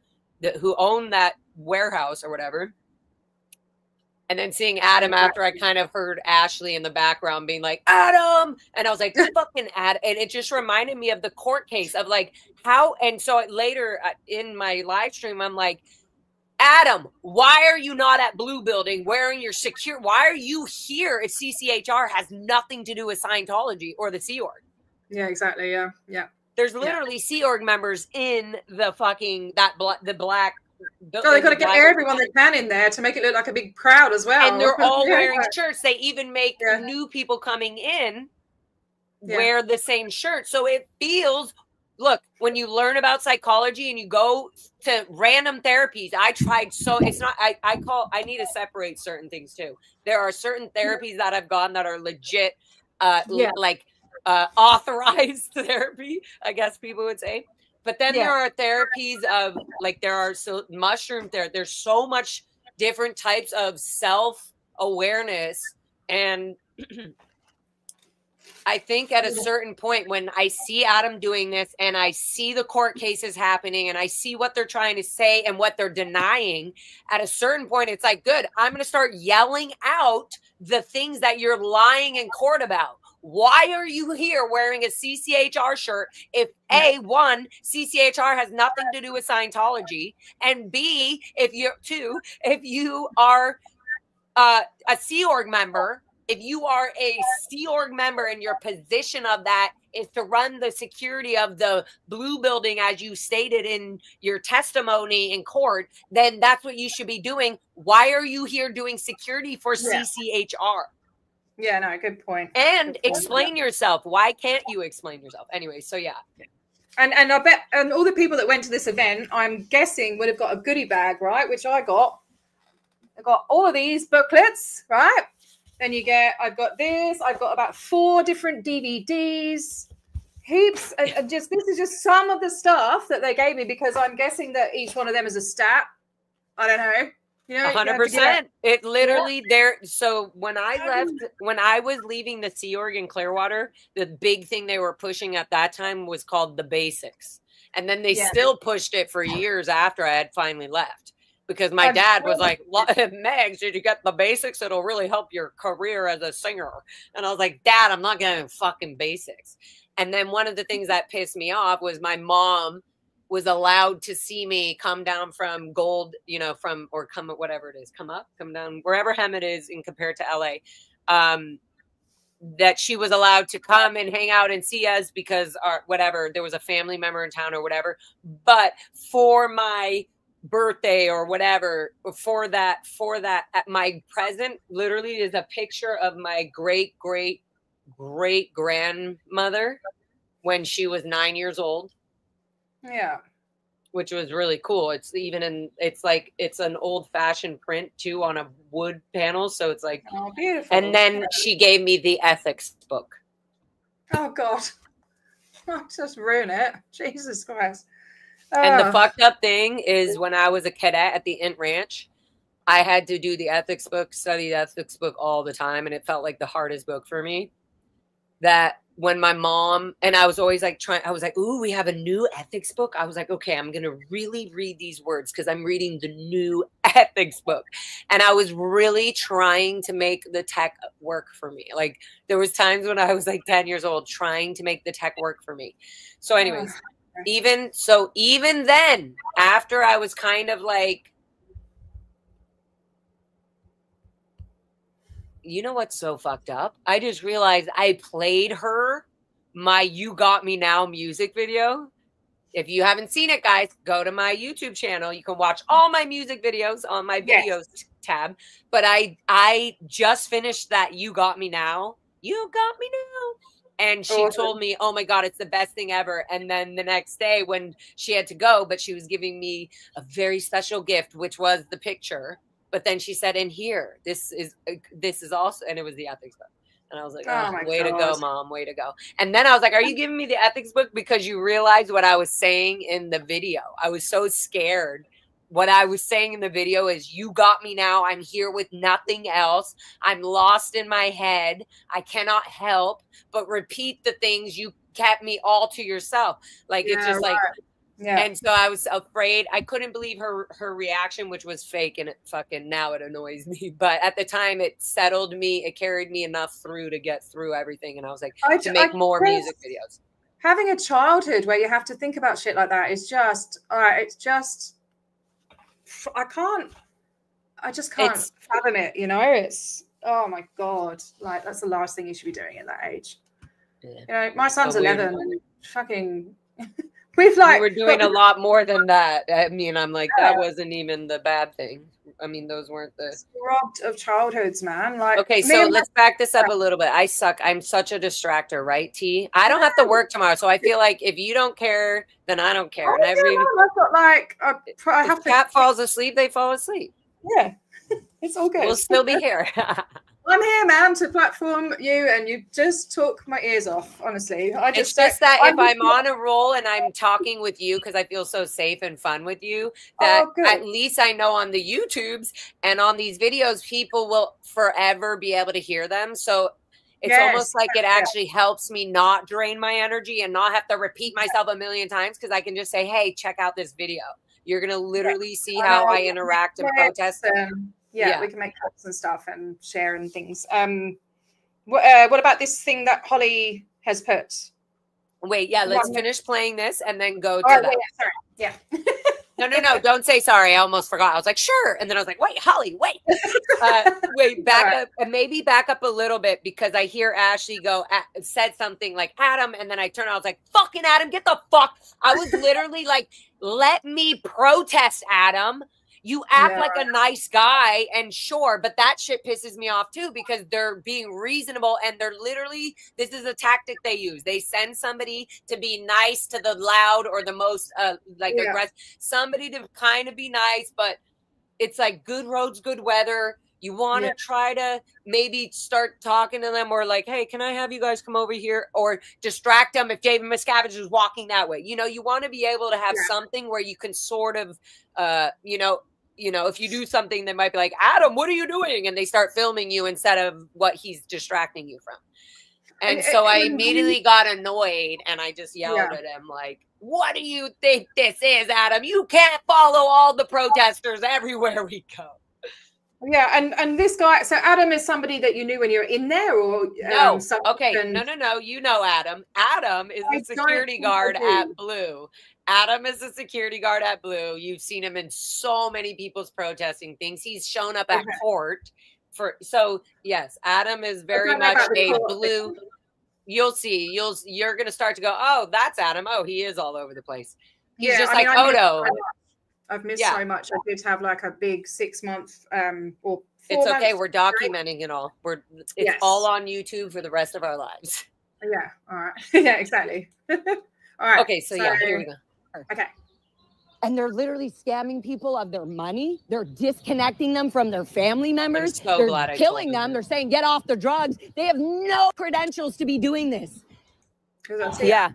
who owned that warehouse or whatever, and then seeing Adam after I kind of heard Ashley in the background being like, Adam. And I was like, fucking Adam. And it just reminded me of the court case of like how, and so later in my live stream, I'm like, Adam, why are you not at Blue Building wearing your secure? Why are you here if CCHR has nothing to do with Scientology or the Sea Org? Yeah, exactly. Yeah. Yeah. There's literally Sea Org members in the fucking the black. So they got to get everyone they can in there to make it look like a big crowd as well. And they're all wearing shirts. They even make new people coming in wear the same shirt. So it feels, look, when you learn about psychology and you go to random therapies, I tried, so it's not, I need to separate certain things too. There are certain therapies that I've gone that are legit, authorized therapy, I guess people would say. But then there are therapies of, like, there are mushroom therapy. There's so much different types of self-awareness. And I think at a certain point when I see Adam doing this and I see the court cases happening and I see what they're trying to say and what they're denying, at a certain point, it's like, good, I'm going to start yelling out the things that you're lying in court about. Why are you here wearing a CCHR shirt if A1, CCHR has nothing to do with Scientology, and B, if you are a Sea Org member, if you are a Sea Org member and your position of that is to run the security of the blue building, as you stated in your testimony in court, then that's what you should be doing. Why are you here doing security for CCHR? Yeah, no, good point. And explain yourself. Why can't you explain yourself? Anyway, so yeah. And I bet, and all the people that went to this event, I'm guessing, would have got a goodie bag, right? Which I got. I got all of these booklets, right? Then you get, I've got this. I've got about 4 different DVDs, heaps. And just, this is just some of the stuff that they gave me, because I'm guessing that each one of them is a stat. I don't know. You know, 100%. It literally there. So when I left, when I was leaving the Sea Org in Clearwater, the big thing they were pushing at that time was called the basics. And then they still pushed it for years after I had finally left, because my dad was like, Megs, did you get the basics? It'll really help your career as a singer. And I was like, Dad, I'm not getting fucking basics. And then one of the things that pissed me off was my mom was allowed to see me come down from Gold, you know, from, or come, whatever it is, come up, come down, wherever Hemet is in compared to LA, that she was allowed to come and hang out and see us because whatever, there was a family member in town or whatever. But for my birthday or whatever, for that, at my present literally is a picture of my great grandmother when she was 9 years old. Yeah. Which was really cool. It's even in, it's like, it's an old fashioned print too on a wood panel. So it's like, oh, beautiful. And then she gave me the ethics book. Oh God. I'll just ruin it. Jesus Christ. And the fucked up thing is, when I was a cadet at the Int Ranch, I had to do the ethics book, study the ethics book all the time. And it felt like the hardest book for me. That when my mom, and I was always like I was like, ooh, we have a new ethics book. I was like, okay, I'm going to really read these words because I'm reading the new ethics book. And I was really trying to make the tech work for me. Like, there was times when I was like 10 years old trying to make the tech work for me. So anyways, even then, after I was kind of like, you know what's so fucked up? I just realized I played her my You Got Me Now music video. If you haven't seen it, guys, go to my YouTube channel. You can watch all my music videos on my videos tab. But I just finished that You Got Me Now. You Got Me Now. And she told me, oh my God, it's the best thing ever. And then the next day when she had to go, but she was giving me a very special gift, which was the picture. But then she said, in here, this is also, and it was the ethics book. And I was like, oh way to go, Mom, way to go. And then I was like, are you giving me the ethics book because you realized what I was saying in the video? I was so scared. What I was saying in the video is, you got me now. I'm here with nothing else. I'm lost in my head. I cannot help but repeat the things you kept me all to yourself. Like, it's just like, yeah. And so I was afraid. I couldn't believe her reaction, which was fake, and it fucking, now it annoys me. But at the time, it settled me. It carried me enough through to get through everything. And I was like, to make more music videos. Having a childhood where you have to think about shit like that is just, it's just, I just can't fathom it. You know, it's, oh my God, like, that's the last thing you should be doing at that age. Yeah. You know, my son's 11 and fucking We've like we're doing a lot more than that. I mean, I'm like, that wasn't even the bad thing. I mean, those weren't the robbed of childhoods, man. Like, okay, so let's back this up a little bit. I suck. I'm such a distractor, right, T? I don't have to work tomorrow, so I feel like if you don't care, then I don't care. And I've got like I have to. Cat falls asleep, they fall asleep. Yeah, it's all good. We'll still be here. I'm here, man, to platform you, and you just talk my ears off. Honestly, it's just that if I'm on a roll and I'm talking with you because I feel so safe and fun with you, that at least I know on the YouTubes and on these videos, people will forever be able to hear them. So it's almost like it actually helps me not drain my energy and not have to repeat myself a million times because I can just say, "Hey, check out this video." You're gonna literally see how I interact and protest. Yeah, we can make clips and stuff and share and things. What about this thing that Holly has put? Wait, let's finish playing this and then go to that. Wait, sorry. Yeah. No, don't say sorry. I almost forgot. I was like, sure. And then I was like, wait, Holly, wait. Wait, back up. And maybe back up a little bit because I hear Ashley said something like Adam. And then I turned, I was like, fucking Adam, get the fuck. I was literally like, let me protest, Adam. You act like a nice guy and sure, but that shit pisses me off too because they're being reasonable and they're literally, this is a tactic they use. They send somebody to be nice to the loud or the most aggressive, somebody to kind of be nice, but it's like good roads, good weather. You want to try to maybe start talking to them or like, hey, can I have you guys come over here or distract them if David Miscavige is walking that way? You know, you want to be able to have something where you can sort of, if you do something, they might be like, Adam, what are you doing? And they start filming you instead of what he's distracting you from. And so I immediately got annoyed and I just yelled at him like, what do you think this is, Adam? You can't follow all the protesters everywhere we go. Yeah, and this guy, so Adam is somebody that you knew when you were in there or no. Okay, no. You know Adam. Adam is the security guard at Blue. Adam is a security guard at Blue. You've seen him in so many people's protesting things. He's shown up at court yes, Adam is very much a Blue. You'll see. You're gonna start to go, oh, that's Adam. Oh, he is all over the place. He's just like Odo. I've missed so much. I did have like a big 6 month or 4 it's okay. We're documenting it all. It's all on YouTube for the rest of our lives. Yeah. All right. Yeah, exactly. All right. Okay. So here we go. Okay. And they're literally scamming people of their money. They're disconnecting them from their family members. They're killing them. They're saying, get off the drugs. They have no credentials to be doing this. Yeah.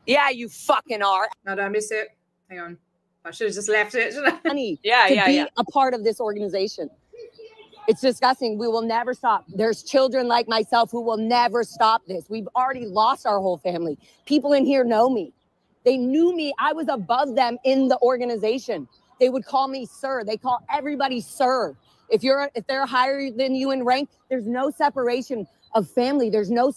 Yeah, you fucking are. No, don't miss it. Hang on. I should have just left it. Honey, to be a part of this organization. It's disgusting. We will never stop. There's children like myself who will never stop this. We've already lost our whole family. People in here know me. They knew me. I was above them in the organization. They would call me sir. They call everybody sir. If they're higher than you in rank, there's no separation of family. There's no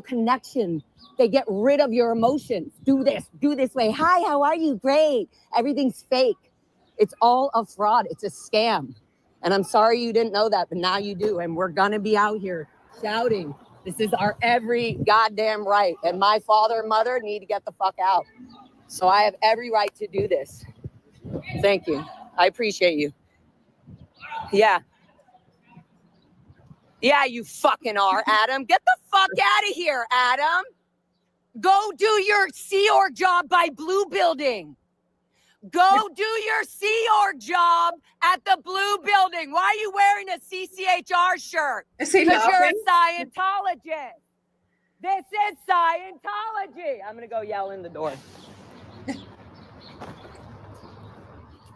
connection. They get rid of your emotions. Do this way. Hi, how are you? Great. Everything's fake. It's all a fraud. It's a scam. And I'm sorry you didn't know that, but now you do. And we're going to be out here shouting. This is our every goddamn right. And my father and mother need to get the fuck out. So I have every right to do this. Thank you. I appreciate you. Yeah. Yeah, you fucking are, Adam. Get the fuck out of here, Adam. Go do your Sea Org job by Blue Building. Go do your Sea Org job at the Blue Building. Why are you wearing a CCHR shirt? Because you're a Scientologist. This is Scientology. I'm going to go yell in the door.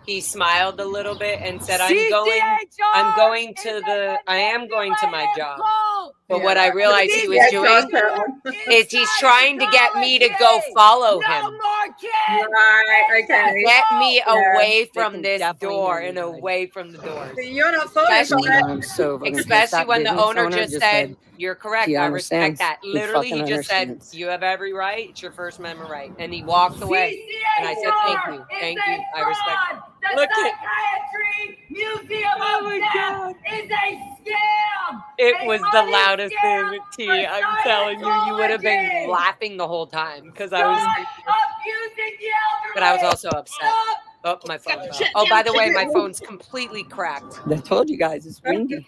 He smiled a little bit and said, I am going to my job. But what I realized he was doing is he's trying to get me to go follow him. Right, okay. Get me away from this door and away from the doors. You're not following. Especially when the owner just said, you're correct. I respect that. Literally, he just said, you have every right. It's your First Amendment right. And he walked away. And I said, thank you. Thank you. I respect it. Look at Psychiatry Museum of Death is a scam. It was the loudest thing, T. I'm telling you, you would have been laughing the whole time because I was. But I was also upset. Oh, my phone. Oh, by the way, my phone's completely cracked. I told you guys it's windy.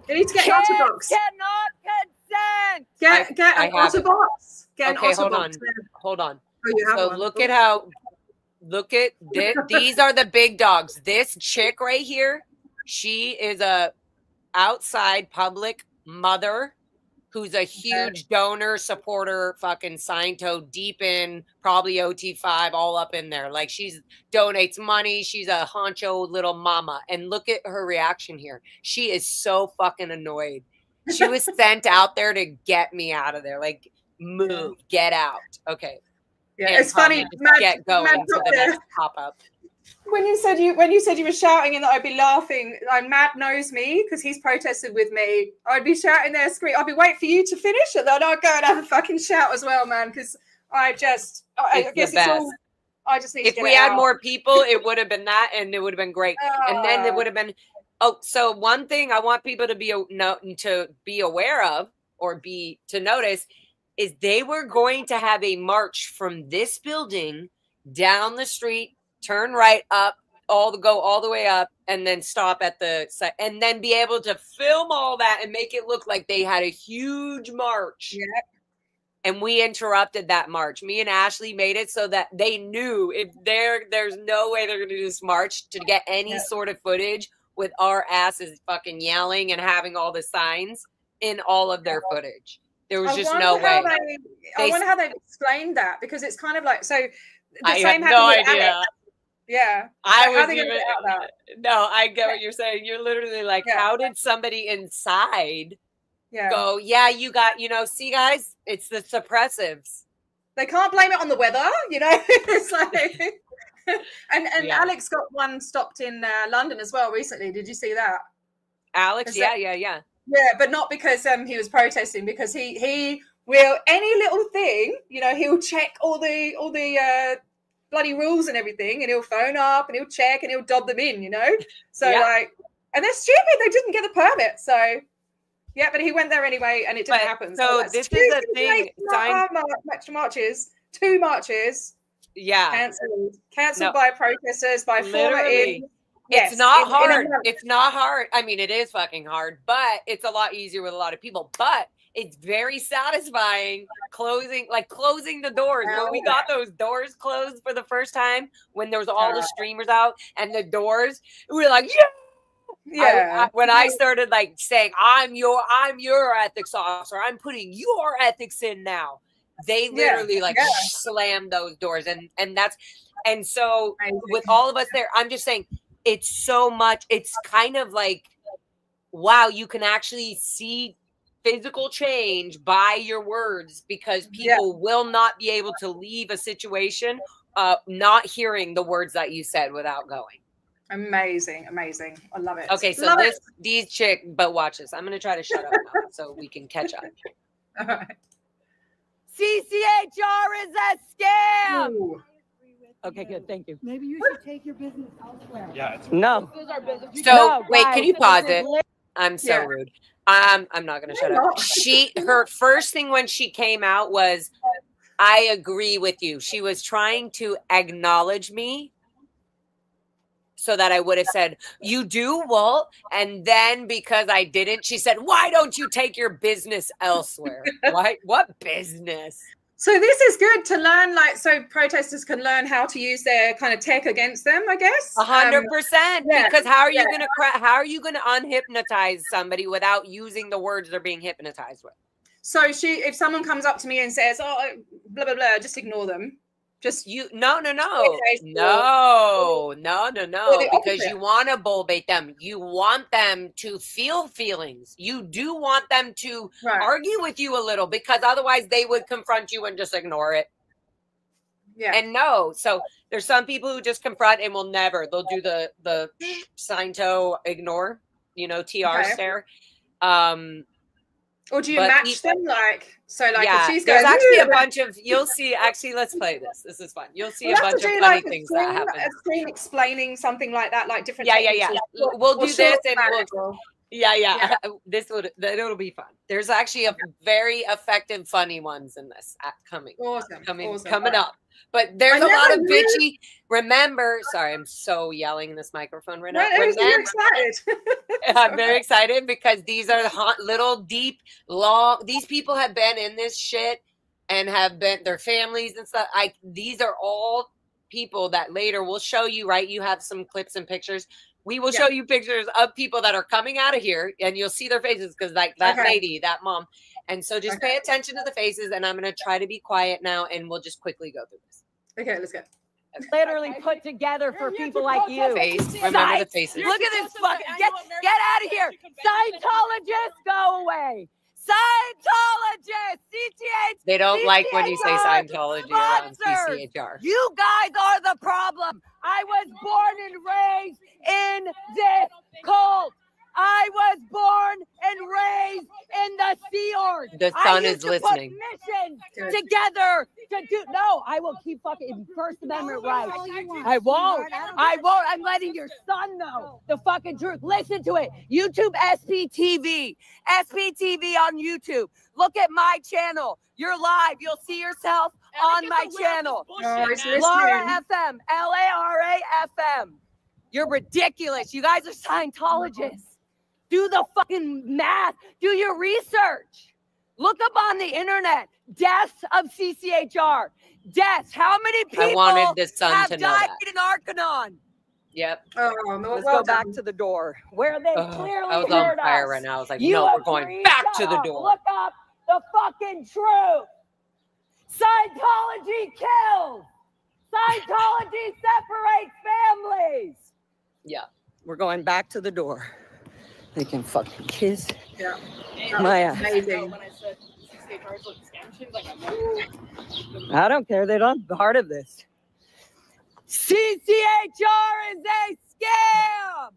You need to get an OtterBox. Cannot consent. Get an OtterBox. Okay, hold on. So look at how. Look at this. These are the big dogs. This chick right here, she is a outside public mother who's a huge donor, supporter, fucking Sciento, deep in, probably OT5, all up in there. Like she's donates money. She's a honcho little mama. And look at her reaction here. She is so fucking annoyed. She was sent out there to get me out of there. Like, move, get out. Okay. Yeah, it's funny. Get going to the next pop-up. When you said you were shouting and that I'd be laughing, like Matt knows me because he's protested with me. I'd be shouting there, screaming. I'd be waiting for you to finish, and then I'd go and have a fucking shout as well, man. Because I guess it's all. I just need. If we had more people, it would have been that, and it would have been great. And then it would have been. Oh, so one thing I want people to be aware of or to notice is they were going to have a march from this building down the street, turn right up, go all the way up, and then stop at the site, and then be able to film all that and make it look like they had a huge march. Yeah. And we interrupted that march. Me and Ashley made it so that they knew if there's no way they're going to do this march to get any sort of footage with our asses fucking yelling and having all the signs in all of their footage. There was just no way. I wonder how they've explained that, because it's kind of like, so the I same have no happened with idea. Alex. Yeah. I was even, no, I get what you're saying. You're literally like, how did somebody inside go, yeah, you got, see guys, it's the suppressives. They can't blame it on the weather, it's like, and Alex got one stopped in London as well recently. Did you see that? Alex? Yeah. Yeah, but not because he was protesting, because he will, any little thing, he'll check all the bloody rules and everything, and he'll phone up and he'll check and he'll dob them in, So like, and they're stupid. They didn't get the permit, so yeah. But he went there anyway, and it didn't happen. So this is the thing. Extra marches, 2 marches. Yeah, cancelled by protesters, by former. Yes, it's not hard. It's not hard. I mean, it is fucking hard, but it's a lot easier with a lot of people. But it's very satisfying closing the doors. When we got those doors closed for the first time, when there was all the streamers out and the doors, we were like, yeah. When I started like saying, I'm your ethics officer, I'm putting your ethics in now. They literally slammed those doors, and so with all of us there, I'm just saying. It's so much. It's kind of like, wow, you can actually see physical change by your words, because people will not be able to leave a situation not hearing the words that you said without going. Amazing. I love it. Okay, so these chick, but watch this. I'm going to try to shut up now so we can catch up. All right. CCHR is a scam. Ooh. Okay, good. Thank you. Maybe you should take your business elsewhere. Yeah. No. So wait, can you pause it? I'm so rude. I'm not gonna shut up. Her first thing when she came out was, I agree with you. She was trying to acknowledge me so that I would have said, you do, Walt? And then because I didn't, she said, why don't you take your business elsewhere? What business? So this is good to learn, so protesters can learn how to use their kind of tech against them, I guess. 100%. Because how are you gonna unhypnotize somebody without using the words they're being hypnotized with? So if someone comes up to me and says, "Oh, blah blah blah," just ignore them. Just no, because you want to bullbait them. You want them to feel feelings. You do want them to argue with you a little, because otherwise they would confront you and just ignore it. Yeah. And so there's some people who just confront and will never. They'll do the Sciento ignore, TR stare. Or do you match them? If she's there's going, actually a bunch of, you'll see, actually, let's play this. This is fun. You'll see a bunch of funny things that happen. A screen explaining something like that, like different We'll do this, and Yeah. It'll be fun. There's actually a very effective, funny ones in this coming up. But there's a lot of bitchy. Remember, sorry, I'm so yelling in this microphone right now. You're excited. I'm very excited because these are the little, deep, long. These people have been in this shit and have been their families and stuff. These are all people that later we'll show you. Right, you have some clips and pictures. We will show you pictures of people that are coming out of here, and you'll see their faces because, like that lady, that mom. And so just pay attention to the faces, and I'm going to try to be quiet now, and we'll just quickly go through this. Okay, let's go. Literally put together for people like you. Remember the faces. Look at this fucking get out of here. Scientologists, go away. Scientologists, CCHR. They don't like when you say Scientology around CCHR. You guys are the problem. I was born and raised in this cult. I was born and raised in the Sea Org. The sun is listening. Put missions together to do. No, I will keep fucking First Amendment rights. I won't. I'm letting your son know the fucking truth. Listen to it. YouTube SPTV. SPTV on YouTube. Look at my channel. You're live. You'll see yourself on my channel. Lara FM. LARA FM. You're ridiculous. You guys are Scientologists. Do the fucking math. Do your research. Look up on the internet. Deaths of CCHR. Deaths. How many people have died in Arcanon? Yep. Let's go back to the door where they clearly I was on fire right now. I was like, no, we're going back to the door. Look up the fucking truth. Scientology kills. Scientology separates families. Yeah. We're going back to the door. They can fucking kiss. Yeah. My ass. Amazing. I don't care. They're not part of this. CCHR is a scam.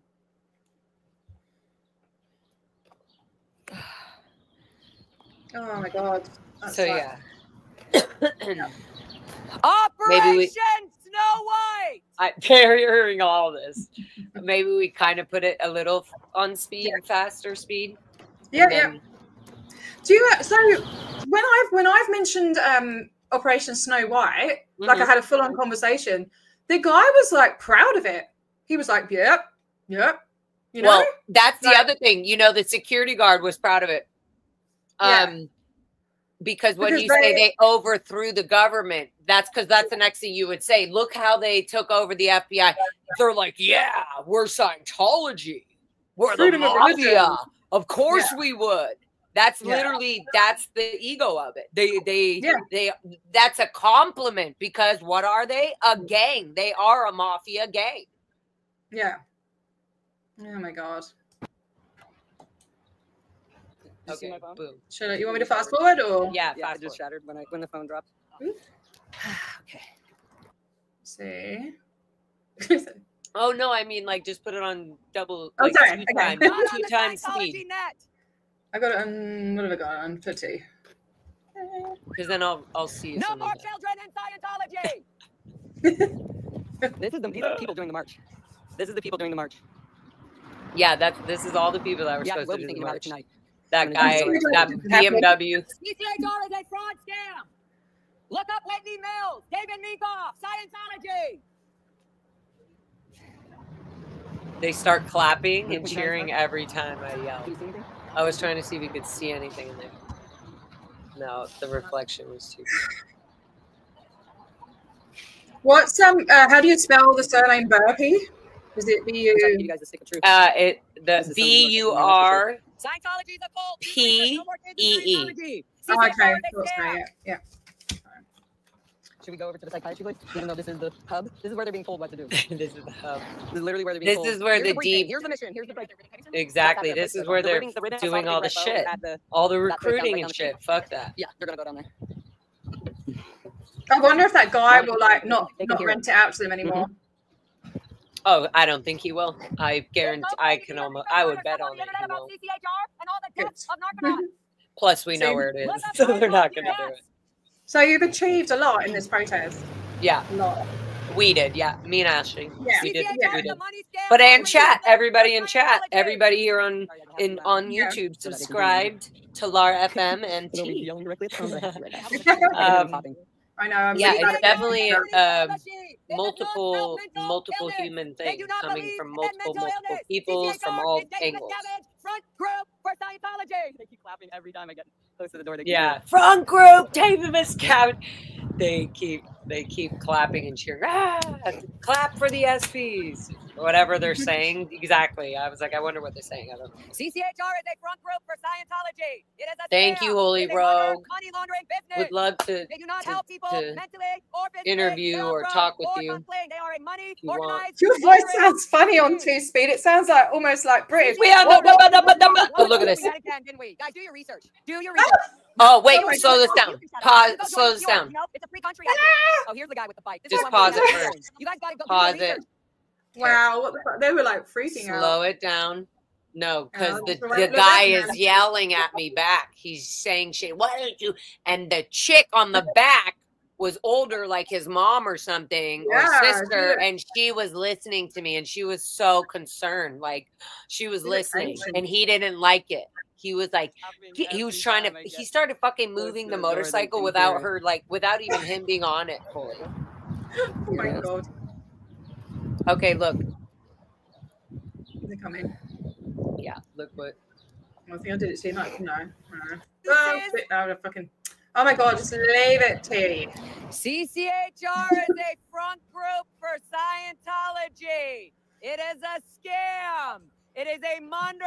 Oh my God. So yeah. Operation Snow White. They're hearing all this. Maybe we kind of put it a little on speed, faster speed. Yeah. Do you? So when I've mentioned Operation Snow White, like I had a full-on conversation. The guy was like proud of it. He was like, "Yep." You know. Well, that's the other thing. You know, the security guard was proud of it. Because when you say they overthrew the government, that's because that's the next thing you would say. Look how they took over the FBI. They're like, yeah, we're Scientology. We're the mafia. Of course we would. That's literally, that's the ego of it. They that's a compliment because what are they? A gang. They are a mafia gang. Yeah. Oh my God. Okay, boom. You want me to fast forward or? Yeah, I just shattered when the phone dropped. Okay. See. Oh no, I mean like just put it on double. Oh, like, sorry. Two times speed. I got it on. What have I got on? 50. Because then I'll see you. No more children in Scientology. These are the people doing the march. This is the people doing the march. Yeah, this is all the people that were supposed to do the march. Tonight. That guy, that BMW. CCHR is a fraud scam. Look up Whitney Mills, David Meekoff, Scientology. They start clapping and cheering every time I yell. I was trying to see if you could see anything in there. No, the reflection was too. What's how do you spell the surname Burpee? Is it B-U? The B-U-R. Scientology is a cult. P-E-E. Oh, okay. Yeah. Should we go over to the psychiatry place? Even though this is the hub, this is where they're being told what to do. This is the hub. This is literally where they're being told. This is where the deep. Here's the mission. Here's the break. Exactly. This is where they're doing all the shit, all the recruiting and shit. Fuck that. Yeah, they're gonna go down there. I wonder if that guy will like not rent it out to them anymore. Oh, I don't think he will. I guarantee. I would bet on it. He won't. Plus, we know where it is, so they're not going to do it. So you've achieved a lot in this protest. Yeah. A lot. We did, yeah. Me and Ashley. Yeah. We did. Yeah. We did. But and chat, everybody in chat, everybody here on Yeah. YouTube, subscribed to LFM and T. I know. I'm Yeah, really it's bad. definitely multiple human thing coming from multiple peoples from all angles. Front group for Scientology. They keep clapping every time I get close to the door. Yeah, front group, David Miscavige. They keep clapping and cheering. Ah, clap for the SPs. Whatever they're saying, exactly. I was like, I wonder what they're saying. I don't know. CCHR is a front group for Scientology. It is a Thank you, Holy Rogue. money laundering business. Would love to They do not help people mentally or physically. interview or talk with you. They are a money you want. organized. Your voice sounds funny on 2-speed. It sounds like almost like British. We have oh, look at this. We had again, didn't we? Guys, do your research. Do your research. Oh, wait, slow this down. Pause, slow this down. It's a free country. Oh, here's the guy with the bike. Just pause it first. You guys got to go pause do your it. research. Wow, what the fuck? They were like freaking out. Slow it down. No, because the Look, guy look, is yelling at me back. He's saying shit. What did you? And the chick on the back was older, like his mom or something, or sister, and she was listening to me, and she was so concerned, like she was listening, and he didn't like it. He was like, he was trying to. He started fucking moving the motorcycle without her, like without even him being on it fully. Oh my god. Okay, look. They're coming. Yeah, look what. I think I did it to you. No. Oh my god, just leave it, T. CCHR is a front group for Scientology. It is a scam. It is a money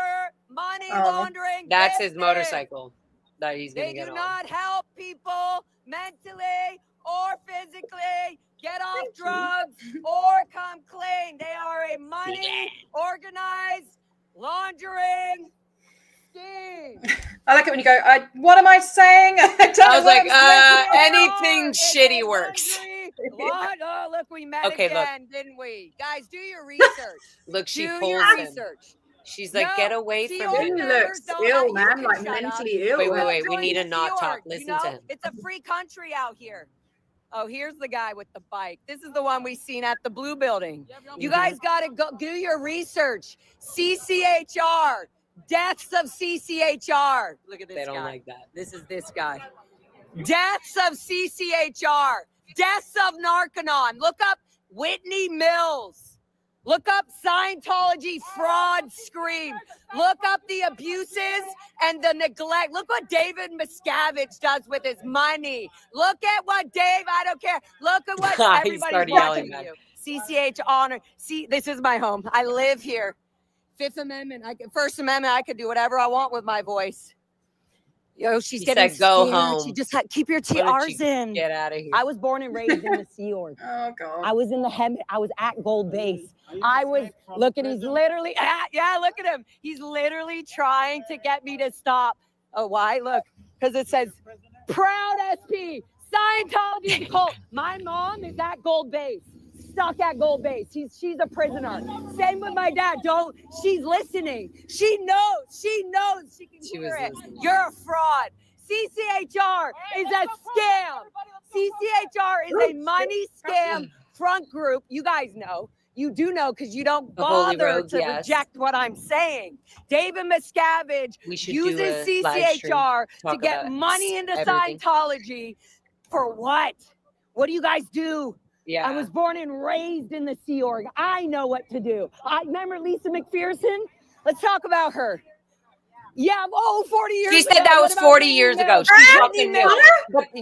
laundering. That's business. his motorcycle that he's gonna They get do on. not help people mentally or physically get off drugs or come clean. They are a money organized laundering scheme. I like it when you go, what am I saying? I was like, anything shitty works. Oh, look, we met again, didn't we? Guys, do your research. Look, she do pulls your him. Research. She's like, get away from He him. looks ill, man, like mentally ill. Wait. We need to not talk. Listen to him. It's a free country out here. Oh, here's the guy with the bike. This is the one we seen at the Blue Building. You guys got to go do your research. CCHR. Deaths of CCHR. Look at this guy. They don't like that. This is this guy. Deaths of CCHR. Deaths of Narconon. Look up Whitney Mills. Look up Scientology fraud scream. Look up the abuses and the neglect. Look what David Miscavige does with his money. Look at what Dave, I don't care. Look at what everybody's watching you. CCH honor. See, this is my home. I live here. Fifth Amendment. First Amendment, I could do whatever I want with my voice. Yo, she's getting said, go scared. home. She just had keep your TRs in. Get out of here. I was born and raised in the Sea Org. Oh god. I was in the hem. I was at Gold Base. I was look at he's literally yeah, look at him. He's literally trying to get me to stop. Oh, why? Look, because it says proud SP Scientology cult. My mom is at Gold Base. Stuck at Gold Base. She's a prisoner. Same with my dad. She's listening. She knows. She can hear it. You're a fraud. CCHR is a scam. CCHR is a money scam front group. You guys know. You do know because you don't bother to reject what I'm saying. David Miscavige uses CCHR to get money into Scientology for what? What do you guys do? Yeah. I was born and raised in the Sea Org. I know what to do. I remember Lisa McPherson. Let's talk about her. Yeah, 40 years ago. She said that was 40 years ago. She fucking knew.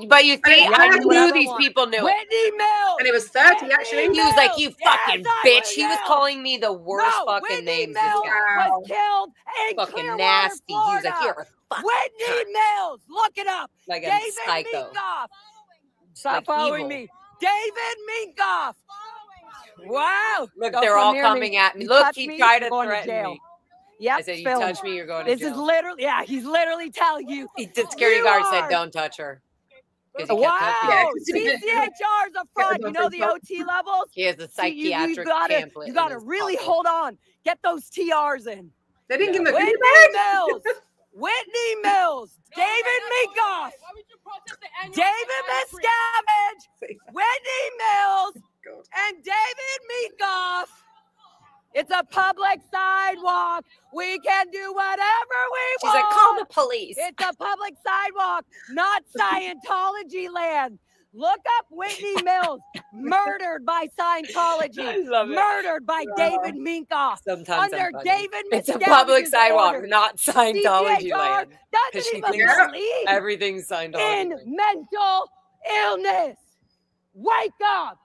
But you think I knew these people knew it. Whitney Mills. And it was 30 actually. He was like, you fucking bitch. He was calling me the worst fucking names. Whitney Mills was killed in fucking nasty. He was like, you're a fucking Whitney Mills. Look it up. Like a David psycho. Minkoff. Stop Like following evil. me. David Minkoff. Wow. Look, Don't they're come all near coming me. at me. You Look, touch he me, tried you're to going threaten jail. me. Yep, I said, you film. touch me, you're going to This jail. is literally, he's literally telling you. The security guard said, are. don't touch her. 'Cause he kept Wow. touching me. CCHR is a fraud. You know the OT levels? He has a psychiatric pamphlet. You gotta in his really pocket. hold on. Get those TRs in. They didn't give him a Whitney goodie bag. Mills. Whitney Mills. David Minkoff. David Miscavige. Whitney Mills. God. And David Meekoff. It's a public sidewalk. We can do whatever we want. She's like, call the police. It's a public sidewalk, not Scientology land. Look up Whitney Mills, murdered by Scientology, murdered by David Minkoff. Sometimes under David it's a public sidewalk, order. not Scientology CCHR land. doesn't even believe everything's Scientology in land. mental illness. Wake up.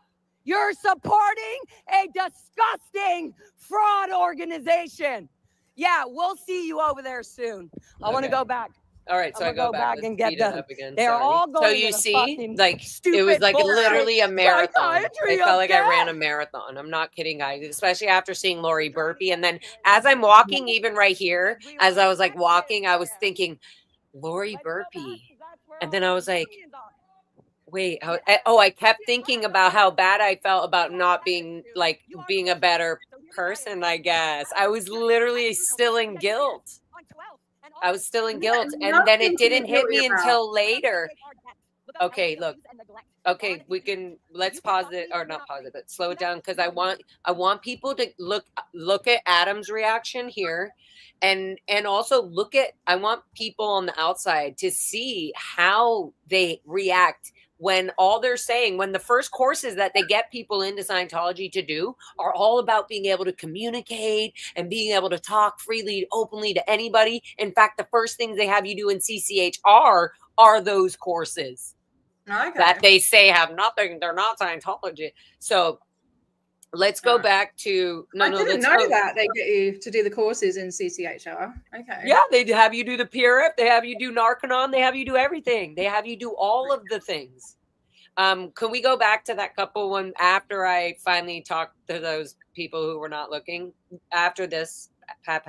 You're supporting a disgusting fraud organization. Yeah, we'll see you over there soon. I want to go back. All right, so I go back and get them. Again. They're all going. So you see, like it was like literally a marathon. I felt like I ran a marathon. I'm not kidding, guys. Especially after seeing Lori Burpee, and then as I'm walking, even right here, as I was like walking, I was thinking, Lori Burpee, and then I was like, wait, I kept thinking about how bad I felt about not being a better person. I guess I was literally still in guilt. I was still in guilt, and then it didn't hit me until later. Okay, look. Okay, let's pause it, or not pause it, but slow it down, because I want people to look at Adam's reaction here, and also I want people on the outside to see how they react when all they're saying, when the first courses that they get people into Scientology to do are all about being able to communicate and being able to talk freely, openly to anybody. In fact, the first things they have you do in CCHR are those courses that they say have nothing. They're not Scientology. So let's go back to I didn't know that they get you to do the courses in CCHR. Okay. Yeah, they have you do the PRF, they have you do Narconon, they have you do everything. They have you do all of the things. Can we go back to that couple one after I finally talked to those people who were not looking? After this, pat,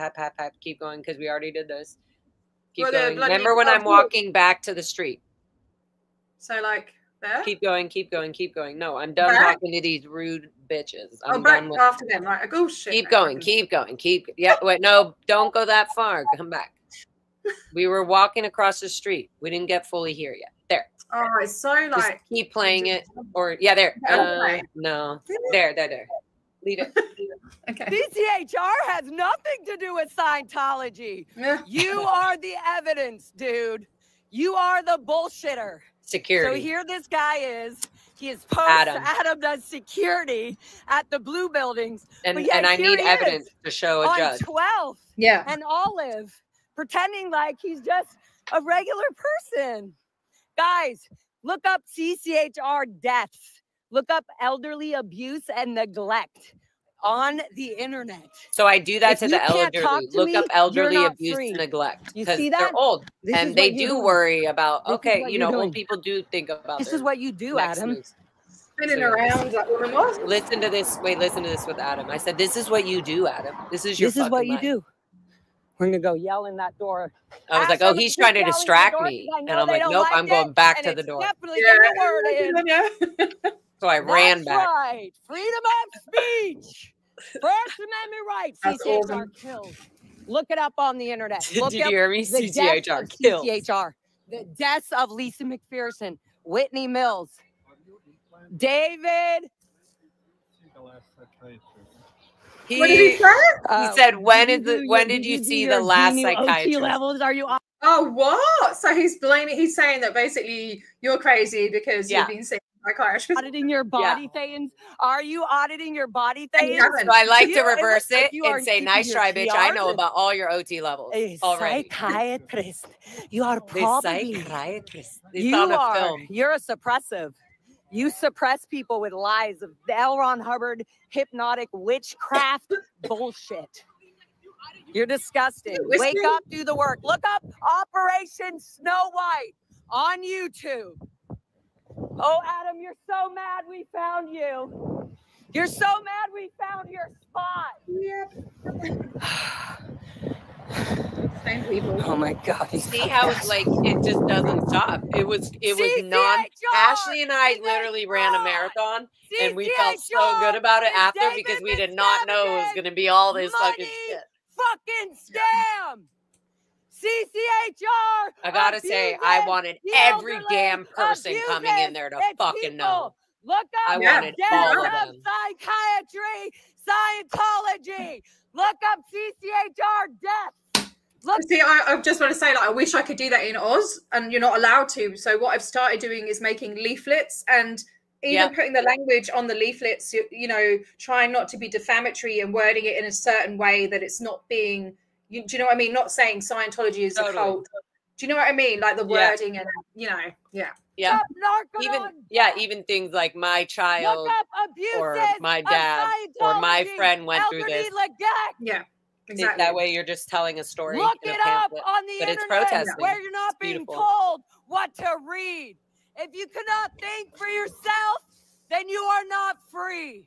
keep going, because we already did this. Keep going. Remember when I'm walking back to the street? So like there? Keep going. No, I'm done talking to these rude bitches. I'm back after them. Like, oh shit. Keep going. Yeah, wait, no, don't go that far. Come back. We were walking across the street. We didn't get fully here yet. There. Oh, it's so like. Just keep playing it. Or yeah, there. No. There. Leave it. Okay. CCHR has nothing to do with Scientology. You are the evidence, dude. You are the bullshitter. Security. So here this guy is. He is Adam does security at the Blue Buildings. And I need evidence to show a judge. On 12th. Yeah. And Olive, pretending like he's just a regular person. Guys, look up CCHR deaths. Look up elderly abuse and neglect on the internet. So I do that to the elderly. Look up elderly abuse and neglect. You see that? They're old. And they do worry about, okay, you know, old people do think about this. Is what you do, Adam. Spinning around that woman was. Listen to this. Wait, listen to this with Adam. I said, this is what you do, Adam. This is your fucking life. You do. We're going to go yell in that door. I was like, oh, he's trying to distract me. And I'm like, nope, I'm going back to the door. Definitely get the word in. So I ran back. Right. Freedom of speech. First Amendment rights. CCHR killed. Look it up on the internet. Did you hear me? CCHR killed. CCHR. The deaths of Lisa McPherson, Whitney Mills, David. What did he say? He said, when did you see the last psychiatrist? Levels are you on? Oh, what? So he's saying that basically you're crazy because you've been seeing a psychiatrist. Auditing your body things? Are you auditing your body things? So I like to reverse it and say, nice try, bitch. I know about all your OT levels already. Psychiatrist. You are probably. Psychiatrist. You're a suppressive. You suppress people with lies of L. Ron Hubbard, hypnotic witchcraft bullshit. You're disgusting. Wake up, do the work. Look up Operation Snow White on YouTube. Oh, Adam, you're so mad we found you. You're so mad we found your spot. Yep. Same people. Oh my God. See how it's like it just doesn't stop. It was Ashley and I literally ran a marathon and we felt so good about it after because we did not know it was gonna be all this fucking shit. Fucking scam. CCHR. I gotta say, I wanted every damn person coming in there to fucking know. Look up I wanted all of them. psychiatry, Scientology. Look up CCHR death. See, I just want to say, like, I wish I could do that in Oz, and you're not allowed to. So what I've started doing is making leaflets, and even putting the language on the leaflets, you know, trying not to be defamatory and wording it in a certain way that it's not being, do you know what I mean? Not saying Scientology is a cult. Do you know what I mean? Like the wording and, you know, Yeah. Even things like my child or my dad or my friend went through this. Yeah. Exactly. That way you're just telling a story. Look it up on the internet, it's protesting. where you're not being told what to read. If you cannot think for yourself, then you are not free.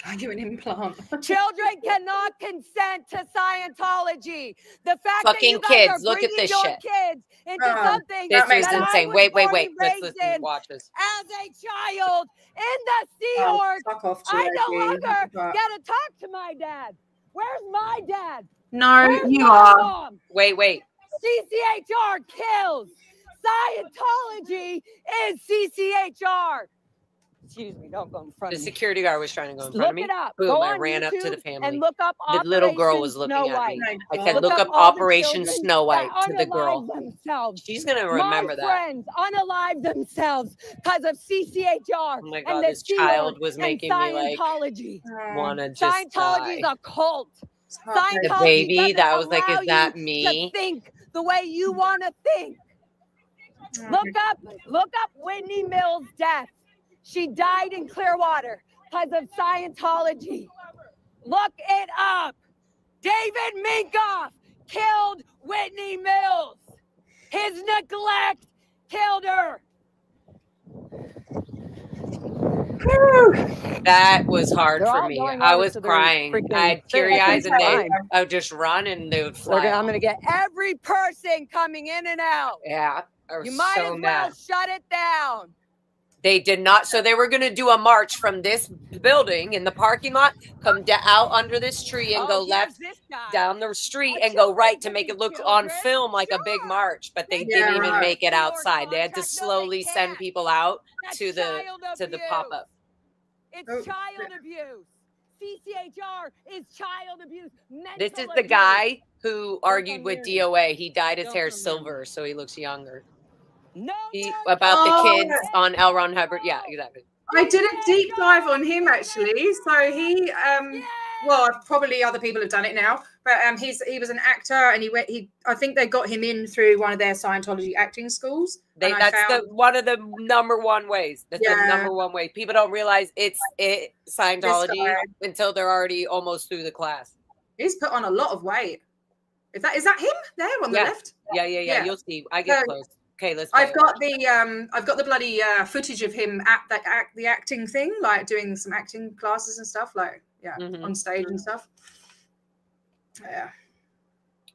Are you an implant? Children cannot consent to Scientology. The fact that you guys are look at this your shit. Kids into something this is that insane. I Wait. was Let's listen. Watch this. As a child in the Sea Org, I no longer get to talk to my dad. Where's my dad? No, Where's you my are. mom? Wait. CCHR kills. Scientology is CCHR. Excuse me, don't go in front of me. The security guard was trying to go in front of me. Look it up. Boom, Go I on ran YouTube up to the family. and look up the little girl was looking at me. I said, look up Operation Snow White to the girl. She's going to remember that. My friends unalive themselves because of CCHR. Oh my God, this child was making me like want to just Scientology is a cult. The baby that was like, is that me? Think the way you want to think. Look up Whitney Mills' death. She died in Clearwater because of Scientology. Look it up. David Minkoff killed Whitney Mills. His neglect killed her. That was hard for me. I was crying. I had teary eyes, and I would just run, and they would fly. I'm going to get every person coming in and out. Yeah, you might as well shut it down. They did not. So they were going to do a march from this building in the parking lot, come out under this tree and go left down the street and go right to make it look on film like a big march. But they didn't even make it outside. They had to slowly send people out to the pop-up. It's child abuse. CCHR is child abuse. This is the guy who argued with DOA. He dyed his hair silver so he looks younger. About the kids on L. Ron Hubbard. Yeah, exactly. I did a deep dive on him actually. So he, well, probably other people have done it now, but he was an actor, and I think they got him in through one of their Scientology acting schools. That's one of the number one ways. That's the number one way. People don't realize it's Scientology until they're already almost through the class. He's put on a lot of weight. Is that him there on the left? Yeah. You'll see. I get close. Okay, let's. I've got the bloody footage of him at the acting thing, like doing some acting classes and stuff, like on stage and stuff. Yeah.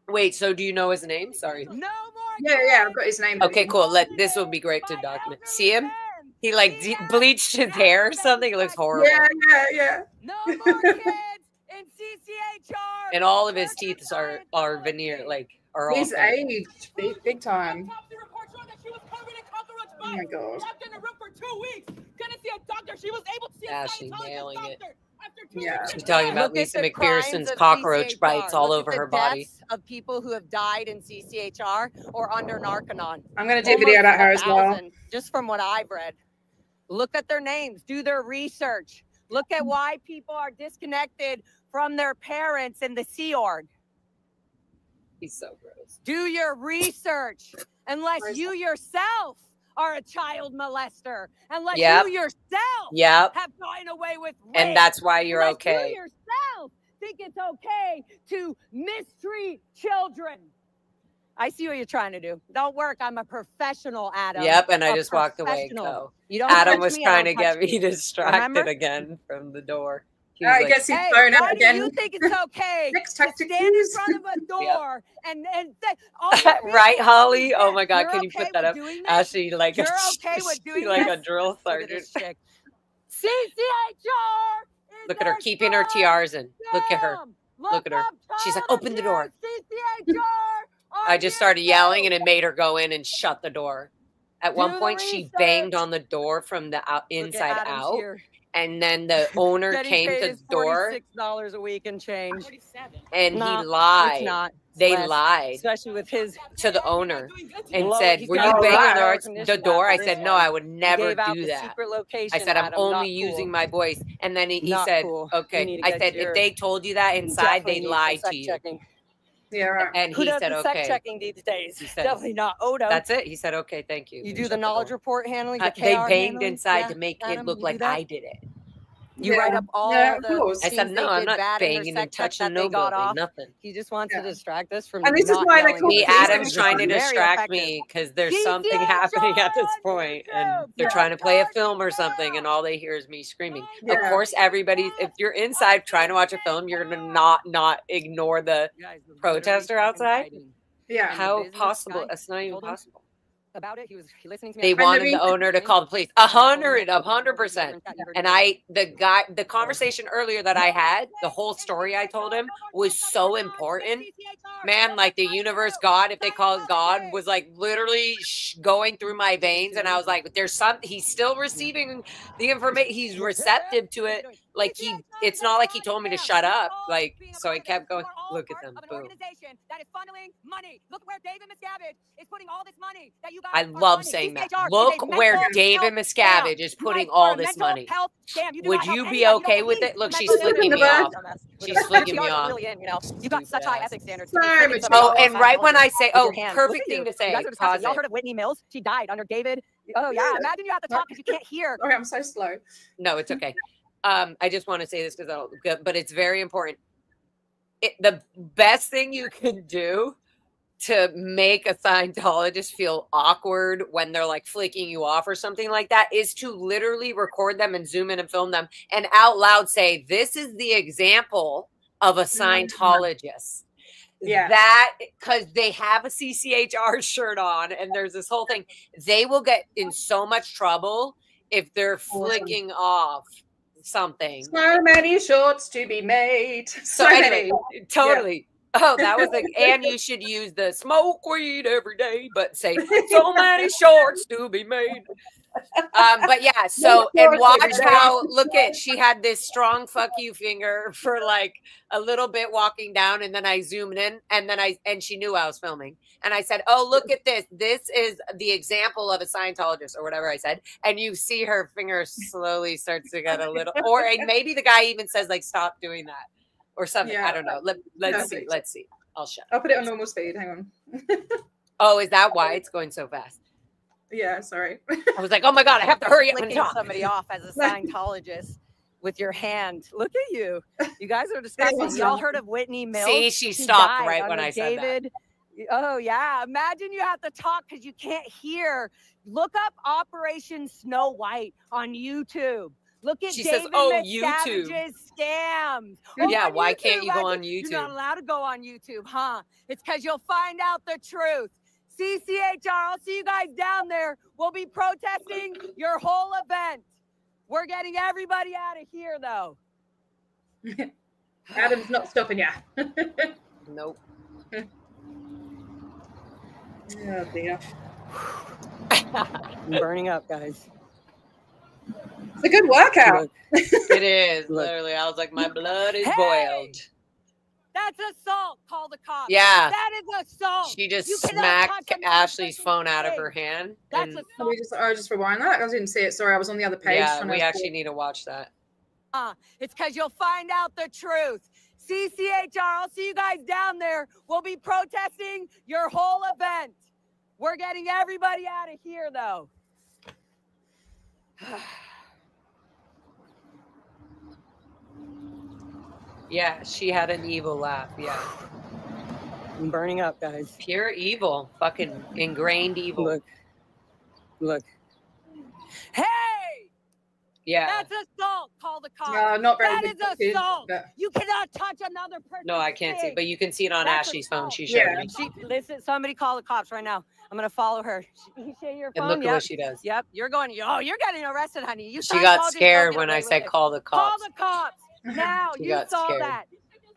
Wait, so do you know his name? Sorry. No more. Yeah, I've got his name. Okay, cool. This would be great to document. See him? He like bleached his hair or something. It looks horrible. Yeah. No more kids in CCHR. And all of his teeth are veneer, like are all. He's aged big time. Oh my God. Locked in a room for 2 weeks. Couldn't see a doctor. She was able to see a Scientologist doctor. Yeah. She's talking about Lisa McPherson's cockroach bites all over her body. Of people who have died in CCHR or under Narconon. I'm going to do a video about her as well. Just from what I've read. Look at their names. Do their research. Look at why people are disconnected from their parents in the Sea Org. He's so gross. Do your research. Unless you yourself are a child molester, unless you yourself have gotten away with rape, and that's why you're okay. You yourself think it's okay to mistreat children. I see what you're trying to do. Don't work. I'm a professional, Adam. Yep, and I just walked away. So Adam was trying to get me distracted again from the door. I guess he's thrown out again. Do you think it's okay to stand in front of a door and right, Holly? Oh my God, can you put that up? Ashley, like you're okay with doing like a drill sergeant. CCHR. Look at her keeping her tiaras in. Look at her. Look at her. She's like, open the door. CCHR. I just started yelling, and it made her go in and shut the door. At one point, she banged on the door from the inside out. Here. And then the owner came to the door. $46 a week and change. And he lied. It's not. They lied. Especially with his. To the owner. And said, were you banging on the door? I said, no, I would never do that. I said, I'm only using my voice. And then he said, okay. I said, if they told you that inside, they'd lie to you. Yeah, right. And he said, okay. Checking these days. Said, definitely not Odo. That's it. He said, okay, thank you. You do the knowledge report handling. They banged inside to make it look like I did it. You write up all the. I said, no, I'm not banging and touching nobody, nothing. He just wants to distract us from. And this is why they call Adam's trying to distract me because there's something happening at this point, and they're trying to play a film or something, and all they hear is me screaming. Of course, everybody, if you're inside trying to watch a film, you're gonna not ignore the protester outside. Yeah, how possible? That's not even possible. About it, he listening to me. They wanted the owner to call the police. 100%. And the conversation earlier that I had, the whole story I told him was so important. Man, like the universe, God, if they call it God, was like literally going through my veins. And I was like, he's still receiving the information. He's receptive to it. Like it's not like he told me to shut up. Like, so I kept going, look at them. Boom. That is funneling money. Look where David Miscavige is putting all this money that you guys I love saying that. Look where David Miscavige is putting all this money. Would you be okay with it? Look, she's flicking me off. She's flicking me off. You got such high ethics standards. Oh, and right when I say, perfect thing to say. Y'all heard of Whitney Mills? She died under David. Oh, yeah. Imagine you have to talk because you can't hear. Okay, I'm so slow. No, it's okay. I just want to say this but it's very important. The best thing you can do to make a Scientologist feel awkward when they're like flicking you off or something like that is to literally record them and zoom in and film them and out loud say, this is the example of a Scientologist. Yeah. That, because they have a CCHR shirt on and there's this whole thing. They will get in so much trouble if they're flicking off something. So many shorts to be made. So anyway, totally. Yeah. Oh, that was and you should use the smoke weed every day, but say so many shorts to be made. But yeah, so and watch how she had this strong fuck you finger for like a little bit walking down, and then I zoomed in, and then she knew I was filming, and I said, "Oh, look at this! This is the example of a Scientologist," or whatever I said, and you see her finger slowly starts to get a little, or maybe the guy even says like, "Stop doing that," or something. Yeah. I don't know. Let's see. Let's see. I'll put it on normal speed. Hang on. Oh, is that why it's going so fast? Yeah, sorry. I was like, oh my God, I have to hurry up and talk. Somebody off as a Scientologist with your hand. Look at you. You guys are disgusting. Y'all heard of Whitney Mills? See, she stopped right when I said that. Oh, yeah. Imagine you have to talk because you can't hear. Look up Operation Snow White on YouTube. Look at David Miscavige's scams. Yeah, why can't you go on YouTube? You're not allowed to go on YouTube, huh? It's because you'll find out the truth. CCHR, I'll see you guys down there. We'll be protesting your whole event. We're getting everybody out of here, though. Adam's not stopping you. Nope. Oh, dear. I'm burning up, guys. It's a good workout. It is, literally. I was like, my blood is boiled. That's assault. Call the cops. Yeah. That is assault. She just smacked Ashley's phone out of her hand. That's assault. Just rewind that. I didn't see it. Sorry, I was on the other page. Yeah, we actually need to watch that. It's because you'll find out the truth. CCHR, I'll see you guys down there. We'll be protesting your whole event. We're getting everybody out of here, though. Yeah, she had an evil laugh. Yeah. I'm burning up, guys. Pure evil. Fucking ingrained evil. Look. Hey! Yeah. That's assault. Call the cops. No, not very good. That is assault. You cannot touch another person. No, I can't see, but you can see it on Ashley's phone. She showed me. Listen, somebody call the cops right now. I'm going to follow her. You share your phone? And look at what she does. Yep. You're getting arrested, honey. She got scared when I said call the cops. Call the cops. Now, you saw that.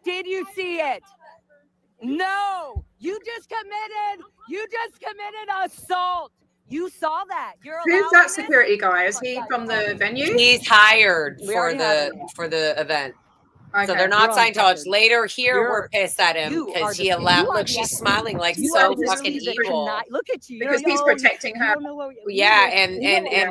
Did you see it? No. You just committed assault. You saw that. You're Who's that security guy? Is he from the venue? He's hired for the event. Okay. So they're not Scientologists. Later here, we're pissed at him because he allowed. Look, she's smiling like so fucking evil. Look at you because he's protecting her. Yeah, and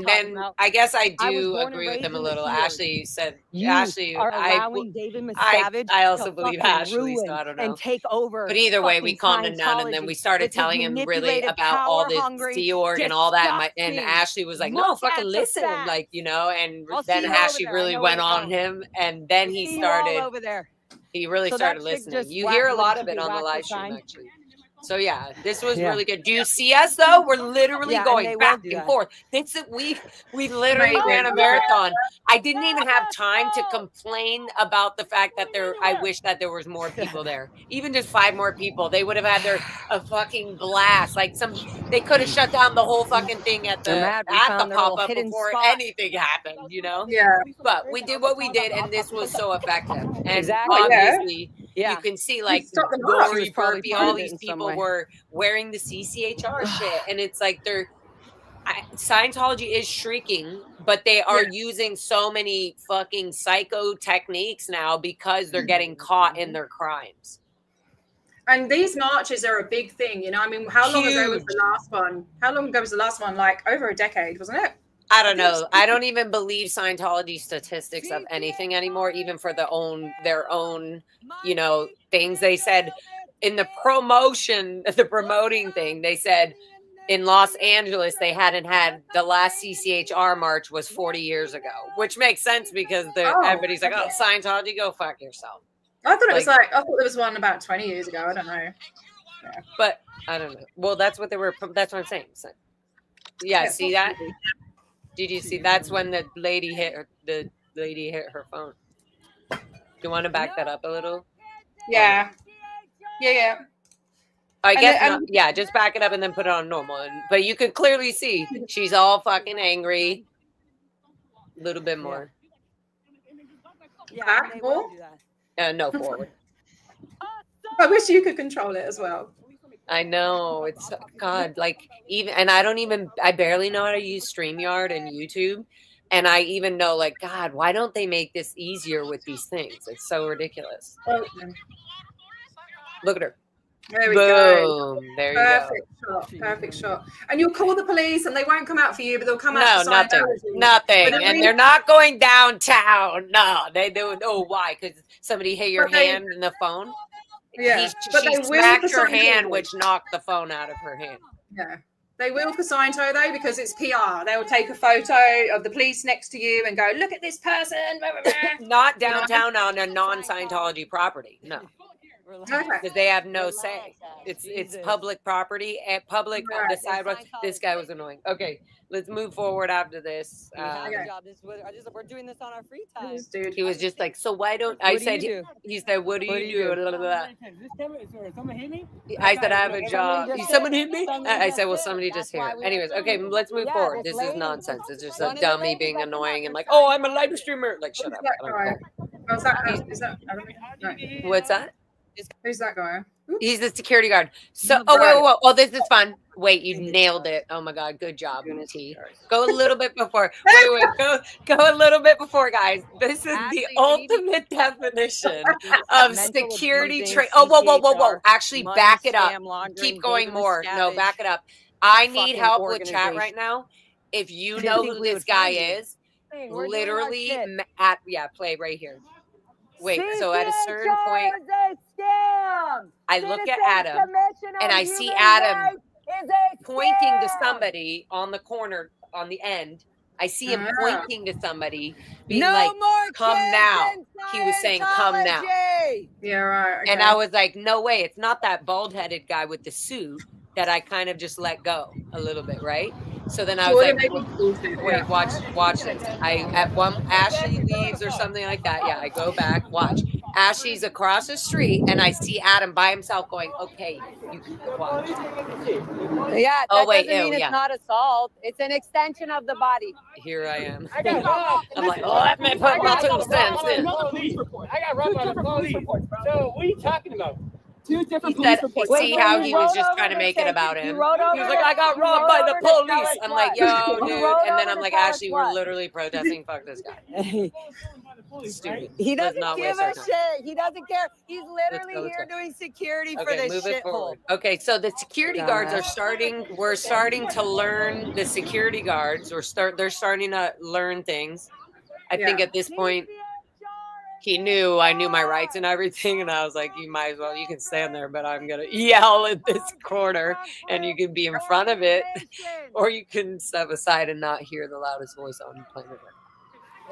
then I guess I do agree with him a little. Ashley said, Ashley, I also believe Ashley, so I don't know. And take over. But either way, we calmed him down, and then we started telling him really about all this Sea Org and all that. And Ashley was like, "No, fucking listen," like, you know. And then Ashley really went on him, and then he started. Over there. He really started listening. You hear a lot of it on the live stream, actually. So yeah, this was really good. Do you see us though? We're literally going back and forth. We literally ran a marathon. I didn't even have time to complain about the fact that I wish that there was more people there. Even just 5 more people, they would have had a fucking blast. Like they could have shut down the whole fucking thing at the pop-up before anything happened, you know? Yeah. But we did what we did, and this was so effective. And obviously, you can see like Dory, Burpee, all these people were wearing the CCHR shit, and it's like Scientology is shrieking, but they are using so many fucking psycho techniques now because they're getting caught in their crimes. And these marches are a big thing, you know. I mean, how long ago was the last one? How long ago was the last one? Like over a decade, wasn't it? I don't know. I don't even believe Scientology statistics of anything anymore, even for their own, you know, things. They said in the promoting thing, they said in Los Angeles, they hadn't had the last CCHR march was 40 years ago, which makes sense because everybody's like, oh, Scientology, go fuck yourself. I thought I thought there was one about 20 years ago. I don't know. Yeah. But I don't know. Well, that's what I'm saying. So, yeah, see that? Did you see? That's when the lady hit her phone. Do you want to back that up a little? Yeah. Yeah. I guess not. Just back it up and then put it on normal. But you could clearly see she's all fucking angry. A little bit more. Yeah. No, forward. I wish you could control it as well. I know, it's God, like I barely know how to use StreamYard and YouTube. And I even know, like, God, why don't they make this easier with these things? It's so ridiculous. Okay. Look at her. There we go. There you go. Perfect shot. And you'll call the police and they won't come out for you, but they'll come out for nothing. And they're not going downtown. No, they don't know why. Because somebody hit your hand in the phone. Yeah, she smacked her hand, which knocked the phone out of her hand. Yeah, they will for Scientology though, because it's PR. They will take a photo of the police next to you and go, "Look at this person." Not downtown on a non-Scientology property. No, because they have no say. It's public property and public on the sidewalk. This guy was annoying. Okay, let's move forward after this. We're doing this on our free time. Dude, he was just like, so why don't I said he said, what do you do? Blah, blah, blah. Someone hit me? I said, I have a job. Someone hit me? I said, well, somebody just here. Anyways, okay, let's move forward. This is nonsense. It's just a dummy being annoying and like, oh, I'm a live streamer. Like, shut up. What's that? Who's that guy? He's the security guard. So, whoa. Oh, this is fun. Wait, you nailed it. Oh my God, good job, T. Go a little bit before. Wait, go a little bit before, guys. This is the ultimate definition of security training. Oh, whoa. Actually, back it up. Keep going more. No, back it up. I need help with chat right now. If you know who this guy is, literally play right here. Wait, so at a certain point, I look at Adam and I see Adam pointing to somebody on the corner, on the end. I see him pointing to somebody, being like, come now. He was saying, come now. Yeah, right. Okay. And I was like, no way. It's not that bald-headed guy with the suit that I kind of just let go a little bit, right? So then I was like, wait, watch this. Ashley leaves or something like that. Yeah, I go back, watch. Ashley's across the street, and I see Adam by himself going, okay, you can watch. Yeah, that doesn't mean it's not assault. It's an extension of the body. Here I am. I'm like, let me put my 2 cents in. I got robbed by the police report. So what are you talking about? Two different He police said, reports. see how he was just trying to make it about him. He was like, I got robbed by the police. I'm like, yo, dude. And then I'm like, Ashley, we're literally protesting. Fuck this guy. Stupid. He doesn't not give waste our a time. shit. He doesn't care. He's literally Let's here go. doing security for Okay, this move it shithole. forward. Okay, so the security guards are starting. We're starting to learn the security guards. They're starting to learn things. I think at this point, I knew my rights and everything, and I was like, you might as well. You can stand there, but I'm gonna yell at this corner, and you can be in front of it, or you can step aside and not hear the loudest voice on planet Earth.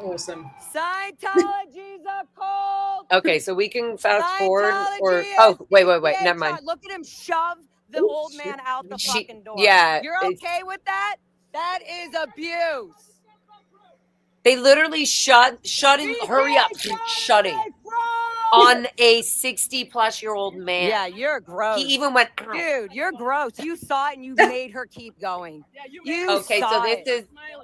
Awesome. Scientology's a cult. Okay, so we can fast forward, or Scientology wait, is never mind. Look at him shove the old man out the fucking door. Yeah, you're okay with that? That is abuse. They literally shutting. Hurry up, shutting on a 60-plus-year-old man. Yeah, you're gross. He even went, dude, you're gross. You saw it and you made her keep going. Okay, so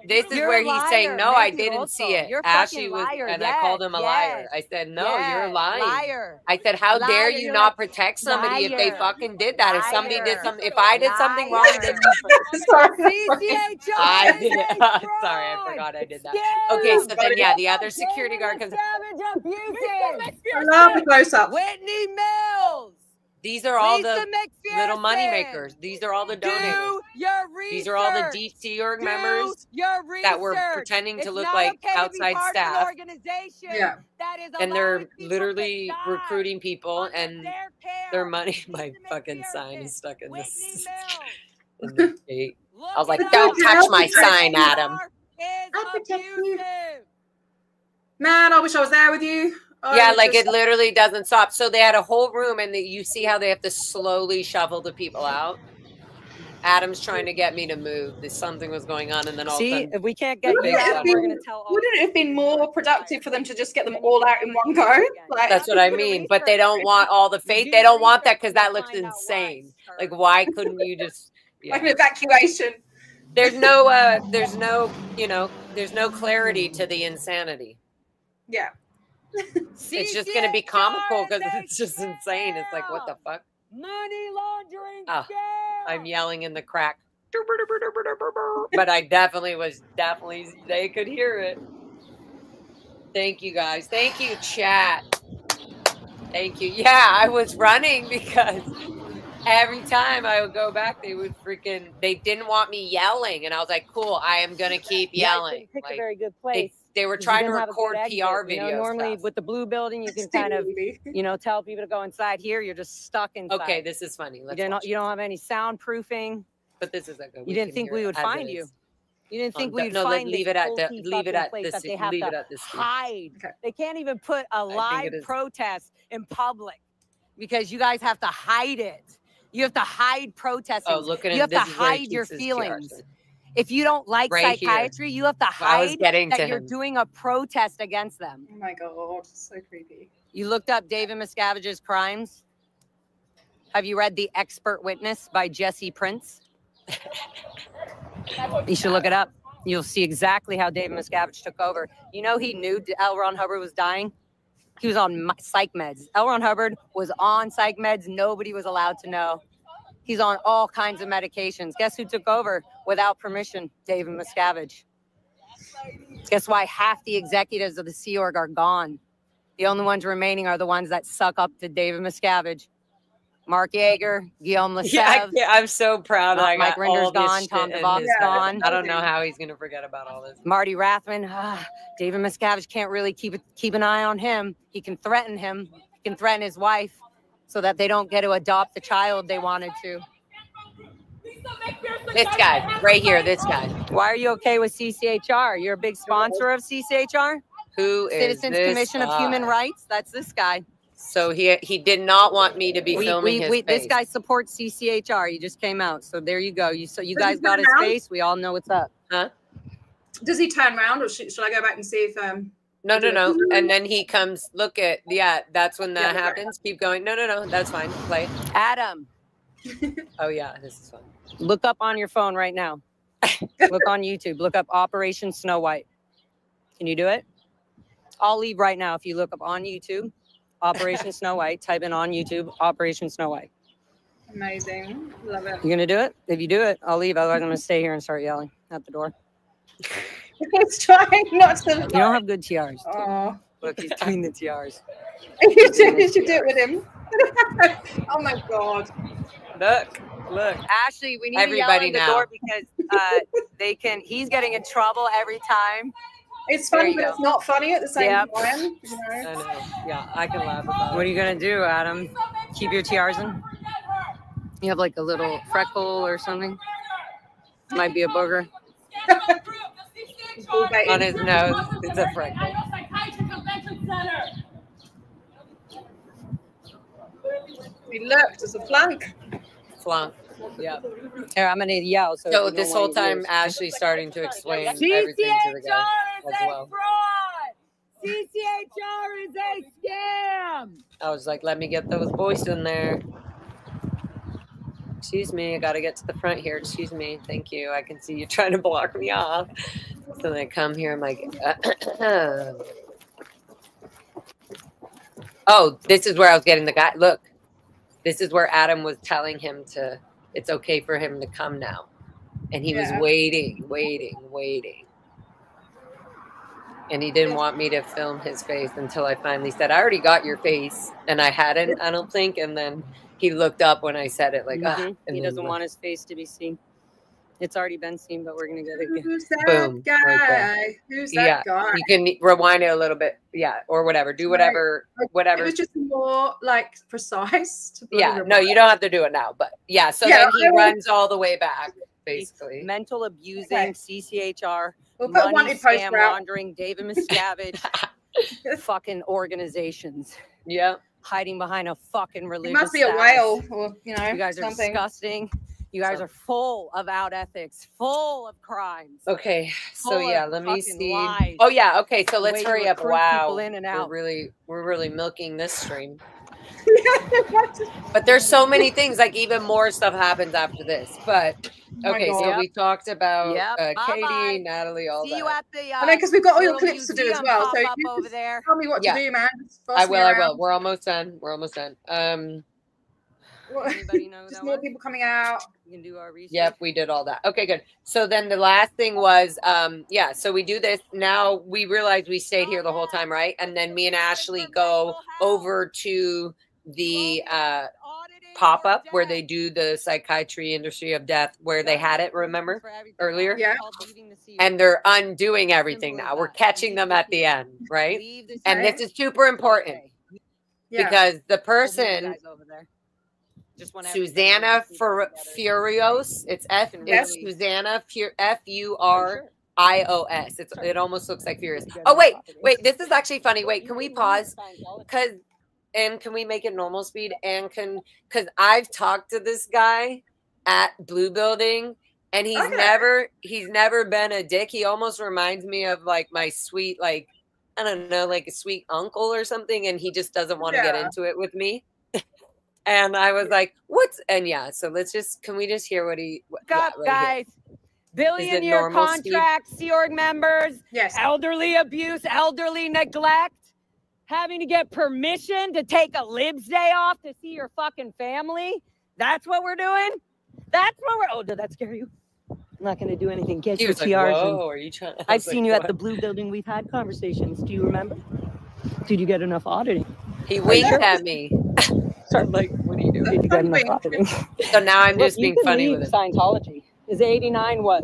this is where he's saying, no, I didn't see it. Ashley was, and I called him a liar. I said, no, you're lying. Liar. I said, how dare you not protect somebody if they fucking did that? If somebody did something, if I did something wrong, then CCHR. I did. Sorry, I forgot I did that. Okay, so then yeah, the other security guard comes. I love the close up. Whitney Mills. These are all the little money makers. These are all the donors. These are all the DC org members that were pretending to look like outside staff. Yeah. And they're literally recruiting people, and their money. My fucking sign is stuck in this. In the gate. I was like, don't touch my sign, Adam. I'll protect you. Man, I wish I was there with you. Yeah, like it literally doesn't stop. So they had a whole room, and you see how they have to slowly shuffle the people out. Adam's trying to get me to move. Something was going on, and then all of a sudden, if we can't get you out, we're going to tell. Wouldn't it have been more productive for them to just get them all out in one go? Like, that's what I mean. But they don't want all the fake. They don't want that because that looks insane. Like, why couldn't you just like an evacuation? There's no clarity to to insanity. Yeah. It's just going to be comical because it's just insane. It's like, what the fuck? Money laundering. Oh, I'm yelling in the crack. But I definitely, they could hear it. Thank you, guys. Thank you, chat. Thank you. Yeah, I was running because every time I would go back, they didn't want me yelling. And I was like, cool, I am going to keep yelling. You picked a very good place. They were trying to record PR videos. Normally with the blue building, you can kind of, tell people to go inside. Here, you're just stuck inside. Okay, this is funny. You don't have any soundproofing. But this is a good. You didn't think we would find you. You didn't think we'd find leave it at this. They have to hide. Okay. They can't even put a live protest in public because you guys have to hide it. You have to hide protesting. Oh, look at it. You have to hide your feelings. If you don't like psychiatry, you have to hide that you're doing a protest against them. Oh my God, so creepy. You looked up David Miscavige's crimes? Have you read The Expert Witness by Jesse Prince? You should look it up. You'll see exactly how David Miscavige took over. You know he knew L. Ron Hubbard was dying? He was on psych meds. L. Ron Hubbard was on psych meds. Nobody was allowed to know. He's on all kinds of medications. Guess who took over without permission? David Miscavige. Guess why half the executives of the Sea Org are gone? The only ones remaining are the ones that suck up to David Miscavige. Mark Yeager, Guillaume Lessev. Yeah, I'm so proud that I got Mike Rinder's all this gone. Tom DeVos gone. I don't know how he's going to forget about all this. Marty Rathman. David Miscavige can't really keep an eye on him. He can threaten him. He can threaten his wife so that they don't get to adopt the child they wanted to. This guy, right here, this guy. Why are you okay with CCHR? You're a big sponsor of CCHR? Who is Citizens Commission of Human Rights? That's this guy. So he did not want me to be filming his face. This guy supports CCHR. He just came out. So there you go. You guys got his face. We all know what's up. Huh? Does he turn around, or should I go back and see if No. And then he comes, look at, that's when that happens. Keep going. No, that's fine. Play. Adam. Oh, yeah, this is fun. Look up on your phone right now. Look on YouTube. Look up Operation Snow White. Can you do it? I'll leave right now if you look up on YouTube. Operation Snow White. Type in on YouTube, Operation Snow White. Amazing. Love it. You gonna do it? If you do it, I'll leave. Otherwise, I'm gonna stay here and start yelling at the door. He's trying not to. You don't have good TRs. Oh. Look, he's doing the TRs. You should do it with him. Oh my God. Look. Ashley, we need everybody to yell at the door because he's getting in trouble every time. It's funny, but it's not funny at the same time. You know? I know. Yeah, I can laugh about it. What are you gonna do, Adam? Keep your TRs in? You have like a little freckle or something? Might be a booger. On his nose. It's a freckle. He looked as a flunk. Yeah. Here, I'm gonna yell. So this whole time, Ashley's starting to explain everything to the guy as well. CCHR is a scam. I was like, let me get those boys in there. Excuse me, I gotta get to the front here. Excuse me, thank you. I can see you trying to block me off. So then I come here, I'm like, oh, this is where I was getting the guy. Look, this is where Adam was telling him it's okay for him to come now. And he was waiting. And he didn't want me to film his face until I finally said, I already got your face. And I hadn't, I don't think. And then he looked up when I said it, like, and he doesn't want his face to be seen. It's already been seen, but we're going to get it again. Who's that Boom, guy? right Who's that guy? You can rewind it a little bit. Yeah. Or whatever. Do whatever. It was just more like precise. No, you don't have to do it now. But yeah. So then he runs all the way back, basically. Mental abusing, CCHR. We'll put money scam laundering, David Miscavige, fucking organizations. Yeah. Hiding behind a fucking religious. It must be a whale, or you guys are disgusting. You guys are full of out ethics, full of crimes. Okay, so yeah, let me see. Lies. Oh yeah, okay, so let's hurry up. Wow, in and out. We're really milking this stream. But there's so many things, like even more stuff happens after this. But okay, so we talked about Katie, Natalie, all that. See you at the because we've got all your clips to do as well. So you over there. Tell me what to do, man. I will. We're almost done. Anybody know just more people coming out. We can do our research. Yep, we did all that. Okay, good. So then the last thing was, so we do this. Now we realize we stayed here the whole time, right? And then me and Ashley go over to the pop-up where they do the psychiatry industry of death, where they had it, remember, earlier? Yeah. And they're undoing everything now. We're catching them at the end, right? And this is super important because the person... Susanna Furios. It's Susanna Furios. It almost looks like Furious. Oh wait. This is actually funny. Wait, can we pause? And can we make it normal speed? And because I've talked to this guy at Blue Building, and he's never been a dick. He almost reminds me of like my sweet, like I don't know, like a sweet uncle or something, and he just doesn't want to get into it with me. And I was like, so can we just hear what he got, guys? Billion-year contract, Sea Org members, elderly abuse, elderly neglect, having to get permission to take a libs day off to see your fucking family. That's what we're doing? Did that scare you? I'm not going to do anything. Get your TRs. Whoa, are you trying? I've seen you at the Blue Building. We've had conversations. Do you remember? Did you get enough auditing? He winked at me. I'm like, what are you doing? Did you get enough auditing? So now I'm just being funny with it. Scientology. Is 89 what?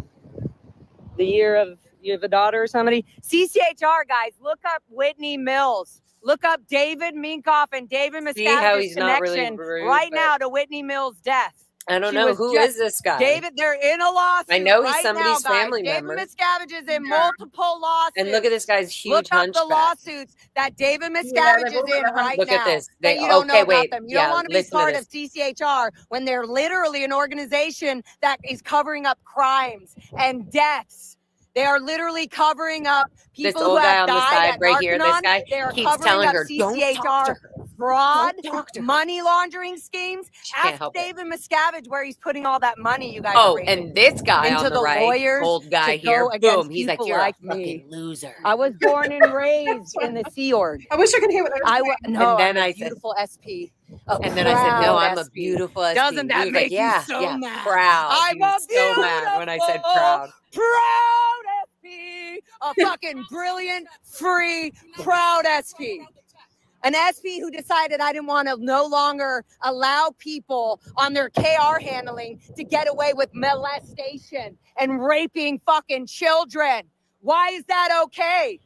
The year of you have a daughter or somebody? CCHR, guys, look up Whitney Mills. Look up David Minkoff and David Miscavige's connection right now to Whitney Mills' death. I don't know. Who is this guy? David, they're in a lawsuit. I know he's somebody's family member. David Miscavige is in multiple lawsuits. And look at this guy's huge hunchback. Look up the lawsuits that David Miscavige is in right now. Look at this. You don't know about them. You don't want to be part of CCHR when they're literally an organization that is covering up crimes and deaths. They are literally covering up people who have died at Narconon. This guy right here, this guy they are keeps telling her, don't talk to her. fraud, money laundering schemes. Ask David Miscavige where he's putting all that money you guys are raising. And this guy into on the right, lawyers, old guy here, boom, he's like, you're a fucking loser. I was born and raised in the Sea Org. I wish I could hear what I was. No, and then I'm a I beautiful said, SP. And then I said, no, I'm a beautiful SP. Doesn't that like, make you so mad? Proud. I'm a so mad when I said proud. Proud SP. A fucking brilliant, free, proud SP. An SP who decided I didn't want to no longer allow people on their KR handling to get away with molestation and raping fucking children. Why is that okay?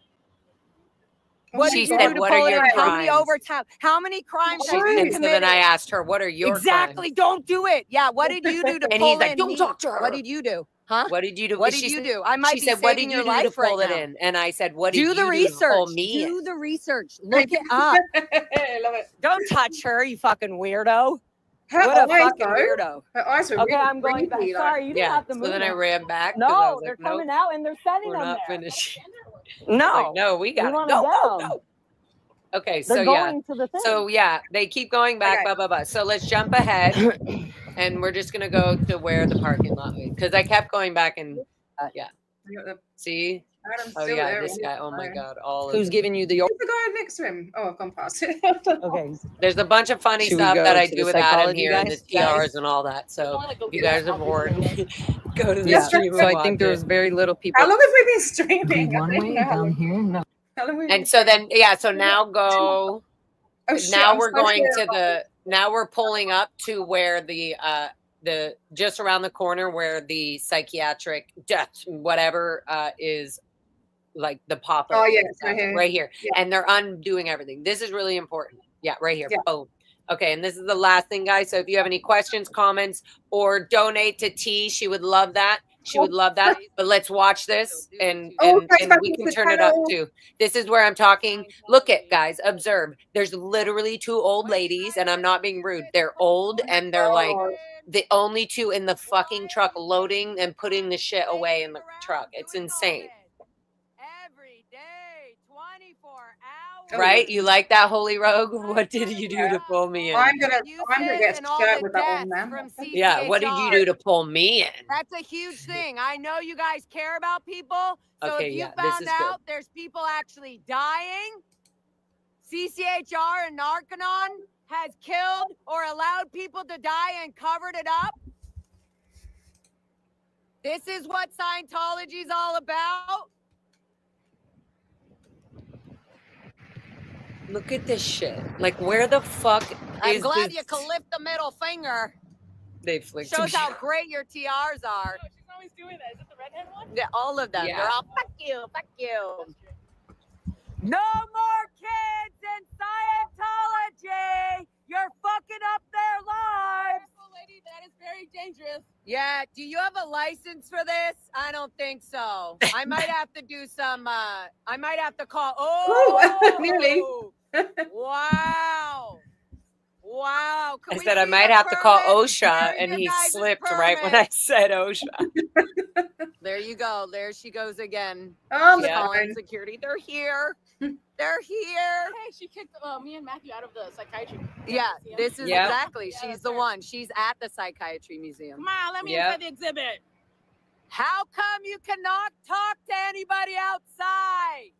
What did you do to pull it in? How many overtime? How many crimes have you committed? So then I asked her, what are your crimes? Don't do it. Yeah, what did you do to pull in? And he's like, don't talk to her. What did you do? Huh? What did you do? What did you do? I might be saving your life. She said, what did you do to pull it in? And I said, what did you do to pull me in? Do the research. Look it up. I love it. Don't touch her, you fucking weirdo. What a fucking weirdo. Her eyes were okay, I'm going back. Sorry, you didn't have to move. So then I ran back. No, they're coming out and they're sending them there. We're not finished. No. No, we got to go. Okay, so they keep going back, blah, blah, blah. So let's jump ahead, and we're just going to go to where the parking lot is, because I kept going back and, See? This guy, oh my God. Who's giving you the... Who's the guy next to him? Oh, I've gone past it. Okay. There's a bunch of funny stuff that I do with Adam here and the TRs and all that, so you guys are bored. Go to the stream. So I think there's very little people. How long have we been streaming? One way down here? No. And so then, so now go. Now we're going to now we're pulling up to where the just around the corner where the psychiatric death, whatever, is like the pop-up. Oh, yeah, right here. Yeah. And they're undoing everything. This is really important. Yeah, right here. Yeah. Boom. Okay, and this is the last thing, guys. So if you have any questions, comments, or donate to T, she would love that. She would love that. But let's watch this and we can turn it up too. This is where I'm talking. Look at, guys, observe. There's literally two old ladies, and I'm not being rude. They're old and they're like the only two in the fucking truck loading and putting the shit away in the truck. It's insane. Every day, 24 hours. Right? You like that, Holy Rogue? What did you do to pull me in? I'm gonna get scared with that one, man. Yeah, what did you do to pull me in? That's a huge thing. I know you guys care about people. So if you found out there's people actually dying, CCHR and Narcanon has killed or allowed people to die and covered it up. This is what Scientology is all about. Look at this shit. Like, where the fuck I'm glad you can lift the middle finger. They flicked. Shows how great your TRs are. She's always doing that. Is it the redhead one? Yeah, all of them. Yeah. They're all, fuck you, fuck you. No more kids in Scientology. You're fucking up their lives. Lady, that is very dangerous. Yeah, do you have a license for this? I don't think so. I might have to do some, I might have to call. Oh, really? Wow. Wow. I said I might have to call OSHA, and he slipped right when I said OSHA. There you go. There she goes again. Oh, she's calling security. They're here. They're here. Hey, she kicked me and Matthew out of the psychiatry. Yeah, this is exactly. She's the one. She's at the psychiatry museum. Come on, let me inside the exhibit. How come you cannot talk to anybody outside?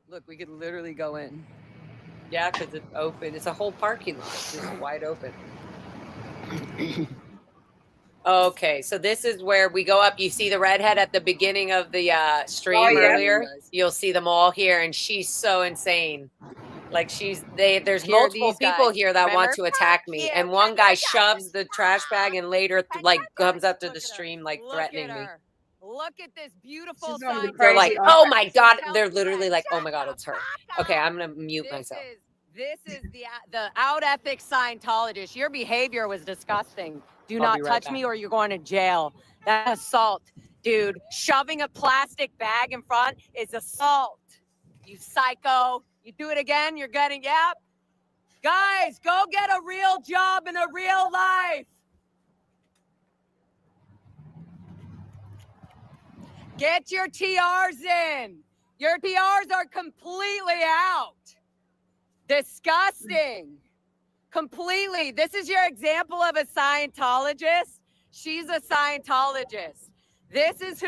Look, we could literally go in. Yeah, because it's open. It's a whole parking lot. It's just wide open. Okay, so this is where we go up. You see the redhead at the beginning of the stream earlier. You'll see them all here, and she's so insane. Like there's multiple people here that want to attack me, and one guy shoves the trash bag, and later like comes up to the stream like threatening me. Look at this beautiful sign. They're like, oh my God. They're literally like, oh my God, it's her. Okay, I'm going to mute myself. This is the out ethics Scientologist. Your behavior was disgusting. Do not touch me or you're going to jail. That's assault. Dude, shoving a plastic bag in front is assault. You psycho. You do it again, you're getting, Guys, go get a real job in a real life. Get your TRs in. Your TRs are completely out. Disgusting. Completely. This is your example of a Scientologist. She's a Scientologist. This is,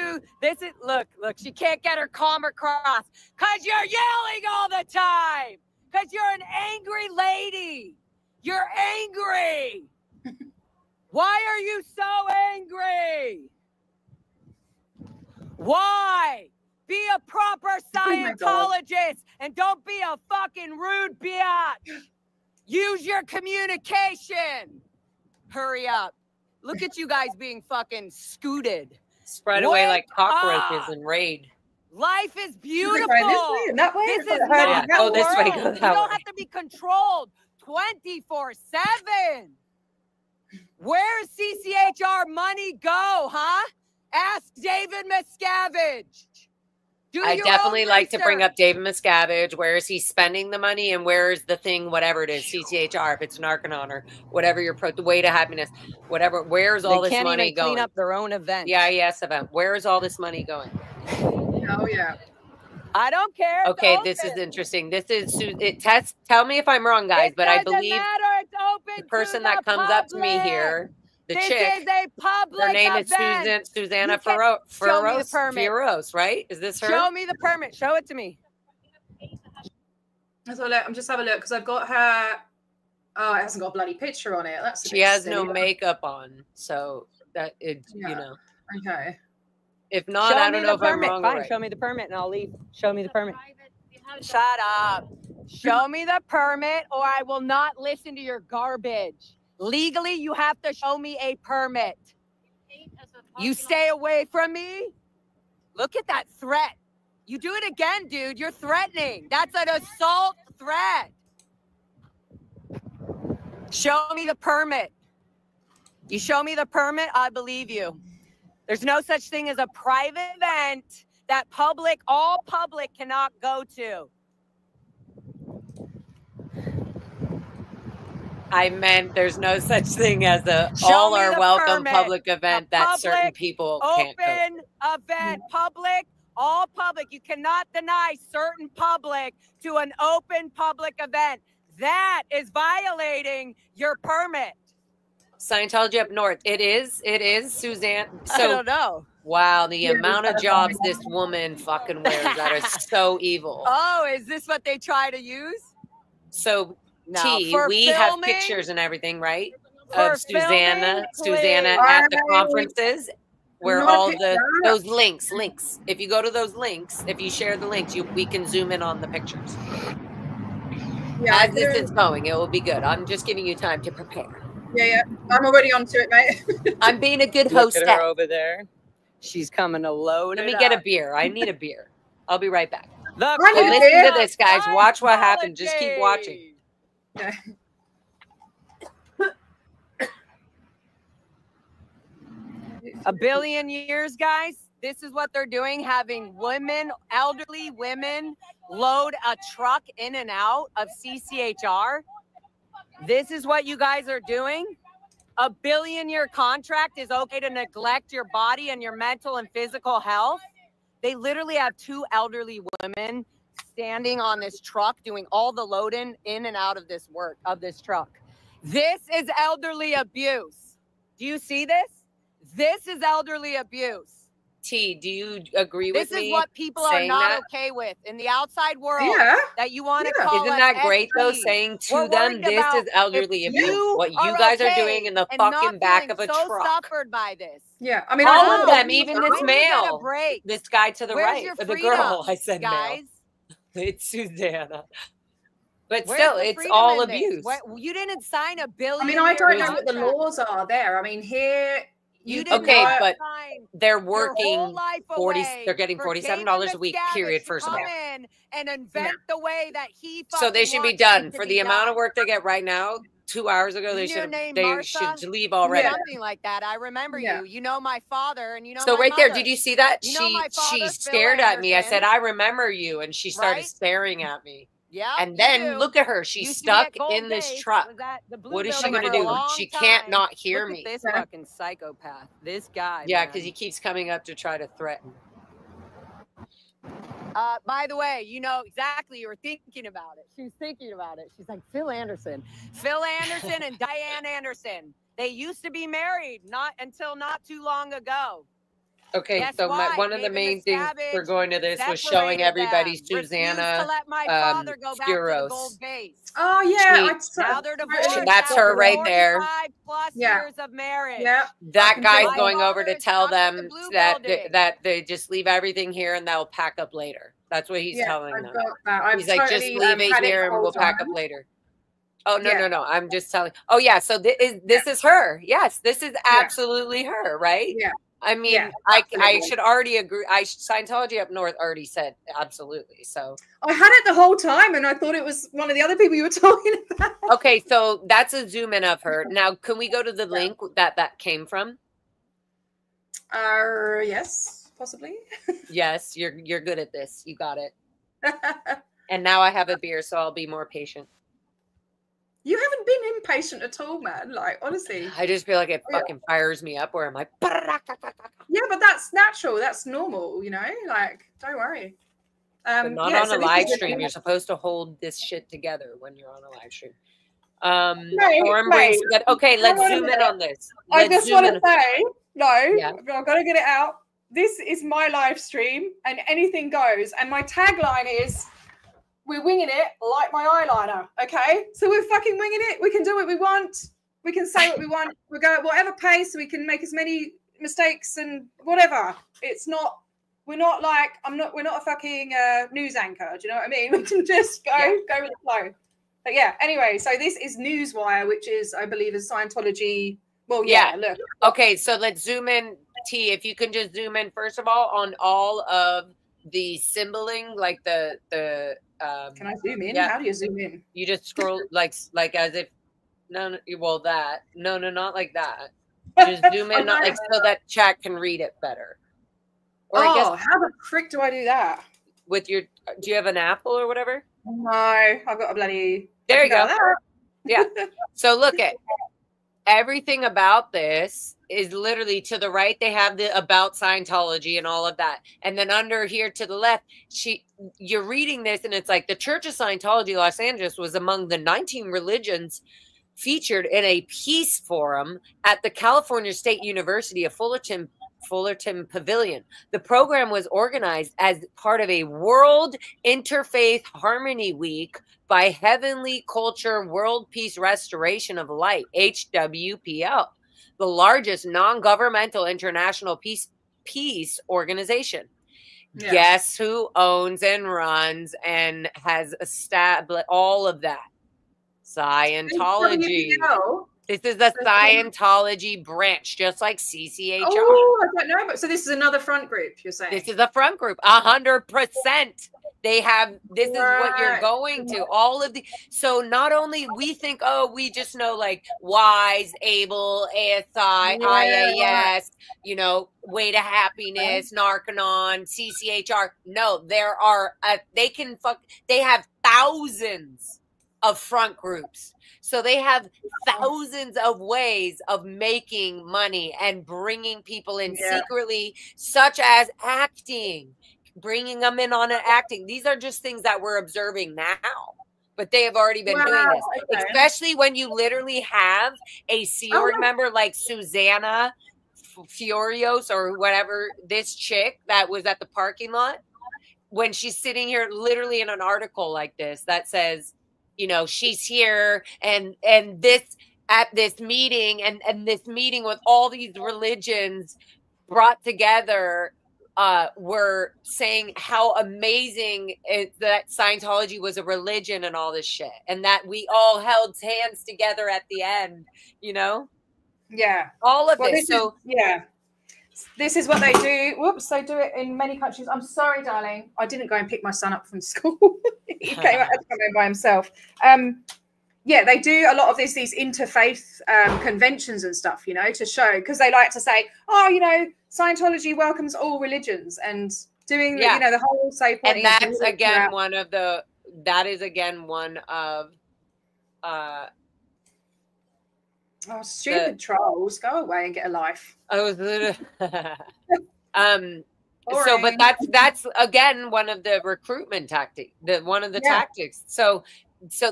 look, she can't get her calm across because you're yelling all the time. Because you're an angry lady. You're angry. Why are you so angry? Why? Be a proper Scientologist and don't be a fucking rude bitch. Use your communication. Hurry up. Look at you guys being fucking scooted. Spread away like cockroaches in raid. Life is beautiful. That way? This is not oh, this way. Go you don't have to be controlled 24/7. Where's CCHR money go, huh? Ask David Miscavige. I definitely like to bring up David Miscavige. Where is he spending the money, and where is the thing, whatever it is, CCHR, if it's Narconon or whatever your the way to happiness, whatever. Where's all this money going? Clean up their own event. Yeah, yes, event. Where is all this money going? Oh yeah. I don't care. Okay, this is interesting. This is tell me if I'm wrong, guys, but I believe the person that comes up to me here, the chick, is a public her name event. is Susanna Feroz, right? Is this her? Show me the permit. Show it to me. Let's have a look. I'm just having a look because I've got her. Oh, it hasn't got a bloody picture on it. That's she has no makeup on, so that it, you know. Okay. If not, I don't know if I'm wrong. Fine, right. show me the permit and I'll leave. Show me the permit. Shut up. Show me the permit or I will not listen to your garbage. Legally, you have to show me a permit. You stay away from me? Look at that threat. You do it again, dude. You're threatening. That's an assault threat. Show me the permit. You show me the permit, I believe you. There's no such thing as a private event that all public cannot go to. I meant there's no such thing as all are welcome public event that certain people can't go. Open event, public, all public. You cannot deny certain public to an open public event. That is violating your permit. Scientology up north. It is, Suzanne. So, I don't know. Wow, the amount of jobs this woman fucking wears that are so evil. Oh, is this what they try to use? So, No, T, we have pictures and everything, right? Of Susanna filming, at the conferences where all those links. If you go to those links, if you share the links, we can zoom in on the pictures. Yeah, as this is going, it will be good. I'm just giving you time to prepare. Yeah. I'm already onto it, mate. I'm being a good host. Look at her over there. She's coming to load. Let me get a beer. I need a beer. I'll be right back. Listen to this, guys. Watch what happens. Just keep watching. Yeah. A billion years, guys. This is what they're doing, having elderly women load a truck in and out of CCHR. This is what you guys are doing. A billion-year contract is okay to neglect your body and your mental and physical health. They literally have two elderly women standing on this truck doing all the loading in and out of this truck. This is elderly abuse. Do you see this? This is elderly abuse. T, do you agree with me? This is what people are not okay with in the outside world. Yeah. That you want to call. Isn't that great though? Saying to them, this is elderly abuse. What you guys are doing in the fucking back of a truck. Suffered by this. Yeah, I mean, all of them, even this male, this guy to the Where's right, the girl. I said guys. Male. It's Susanna. But still, it's all abuse. You didn't sign a billion. I mean, I don't know what the laws are there. I mean, here. But they're working 40. They're getting $47 a week. Period. First of all, and invent the way that he. So they should be done for the amount of work they get right now. 2 hours ago, they should leave already. Something like that. I remember you. You know my father, and you know. So my right mother. there, did you see that? She stared at me. I said, "I remember you," and she started staring at me. Yeah. And then look at her. She's stuck in this truck. What is she going to do? She can't not hear me. This fucking psychopath. This guy. Yeah, because he keeps coming up to try to threaten. By the way, you know exactly, you were thinking about it. She was thinking about it. She's like, Phil Anderson and Diane Anderson. They used to be married, not until not too long ago. Okay, Guess so why? one of the David main things Miscavige for going to this was separated showing everybody them. Refused Susanna to let my father go back to the Skiros. gold base. Oh yeah, Now they're divorced. That's her right there. 45 plus Yeah. years of marriage. Yeah. That guy's My going over to father tell stuck with them the Blue that Building. that they just leave everything here and they'll pack up later. That's what he's telling I've them. got that. I've He's like, just totally, leave it had here the and whole we'll pack time. up later. Oh no, Yeah. no. I'm just telling. Oh yeah, so this is her. Yes, this is absolutely her, right? Yeah. I mean, Yeah, I should already agree. Scientology up north already said absolutely. So I had it the whole time, and I thought it was one of the other people you were talking about. okay, so that's a zoom in of her. Now, can we go to the link that came from? Yes, possibly. Yes, you're good at this. You got it. And now I have a beer, so I'll be more patient. You haven't been impatient at all, man. Like, honestly. I just feel like it fucking fires me up where I'm like, yeah, but that's natural. That's normal, you know? Like, don't worry. but not on a live stream. You're supposed to hold this shit together when you're on a live stream. Okay, let's zoom in on this. I just want to say, I've got to get it out. This is my live stream and anything goes. And my tagline is, we're winging it like my eyeliner, okay? So we're fucking winging it. We can do what we want. We can say what we want. We go at whatever pace. We can make as many mistakes and whatever. It's not, we're not like, we're not a fucking news anchor. Do you know what I mean? We can just go with the flow. But yeah, anyway, so this is Newswire, which is, I believe, a Scientology. Well, look. Okay, so let's zoom in, T. If you can just zoom in, first of all, on all of the symboling, like the can I zoom in? How do you zoom in? You just scroll like as if no, not like that. Just zoom in like so that chat can read it better. Or I guess, how the frick do I do that? With your, do you have an Apple or whatever? No, I've got a bloody. There you go. Yeah. So look at everything about this is literally to the right. They have the about Scientology and all of that. And then under here to the left, you're reading this and it's like the Church of Scientology Los Angeles was among the 19 religions featured in a peace forum at the California State University of Fullerton Pavilion. The program was organized as part of a World Interfaith Harmony Week by Heavenly Culture World Peace Restoration of Light, HWPL, the largest non-governmental international peace organization. Yeah. Guess who owns and runs and has established all of that? Scientology. This is the Scientology branch, just like CCHR. Oh, I don't know. But so this is another front group, you're saying? This is a front group, 100%. They have, this is what you're going to. All of the, so not only we think, oh, we just know like WISE, ABLE, ASI, IAS, you know, Way to Happiness, Narcanon, CCHR. No, there are, they have thousands of front groups. So they have thousands of ways of making money and bringing people in secretly, such as acting, bringing them in on an acting. These are just things that we're observing now, but they have already been doing this, especially when you literally have a Sea Org member like Susanna Furios or whatever, this chick that was at the parking lot, when she's sitting here literally in an article like this that says, you know, she's here and this at this meeting and this meeting with all these religions brought together, were saying how amazing that Scientology was a religion and all this shit. And that we all held hands together at the end, you know? Yeah. All of this. So this is what they do. Whoops, they do it in many countries. I'm sorry, darling. I didn't go and pick my son up from school. He came out by himself. Yeah, they do a lot of these interfaith conventions and stuff, you know, to show, because they like to say, oh, you know, Scientology welcomes all religions and doing, you know, the whole safe. And that's again one of the, that is again one of, oh, stupid trolls! Go away and get a life. I was So, but that's again one of the recruitment tactics. One of the tactics. So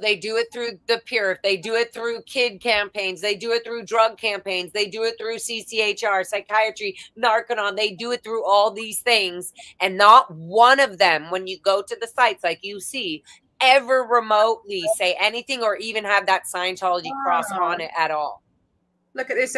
they do it through the PURE. They do it through kid campaigns. They do it through drug campaigns. They do it through CCHR, psychiatry, Narconon. They do it through all these things. And not one of them, when you go to the sites like you see, ever remotely say anything or even have that Scientology cross on it at all. Look at this.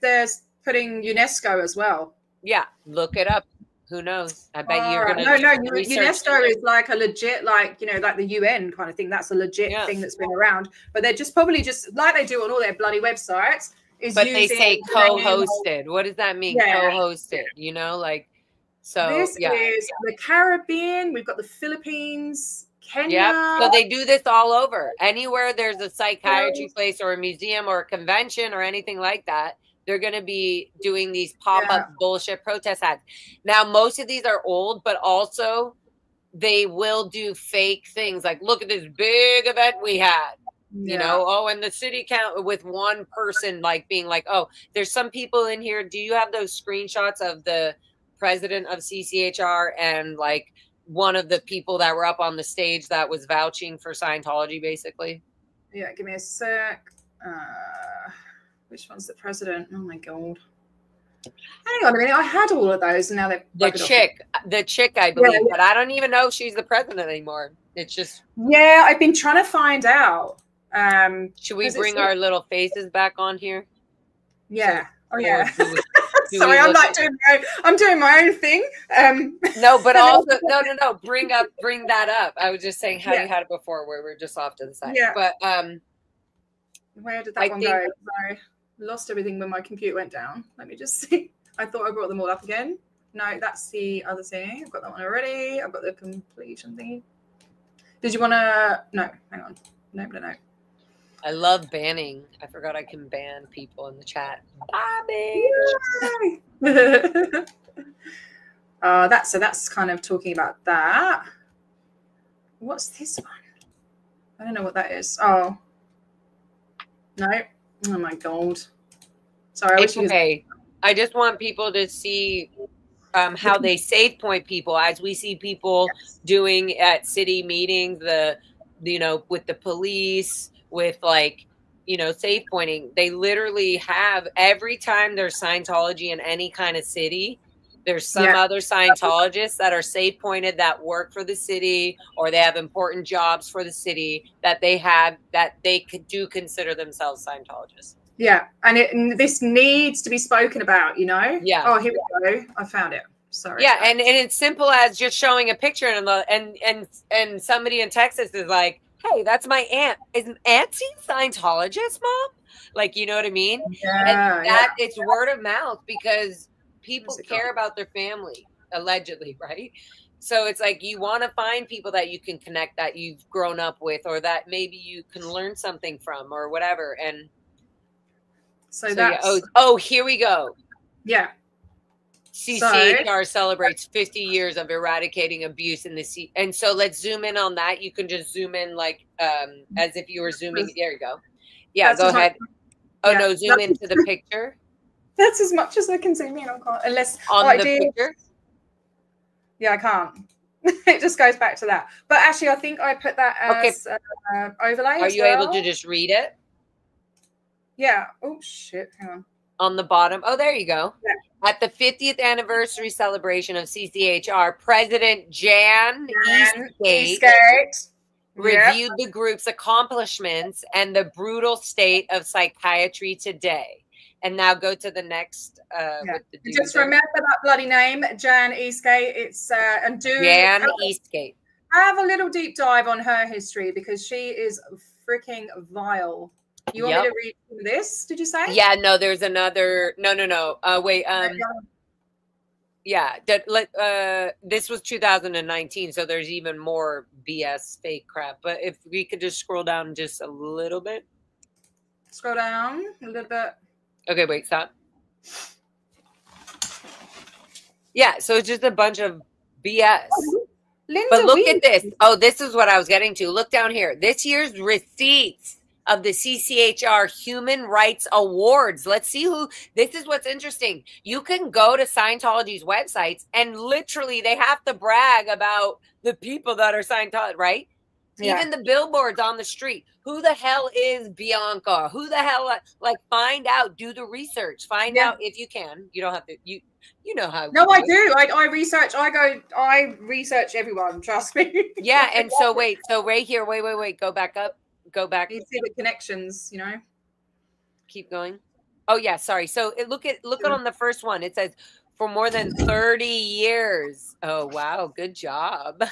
There's putting UNESCO as well. Yeah, look it up. Who knows? I bet you're gonna. No. UNESCO is like a legit, like like the UN kind of thing. That's a legit thing that's been around. But they're just probably just like they do on all their bloody websites. But they say co-hosted. What does that mean? Co-hosted. Like so. This is the Caribbean. We've got the Philippines, Kenya. Yep. So they do this all over. Anywhere there's a psychiatry place or a museum or a convention or anything like that, they're going to be doing these pop-up bullshit protest ads. Now, most of these are old, but also they will do fake things like, look at this big event we had, and the city count with one person being like, oh, there's some people in here. Do you have those screenshots of the president of CCHR and one of the people that were up on the stage that was vouching for Scientology, basically? Yeah, give me a sec. Which one's the president? Oh my god! Hang on a minute. I had all of those, and now they've the chick, I believe, but I don't even know if she's the president anymore. It's just I've been trying to find out. Should we bring our little faces back on here? Yeah. Sorry, I'm doing my own thing. No, but also no. Bring that up. I was just saying how you had it before, where we're just off to the side. Yeah. But where did that one go? Sorry. Lost everything when my computer went down. Let me just see. I thought I brought them all up again. No, that's the other thing. I've got that one already. I've got the completion thingy. Did you want to? No, hang on. No. I love banning. I forgot I can ban people in the chat. That's kind of talking about that. What's this one? I don't know what that is. Oh. No. Oh my god. Sorry. It's okay. I just want people to see how they safe point people, as we see people doing at city meetings, with the police, with safe pointing. They literally have, every time there's Scientology in any kind of city, there's some other Scientologists that are safe pointed that work for the city, or they have important jobs for the city that they do consider themselves Scientologists. Yeah, and this needs to be spoken about, Yeah. Oh, here we go. I found it. Sorry. Yeah, and it's simple as just showing a picture, and somebody in Texas is like, hey, that's my aunt. Is Auntie Scientologist, Mom? You know what I mean? Yeah. And it's word of mouth because people care about their family, allegedly, right? So it's you want to find people that you can connect, that you've grown up with, or that maybe you can learn something from, or whatever. And so that's here we go. Yeah. CCHR celebrates 50 years of eradicating abuse in the sea. And so let's zoom in on that. You can just zoom in as if you were zooming. There you go. Yeah, go ahead. No, zoom into the picture. That's as much as I can zoom in on, unless on the picture. Yeah, I can't. It just goes back to that. But actually, I think I put that as overlay. Are you able to just read it? Yeah. Oh shit! Hang on. On the bottom. Oh, there you go. Yeah. At the 50th anniversary celebration of CCHR, President Jan Eastgate reviewed the group's accomplishments and the brutal state of psychiatry today. And now go to the next. Just remember that bloody name, Jan Eastgate. It's Jan Eastgate. Have a little deep dive on her history, because she is freaking vile. You want me to read this? Did you say? Yeah. No. There's another. No. Wait. Yeah. This was 2019, so there's even more BS fake crap. But if we could just scroll down just a little bit. Scroll down a little bit. Okay, wait, stop. Yeah, so it's just a bunch of BS. Linda, but look at this. Oh, this is what I was getting to. Look down here. This year's receipts of the CCHR Human Rights Awards. Let's see who, this is what's interesting. You can go to Scientology's websites and literally they have to brag about the people that are Scientology, right? Yeah. Even the billboards on the street. Who the hell is Bianca? Who the hell, like, find out, do the research, find out if you can. You don't have to, you know how. No, I do. I research. I research everyone. Trust me. Yeah. And so wait. So right here. Wait. Go back up. Go back. You see the connections. You know. Keep going. Oh yeah. Sorry. So look at on the first one. It says for more than 30 years. Oh wow. Good job.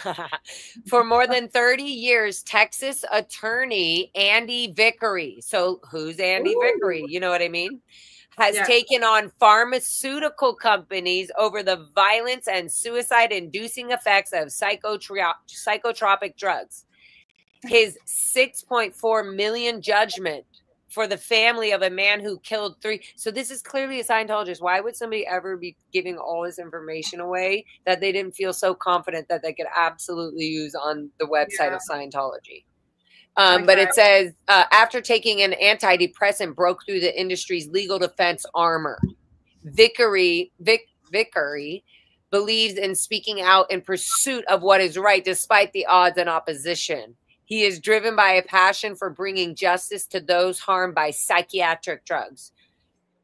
For more than 30 years, Texas attorney Andy Vickery. So who's Andy Vickery? You know what I mean? Has taken on pharmaceutical companies over the violence and suicide-inducing effects of psychotropic drugs. His $6.4 million judgment for the family of a man who killed 3. So this is clearly a Scientologist. Why would somebody ever be giving all this information away that they didn't feel so confident that they could absolutely use on the website of Scientology? But it says, after taking an antidepressant, broke through the industry's legal defense armor. Vickery believes in speaking out in pursuit of what is right, despite the odds and opposition. He is driven by a passion for bringing justice to those harmed by psychiatric drugs.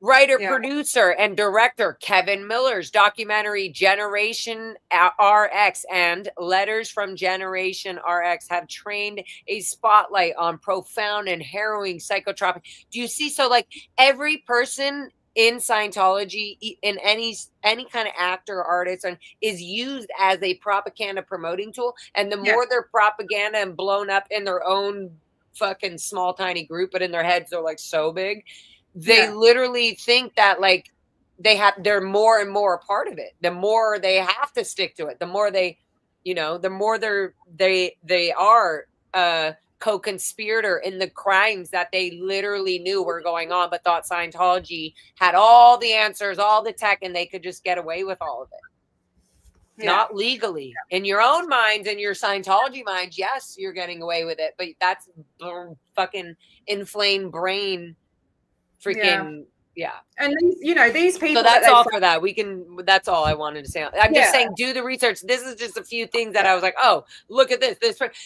Writer, producer, and director Kevin Miller's documentary Generation RX and Letters from Generation RX have trained a spotlight on profound and harrowing psychotropic. Do you see? So like every person in Scientology, in any kind of actor or artist, is used as a propaganda promoting tool. And the more they're propaganda and blown up in their own fucking small, tiny group, but in their heads, they're like so big. They literally think that like they're more and more a part of it. The more they have to stick to it, the more they, the more they are a co-conspirator in the crimes that they literally knew were going on, but thought Scientology had all the answers, all the tech, and they could just get away with all of it. Not legally. In your own minds, in your Scientology minds, yes, you're getting away with it, but that's fucking inflamed brain. Freaking and these people. So that's all for that. That's all I wanted to say. I'm just saying, do the research. This is just a few things that I was like, oh, look at this.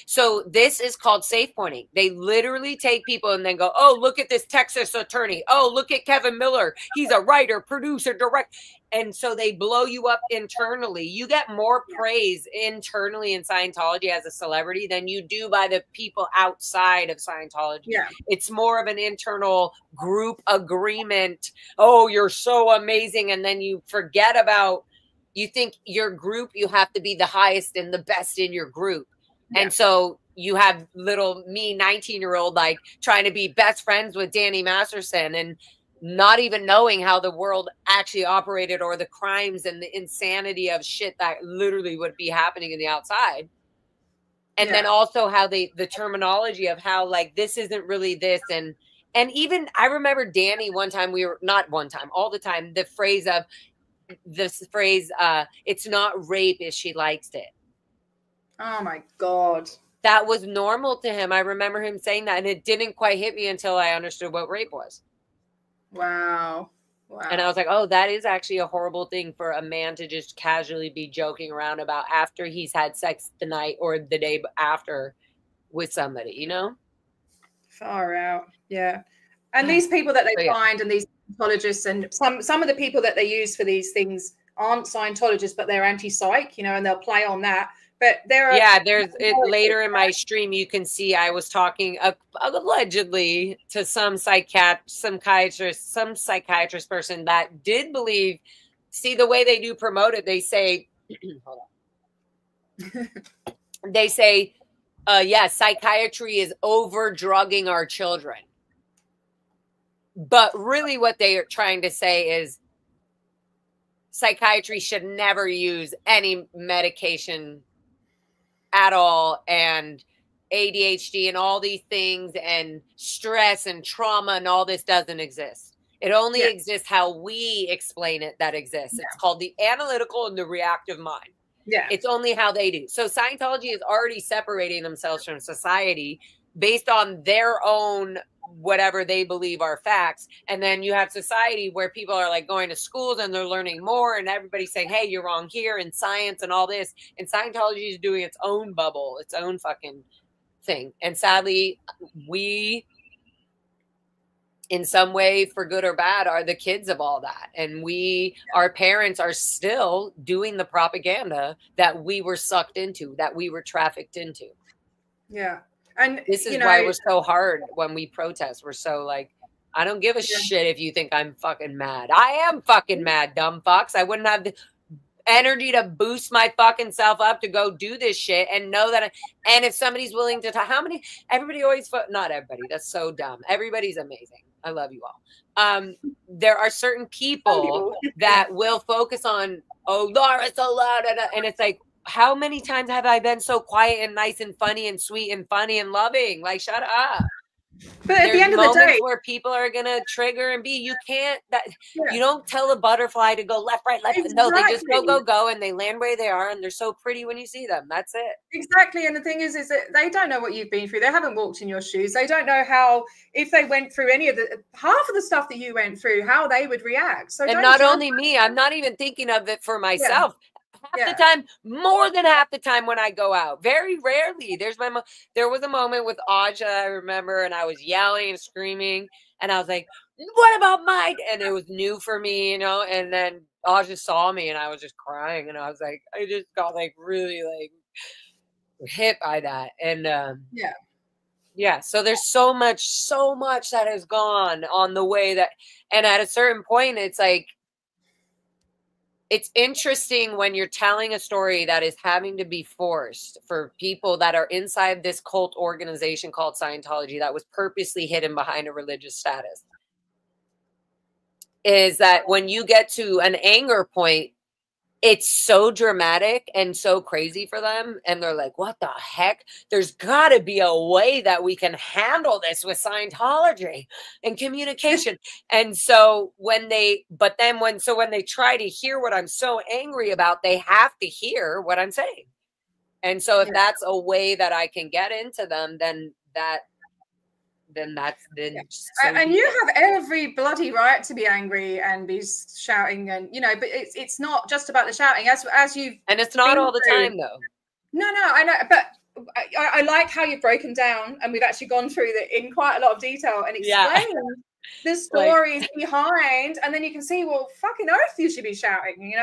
So this is called safe pointing. They literally take people and then go, oh, look at this Texas attorney. Oh, look at Kevin Miller. He's a writer, producer, director. And so they blow you up internally. You get more praise internally in Scientology as a celebrity than you do by the people outside of Scientology. Yeah. It's more of an internal group agreement. Oh, you're so amazing. And then you forget about, you think your group, you have to be the highest and the best in your group. Yeah. And so you have little me 19-year-old like trying to be best friends with Danny Masterson and not even knowing how the world actually operated or the crimes and the insanity of shit that literally would be happening in the outside. And then also how the terminology of how like, this isn't really this. And even I remember Danny all the time, the phrase, it's not rape if she likes it. Oh my God. That was normal to him. I remember him saying that and it didn't quite hit me until I understood what rape was. Wow. And I was like, oh, that is actually a horrible thing for a man to just casually be joking around about after he's had sex the night or the day after with somebody, Far out. Yeah. And these people that they find and these Scientologists and some of the people that they use for these things aren't Scientologists, but they're anti-psych, and they'll play on that. But there are there's later in my stream you can see I was talking allegedly to some psychiatrist person that did believe. See the way they do promote it. They say, hold on. They say, psychiatry is over drugging our children. But really, what they are trying to say is psychiatry should never use any medication at all, and ADHD and all these things and stress and trauma and all this doesn't exist. It only exists how we explain it that exists. It's called the analytical and the reactive mind. Yeah. It's only how they do. So Scientology is already separating themselves from society based on their own whatever they believe are facts. And then you have society where people are like going to schools and they're learning more, and everybody's saying, hey, you're wrong here, in science and all this. And Scientology is doing its own bubble, its own fucking thing. And sadly, we, in some way, for good or bad, are the kids of all that. And our parents are still doing the propaganda that we were sucked into, that we were trafficked into. Yeah. And this is why we're so hard when we protest. We're so like, I don't give a shit if you think I'm fucking mad. I am fucking mad, dumb fucks. I wouldn't have the energy to boost my fucking self up to go do this shit and know that. And if somebody's willing to talk, everybody always, not everybody, that's so dumb. Everybody's amazing. I love you all. There are certain people that will focus on, oh, Laura's so loud. And it's like, how many times have I been so quiet and nice and funny and sweet and funny and loving? Like, shut up. But at the end of the day, where people are gonna trigger and you can't. You don't tell a butterfly to go left, right, left. Exactly. No, they just go, and they land where they are, and they're so pretty when you see them. That's it. Exactly. And the thing is that they don't know what you've been through. They haven't walked in your shoes. They don't know how, if they went through any of half of the stuff that you went through, how they would react. So, and not only me, I'm not even thinking of it for myself. Yeah. Half the time, more than half the time when I go out, very rarely. There was a moment with Aja, I remember, and I was yelling and screaming, and I was like, "What about Mike?" And it was new for me, you know. And then Aja saw me, and I was just crying, and I was like, I just got like really like hit by that, and yeah. So there's so much that has gone on the way that, and at a certain point, it's like. It's interesting when you're telling a story that is having to be forced for people that are inside this cult organization called Scientology that was purposely hidden behind a religious status. Is that when you get to an anger point, it's so dramatic and so crazy for them. And they're like, what the heck? There's got to be a way that we can handle this with Scientology and communication. And so when they try to hear what I'm so angry about, they have to hear what I'm saying. And so if that's a way that I can get into them, then and you have every bloody right to be angry and be shouting, and but it's not just about the shouting, as you've, and it's not all the time though. No, I know, but I like how you've broken down, and we've actually gone through that in quite a lot of detail and explained the stories behind, and then you can see, well, fucking oath, you should be shouting,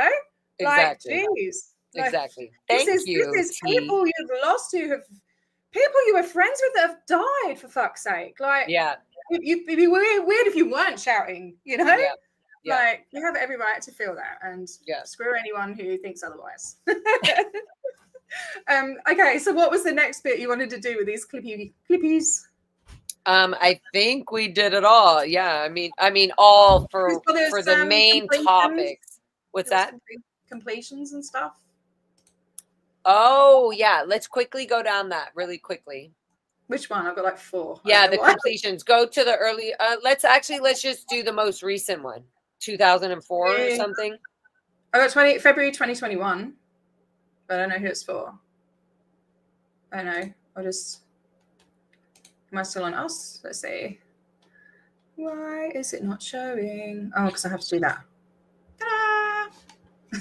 Exactly. Like, geez, exactly. Thank you. This is people you've lost who have. People you were friends with that have died, for fuck's sake. Like, it'd be weird if you weren't shouting, Like, you have every right to feel that, and screw anyone who thinks otherwise. Okay, so what was the next bit you wanted to do with these clippies? I think we did it all. Yeah, I mean, all for the main topics. What's that? Completions and stuff. Oh, yeah. Let's quickly go down that really quickly. Which one? I've got like 4. Yeah, the completions. Go to the early. Let's just do the most recent one, 2004 or something. I got February 2021, but I don't know who it's for. I don't know. Am I still on us? Let's see. Why is it not showing? Oh, because I have to do that. Ta-da!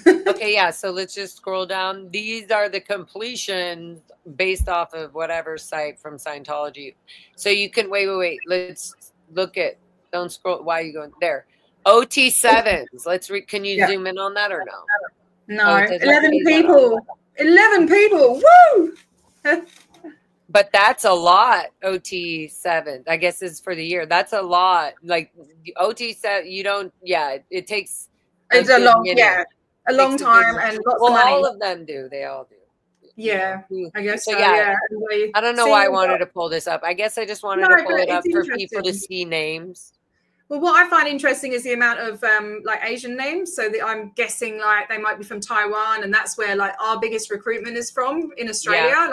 Okay, yeah, so let's just scroll down. These are the completions based off of whatever site from Scientology. So you can wait. Let's look at. Don't scroll. Why are you going there? OT7s. Can you zoom in on that or no? No. 11 people. 11 people. Woo! But that's a lot. OT7. I guess is for the year. That's a lot. Like OT7. You don't. Yeah. It takes. It's a long. Yeah. A long time and lots of money. All of them do. They all do. Yeah, I guess so. Yeah. I don't know why I wanted to pull this up. I guess I just wanted to pull it up for people to see names. Well, what I find interesting is the amount of like Asian names. So I'm guessing like they might be from Taiwan, and that's where like our biggest recruitment is from in Australia. Yeah.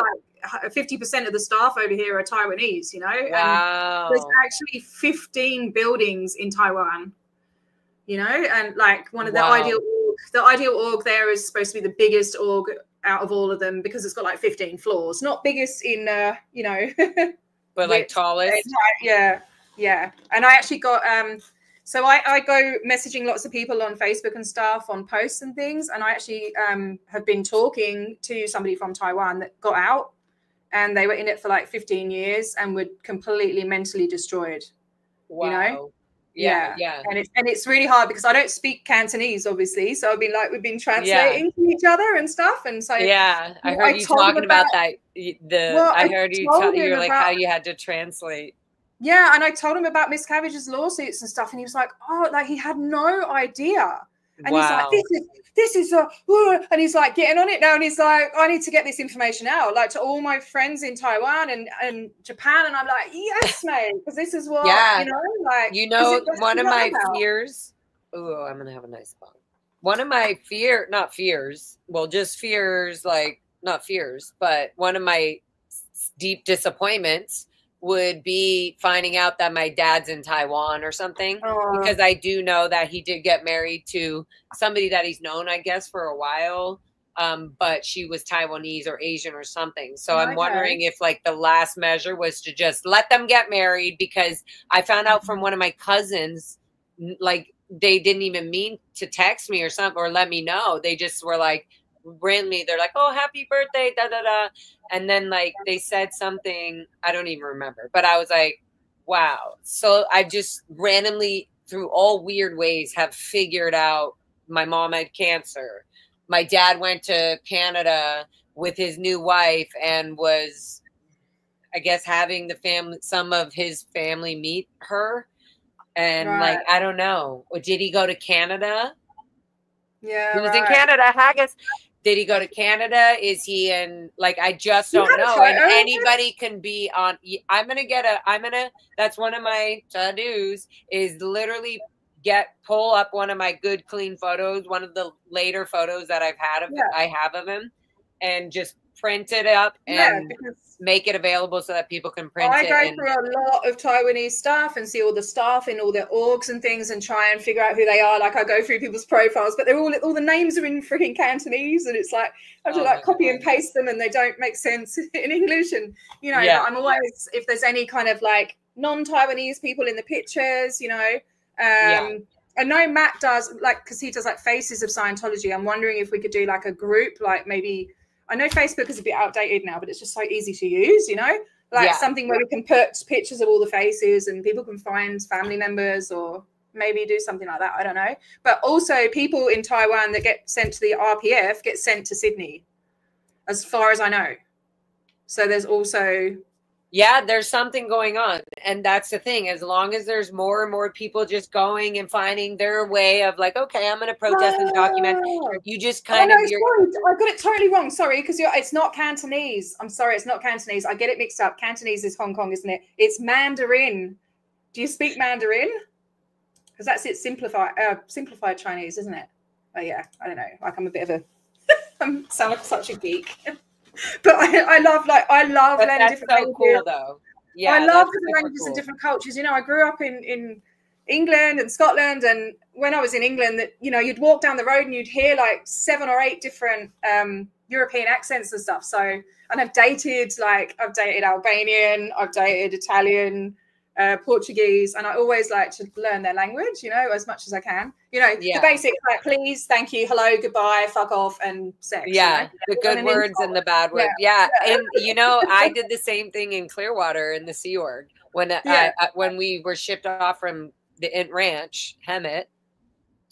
Like 50% of the staff over here are Taiwanese. Wow. And there's actually 15 buildings in Taiwan. And like one of the ideal org there is supposed to be the biggest org out of all of them because it's got like 15 floors. Not biggest in, but like tallest. Yeah. Yeah. And I actually got so I go messaging lots of people on Facebook and stuff on posts and things, and I actually have been talking to somebody from Taiwan that got out, and they were in it for like 15 years and were completely mentally destroyed. Wow. You know? Yeah. And it's really hard because I don't speak Cantonese, obviously. So I've been like, we've been translating to each other and stuff. And so I heard you talking about that. I heard you were like how you had to translate. Yeah, and I told him about Miss Cabbage's lawsuits and stuff, and he was like, "Oh, like he had no idea." And he's like, "This is a," and he's like getting on it now, and he's like, "I need to get this information out, like to all my friends in Taiwan and Japan." And I'm like, "Yes, mate, because this is what you know, one of my fears. Oh, I'm gonna have a nice bong. One of my not fears, like not fears, but one of my deep disappointments would be finding out that my dad's in Taiwan or something, because I do know that he did get married to somebody that he's known, I guess, for a while. But she was Taiwanese or Asian or something. So I'm wondering if like the last measure was to just let them get married, because I found out from one of my cousins, like they didn't even mean to text me or something or let me know. They just were like, randomly, they're like, "Oh, happy birthday, da da da," and then like they said something I don't even remember, but I was like, wow. So I just randomly, through all weird ways, have figured out my mom had cancer. My dad went to Canada with his new wife and was, I guess, having some of his family meet her, and like I don't know, did he go to Canada? Yeah, he was in Canada, Haggis. Did he go to Canada? Is he in, like, I just don't know. And anybody can be on. That's one of my to-dos, is literally pull up one of my good, clean photos, one of the later photos that I have of him, and just print it up and make it available so that people can print it. I go through a lot of Taiwanese stuff and see all the staff in all their orgs and things and try and figure out who they are. Like I go through people's profiles, but they're all the names are in freaking Cantonese, and it's like I have to like copy and paste them, and they don't make sense in English. And but I'm always, if there's any kind of like non-Taiwanese people in the pictures, I know Matt does, like, because he does like Faces of Scientology. I'm wondering if we could do like a group, like maybe. I know Facebook is a bit outdated now, but it's just so easy to use, something where we can put pictures of all the faces and people can find family members, or maybe do something like that. I don't know. But also people in Taiwan that get sent to the RPF get sent to Sydney, as far as I know. So there's also... Yeah, there's something going on. And that's the thing. As long as there's more and more people just going and finding their way of like, okay, I'm going to protest and document. You just kind of... I got it totally wrong. Sorry, because it's not Cantonese. I'm sorry, it's not Cantonese. I get it mixed up. Cantonese is Hong Kong, isn't it? It's Mandarin. Do you speak Mandarin? Because that's it, simplified Chinese, isn't it? Oh, yeah. I don't know. Like, I'm a bit of a... I sound like such a geek. But I love learning different languages. Cool, though. Yeah, I love different languages and different cultures. I grew up in England and Scotland, and when I was in England, you'd walk down the road and you'd hear like 7 or 8 different European accents and stuff. So, and I've dated Albanian, I've dated Italian, Portuguese, and I always like to learn their language, as much as I can. The basics like please, thank you, hello, goodbye, fuck off, and sex. Yeah, the good words and the bad words. Yeah. And I did the same thing in Clearwater in the Sea Org when we were shipped off from the Int Ranch, Hemet,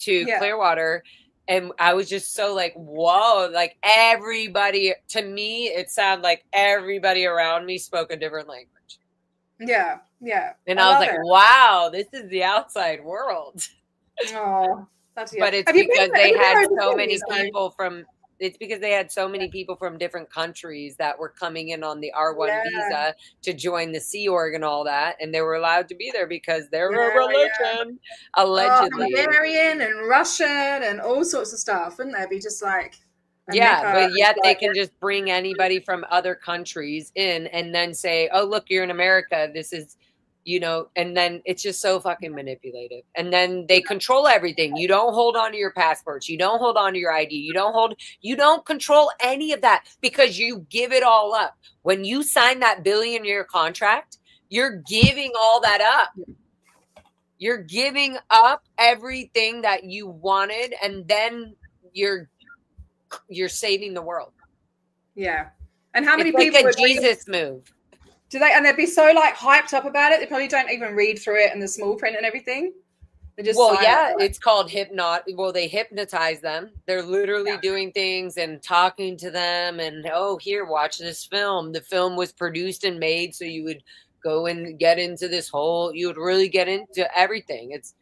to Clearwater. And I was just so like, whoa, like everybody, to me, it sounded like everybody around me spoke a different language. Yeah. And I was like, wow, this is the outside world. Oh, that's but it's because they had so many people from. It's because they had so many people from different countries that were coming in on the R1 visa to join the Sea Org and all that, and they were allowed to be there because they're a religion, allegedly. Hungarian and Russian and all sorts of stuff, wouldn't they? Be just like. But yet they can just bring anybody from other countries in and then say, oh, look, you're in America. This is, and then it's just so fucking manipulative. And then they control everything. You don't hold on to your passports. You don't hold on to your ID. You don't control any of that because you give it all up. When you sign that billion-year contract, You're giving all that up. You're giving up everything that you wanted, and then you're saving the world. Yeah. And how many it's people like a Jesus move? Do they? And they'd be so like hyped up about it. They probably don't even read through it and the small print and everything. They're just it's called Well, they hypnotize them. They're literally doing things and talking to them, and here, watch this film. The film was produced and made so you would go and get into this whole. You would really get into everything. It's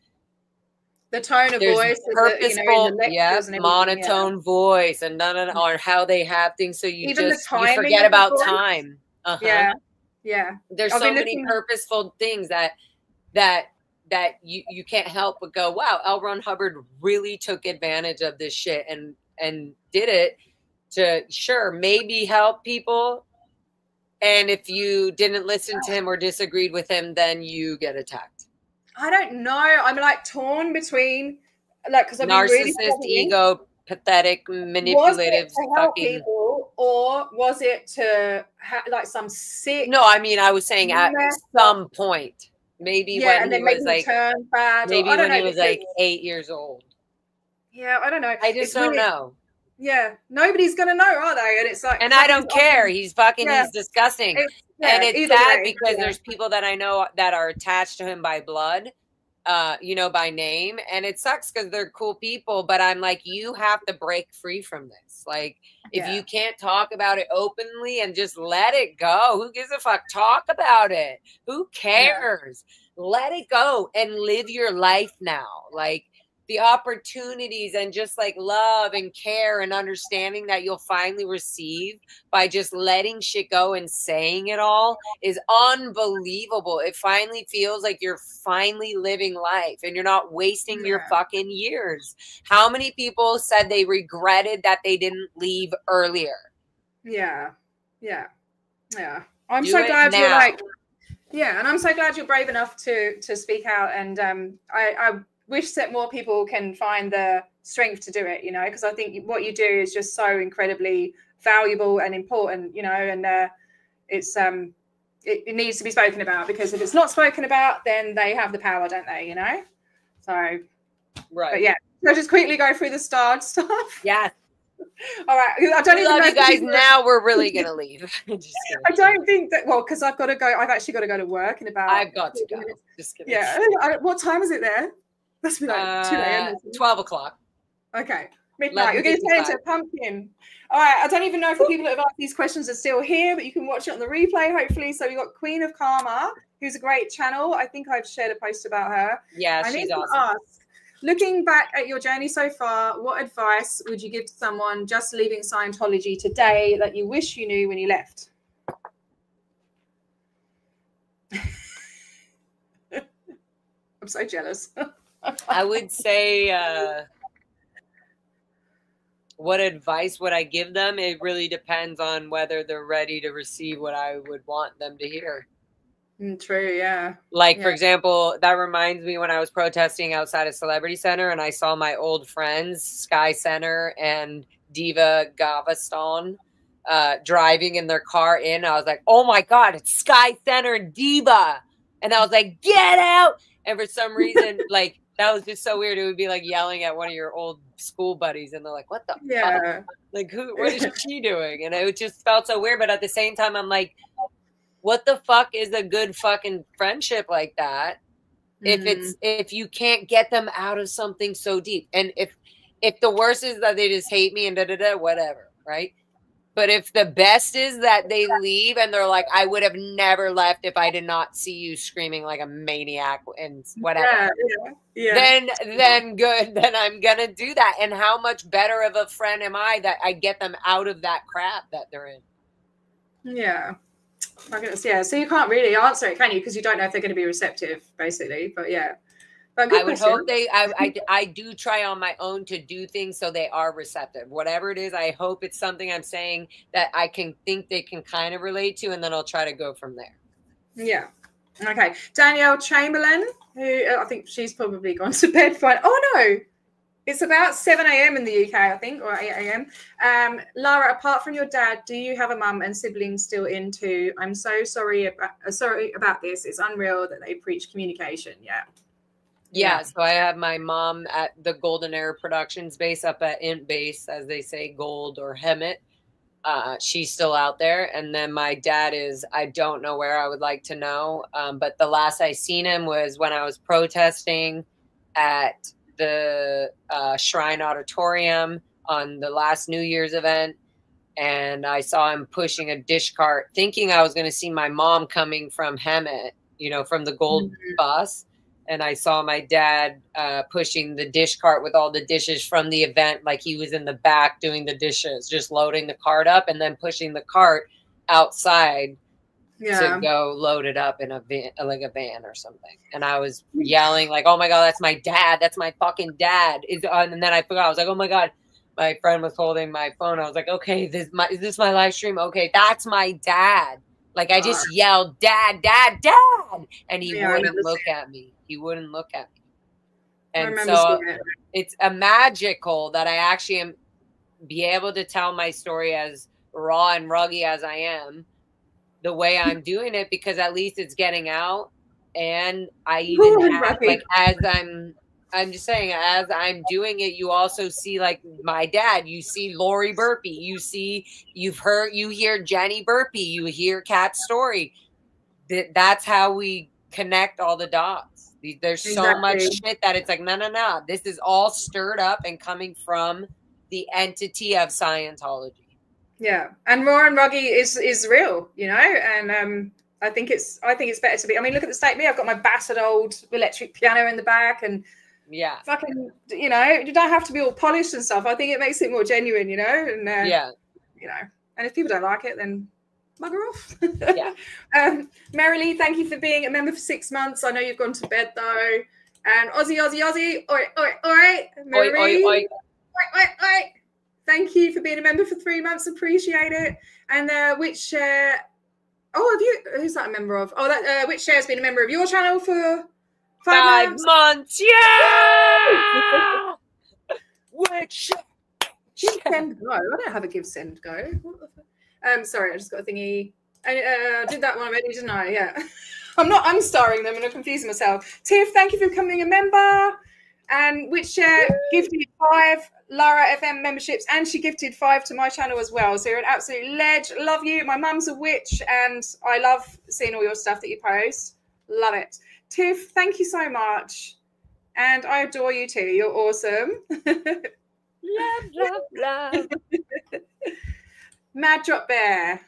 the tone of voice, purposeful, monotone voice, and or how they have things. So you even just you forget about time. Yeah. There's so many purposeful things that you can't help but go, wow, L. Ron Hubbard really took advantage of this shit and did it to maybe help people. And if you didn't listen to him or disagreed with him, then you get attacked. I don't know. I'm like torn between because I'm narcissist, really ego, pathetic, manipulative, to help people, or was it to some sick? No, I mean, I was saying at some point. Maybe when he was like, maybe when he was like 8 years old. Yeah, I don't know. I just don't know. Yeah, nobody's gonna know, are they? And it's like, and I don't care. He's fucking, he's disgusting, and it's sad because there's people that I know that are attached to him by blood, by name, and it sucks because they're cool people. But I'm like, you have to break free from this. Like, if you can't talk about it openly and just let it go, who gives a fuck? Talk about it. Who cares? Let it go and live your life now. Like, the opportunities and just like love and care and understanding that you'll finally receive by just letting shit go and saying it all is unbelievable. It finally feels like you're finally living life and you're not wasting your fucking years. How many people said they regretted that they didn't leave earlier? Yeah. I'm so glad you're like, and I'm so glad you're brave enough to speak out. And I wish that more people can find the strength to do it, because I think what you do is just so incredibly valuable and important, and it's it needs to be spoken about, because if it's not spoken about, then they have the power, don't they? So right. But so just quickly go through the starred stuff. Yeah. All right. I don't even love know you guys. Now we're really gonna leave. I don't think that. Well, because I've got to go. I've actually got to go to work in about. I've got to go. Minutes. Just kidding. Yeah. What time is it there? Must be like 2 a.m. 12 o'clock. Okay. Midnight. You're going to turn into a pumpkin. All right. I don't even know if the people that have asked these questions are still here, but you can watch it on the replay, hopefully. So we've got Queen of Karma, who's a great channel. I think I've shared a post about her. Yeah, she's awesome. Looking back at your journey so far, what advice would you give to someone just leaving Scientology today that you wish you knew when you left? I'm so jealous. I would say, what advice would I give them? It really depends on whether they're ready to receive what I would want them to hear. True, yeah. Like, for example, that reminds me when I was protesting outside of Celebrity Center and I saw my old friends, Sky Center and Diva Gavaston, driving in their car in. I was like, oh my God, it's Sky Center and Diva. And I was like, get out. And for some reason, like, that was just so weird. It would be like yelling at one of your old school buddies, and they're like, "What the fuck? Like, what is she doing?" And it just felt so weird. But at the same time, I'm like, "What the fuck is a good fucking friendship like that? If you can't get them out of something so deep, and if the worst is that they just hate me and whatever, right? But if the best is that they leave and they're like, I would have never left if I did not see you screaming like a maniac and whatever. Then good. Then I'm going to do that. And how much better of a friend am I that I get them out of that crap that they're in? Yeah. My goodness, yeah. So you can't really answer it, can you? Because you don't know if they're going to be receptive, basically. But yeah. I would hope I do try on my own to do things so they are receptive. Whatever it is, I hope it's something I'm saying that I can think they can kind of relate to, and then I'll try to go from there. Yeah. Okay. Danielle Chamberlain, who I think she's probably gone to bed. Fine. Oh, no. It's about 7 a.m. in the UK, I think, or 8 a.m. Lara, apart from your dad, do you have a mum and siblings still in too? I'm so sorry about this. It's unreal that they preach communication. Yeah, so I have my mom at the Golden Era Productions base up at Int Base, as they say, Gold or Hemet. She's still out there. And then my dad is, I don't know where, I would like to know. But the last I seen him was when I was protesting at the Shrine Auditorium on the last New Year's event. And I saw him pushing a dish cart, thinking I was going to see my mom coming from Hemet, you know, from the Gold bus. And I saw my dad pushing the dish cart with all the dishes from the event, like he was in the back doing the dishes, just loading the cart up and then pushing the cart outside to go load it up in a van, like a van or something. And I was yelling like, "Oh my God, that's my dad! That's my fucking dad!" And then I forgot. I was like, "Oh my God!" My friend was holding my phone. I was like, "Okay, is this my live stream? Okay, that's my dad." Like I just yelled, "Dad, dad, dad!" And he wouldn't look at me. He wouldn't look at me. And so it's a magical that I actually am be able to tell my story as raw and ruggy as I am, the way I'm doing it, because at least it's getting out. And I even have, like, I'm just saying, as I'm doing it, you also see like my dad, you see Lori Burpee, you hear Jenny Burpee, you hear Kat's story. That's how we connect all the dots. There's so much shit that it's like, no. This is all stirred up and coming from the entity of Scientology. Yeah, and raw and ruggy is real, you know, and I think it's better to be. I mean, look at the state of me. I've got my battered old electric piano in the back, and fucking, you know, you don't have to be all polished and stuff. I think it makes it more genuine, you know, and you know, and if people don't like it, then bugger off. Merrily, thank you for being a member for 6 months. I know you've gone to bed though. And Aussie, oi, Merrily, oi. Thank you for being a member for 3 months. Appreciate it. And which have you? Who's that a member of? Oh, that which has been a member of your channel for 5 months? Yeah. Which give send go? I don't have a give send go. What the fuck? Sorry, I just got a thingy. I did that one already, didn't I? Yeah. I'm not unstarring them and I'm confusing myself. Tiff, thank you for becoming a member. And which gifted 5 Lara FM memberships, and she gifted 5 to my channel as well. So you're an absolute ledge. Love you. My mum's a witch, and I love seeing all your stuff that you post. Love it. Tiff, thank you so much. And I adore you too. You're awesome. love. Mad Drop Bear.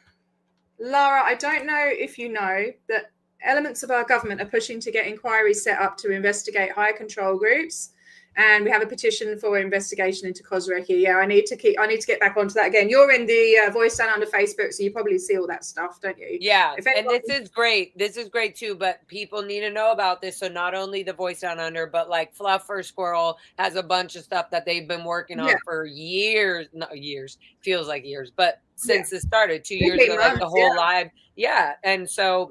Lara, I don't know if you know that elements of our government are pushing to get inquiries set up to investigate high control groups, and we have a petition for investigation into Cosrecki. Yeah, I need to get back onto that again. You're in the Voice Down Under Facebook, so you probably see all that stuff, don't you? Yeah, and this is great. This is great too, but people need to know about this. So not only the Voice Down Under, but like Fluffer Squirrel has a bunch of stuff that they've been working on for years. Not years, feels like years, but since it started 2 years ago, like the whole live. Yeah, and so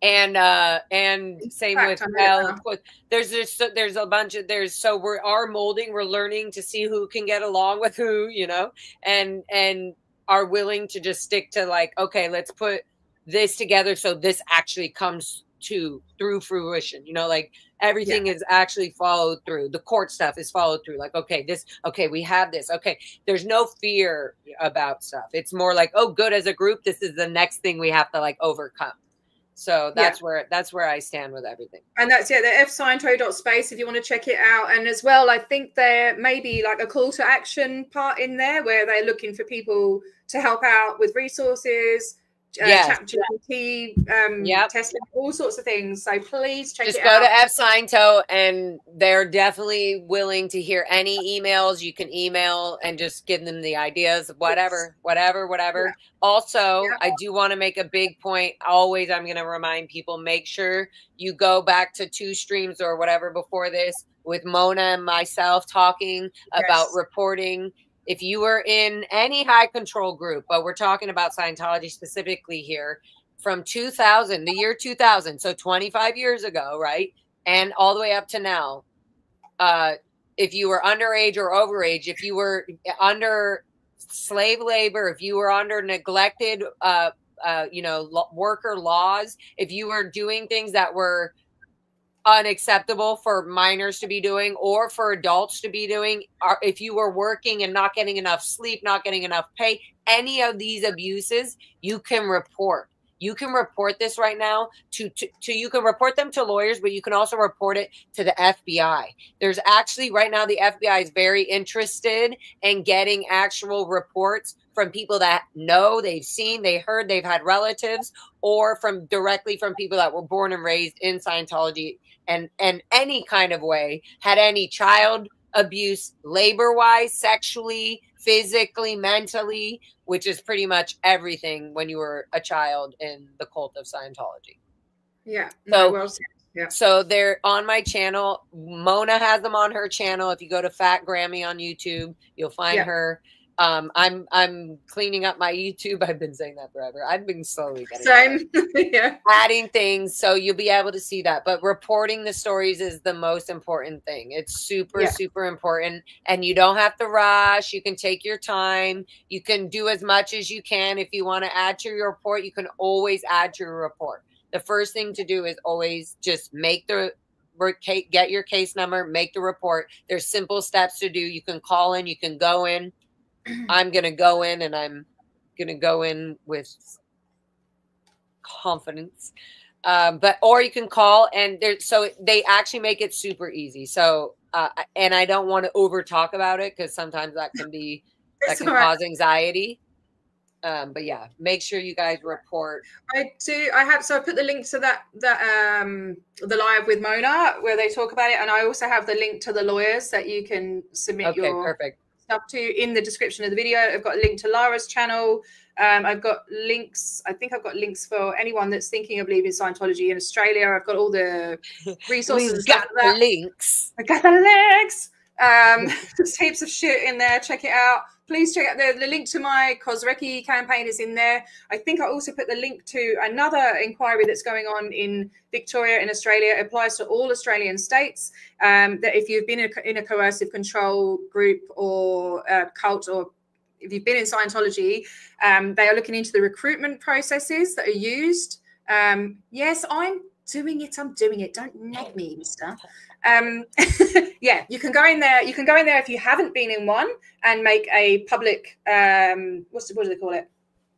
and same with L. Of course, there's a bunch of our molding. We're learning to see who can get along with who, you know, and are willing to just stick to like, okay, let's put this together so this actually comes through fruition, you know, like everything is actually followed through. The court stuff is followed through. Like, okay, we have this. Okay, there's no fear about stuff. It's more like, oh, good, as a group, this is the next thing we have to like overcome. So that's where I stand with everything. And that's the fsciento.space if you want to check it out. And as well, I think there may be like a call to action part in there where they're looking for people to help out with resources, ChatGPT, testing, all sorts of things. So please check it out. Just go to fsciento, and they're definitely willing to hear any emails. You can email and just give them the ideas, whatever. Yeah. Also, I do want to make a big point. Always, I'm going to remind people, make sure you go back to 2 streams or whatever before this with Mona and myself talking about reporting. If you were in any high control group, but we're talking about Scientology specifically here, from 2000, the year 2000, so 25 years ago, right? And all the way up to now, if you were underage or overage, if you were under slave labor, if you were under neglected, worker laws, if you were doing things that were unacceptable for minors to be doing or for adults to be doing, if you were working and not getting enough sleep, not getting enough pay, any of these abuses, you can report. You can report this right now you can report them to lawyers, but you can also report it to the FBI. There's actually right now, the FBI is very interested in getting actual reports from people that know, they've seen, they heard, they've had relatives, or directly from people that were born and raised in Scientology and any kind of way had any child abuse, labor-wise, sexually, physically, mentally, which is pretty much everything when you were a child in the cult of Scientology. Yeah. So they're on my channel. Mona has them on her channel. If you go to Fat Grammy on YouTube, you'll find her. I'm cleaning up my YouTube. I've been saying that forever. I've been slowly getting adding things, so you'll be able to see that. But reporting the stories is the most important thing. It's super important, and you don't have to rush. You can take your time. You can do as much as you can. If you want to add to your report, you can always add to your report. The first thing to do is always just get your case number, make the report. There's simple steps to do. You can call in, you can go in. I'm going to go in, and I'm going to go in with confidence. Or you can call, and so they actually make it super easy. So, and I don't want to over talk about it because sometimes that can cause anxiety. But yeah, make sure you guys report. So I put the link to that the live with Mona where they talk about it, and I also have the link to the lawyers that you can submit your stuff to in the description of the video. I've got a link to Lara's channel. I've got links. I think I've got links for anyone that's thinking of leaving Scientology in Australia. I've got all the resources. We've got the links. I got the links. There's heaps of shit in there. Check it out. Please check out the link to my Kozrecki campaign is in there. I think I also put the link to another inquiry that's going on in Victoria in Australia. It applies to all Australian states. That if you've been in a coercive control group or cult, or if you've been in Scientology, they are looking into the recruitment processes that are used. Yes, I'm doing it. I'm doing it. Don't nag me, mister. Yeah, you can go in there. You can go in there if you haven't been in one and make a public, what do they call it?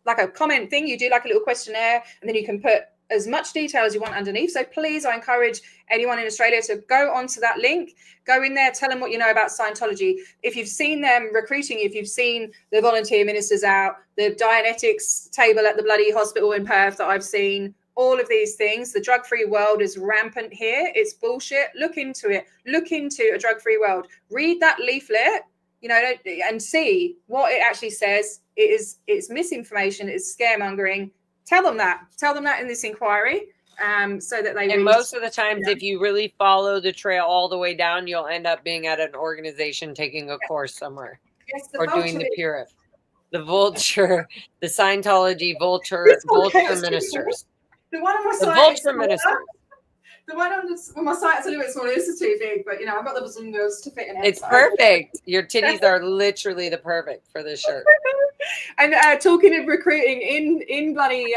Like a comment thing. You do like a little questionnaire, and then you can put as much detail as you want underneath. So please, I encourage anyone in Australia to go onto that link, go in there, tell them what you know about Scientology. If you've seen them recruiting, if you've seen the volunteer ministers out, the Dianetics table at the bloody hospital in Perth that I've seen, all of these things, the drug-free world is rampant here. It's bullshit. Look into it. Look into a drug-free world. Read that leaflet, and see what it actually says. It's misinformation. It's scaremongering. Tell them that. Tell them that in this inquiry, so that they. And most of the times, if you really follow the trail all the way down, you'll end up being at an organization taking a course somewhere, or doing the purif, the vulture, the Scientology vulture ministers. The one on my site, vulture minister. The one on my site's a little bit smaller. This is too big, but I've got the zingers to fit in it. It's perfect. Your titties are literally the perfect for this shirt. And talking of recruiting in bloody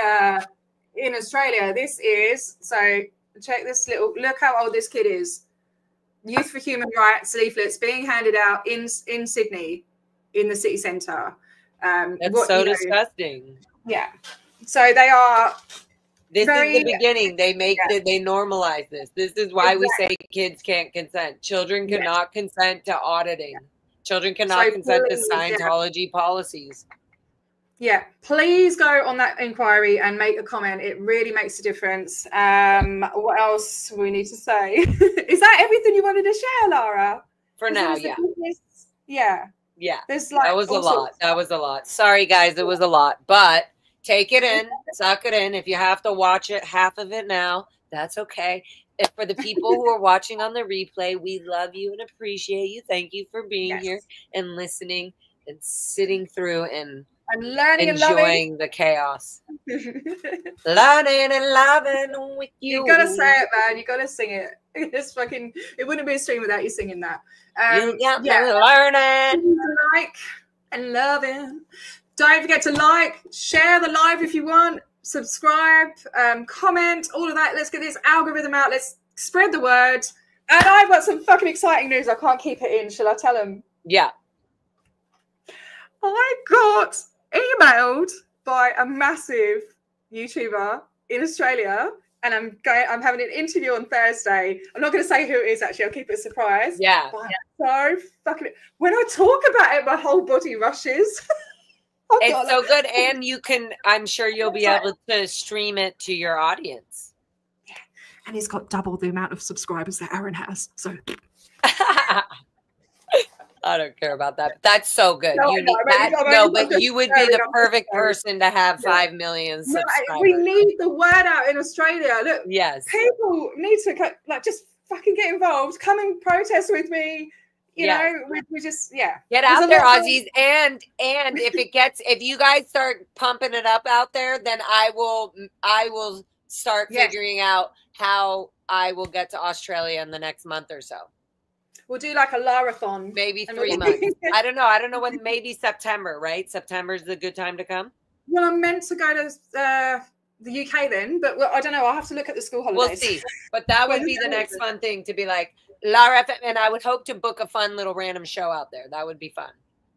in Australia, this is check this look how old this kid is. Youth for Human Rights leaflets being handed out in Sydney, in the city centre. That's disgusting. Yeah. So they are. This is the beginning. They they normalize this. This is why we say kids can't consent. Children cannot consent to auditing. Children cannot consent to Scientology policies. Yeah, please go on that inquiry and make a comment. It really makes a difference. What else we need to say? Is that everything you wanted to share, Lara? For now, yeah. Yeah. There's that was a lot. That was a lot. Sorry, guys. It was a lot. But take it in, suck it in. If you have to watch it, half of it now, that's okay. If for the people who are watching on the replay, we love you and appreciate you. Thank you for being here and listening and sitting through and And learning enjoying the chaos. Learning and loving with you. You gotta say it, man. You gotta sing it. It's fucking. It wouldn't be a stream without you singing that. Learning, like and loving. Don't forget to like, share the live if you want, subscribe, comment, all of that. Let's get this algorithm out. Let's spread the word. And I've got some fucking exciting news. I can't keep it in. Shall I tell them? Yeah. I got emailed by a massive YouTuber in Australia, and I'm having an interview on Thursday. I'm not going to say who it is, actually. I'll keep it a surprise. Yeah. So fucking, when I talk about it, my whole body rushes. It's so good, and you can, I'm sure you'll be able to stream it to your audience. Yeah. And it's got double the amount of subscribers that Aaron has. So I don't care about that. That's so good. No, you need that. No, but you would be the perfect person to have 5 million subscribers. We need the word out in Australia. Look, yes, people need to like just fucking get involved. Come and protest with me. You know, we just get out there, Aussies. And if you guys start pumping it up out there, then I will start figuring out how I will get to Australia in the next month or so. We'll do like a Larathon. Maybe 3 months. I don't know. I don't know when. Maybe September, right? September is a good time to come. Well, I'm meant to go to the UK then, but I don't know. I'll have to look at the school holidays. We'll see. But that would be the next fun thing, to be like, LFM, and I would hope to book a fun little random show out there. That would be fun.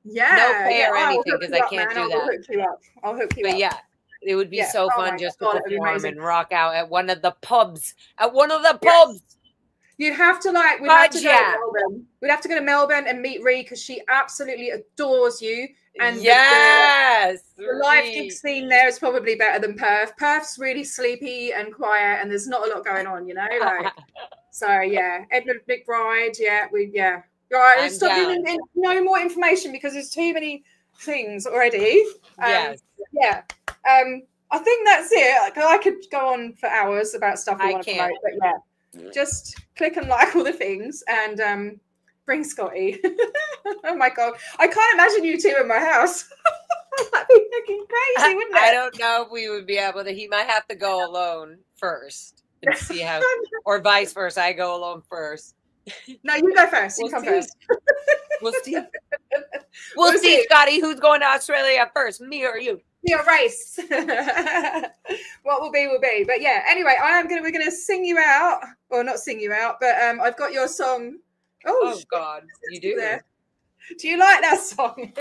Yeah. No pay or anything, because I can't do that. I'll hook you up. But yeah, it would be so fun just to perform and rock out at one of the pubs. At one of the pubs. You'd have to we'd have to go to Melbourne. We'd have to go to Melbourne and meet Ree, because she absolutely adores you. And the live gig scene there is probably better than Perth. Perth's really sleepy and quiet, and there's not a lot going on, you know. Like, so yeah, Edmund McBride. All right, stop giving no more information because there's too many things already. I think that's it. I could go on for hours about stuff we want to promote, but just click and like all the things and bring Scotty. Oh my god, I can't imagine you two in my house. That'd be fucking crazy, wouldn't it? I don't know if we would be able to. He might have to go alone first and see how, or vice versa. I go alone first. No, you go first. You come first. We'll see. We'll see, Scotty. Who's going to Australia first, me or you? Your race. What will be will be. But yeah, anyway, we're gonna sing you out, or not sing you out, but I've got your song. Oh god, you do. Do you like that song?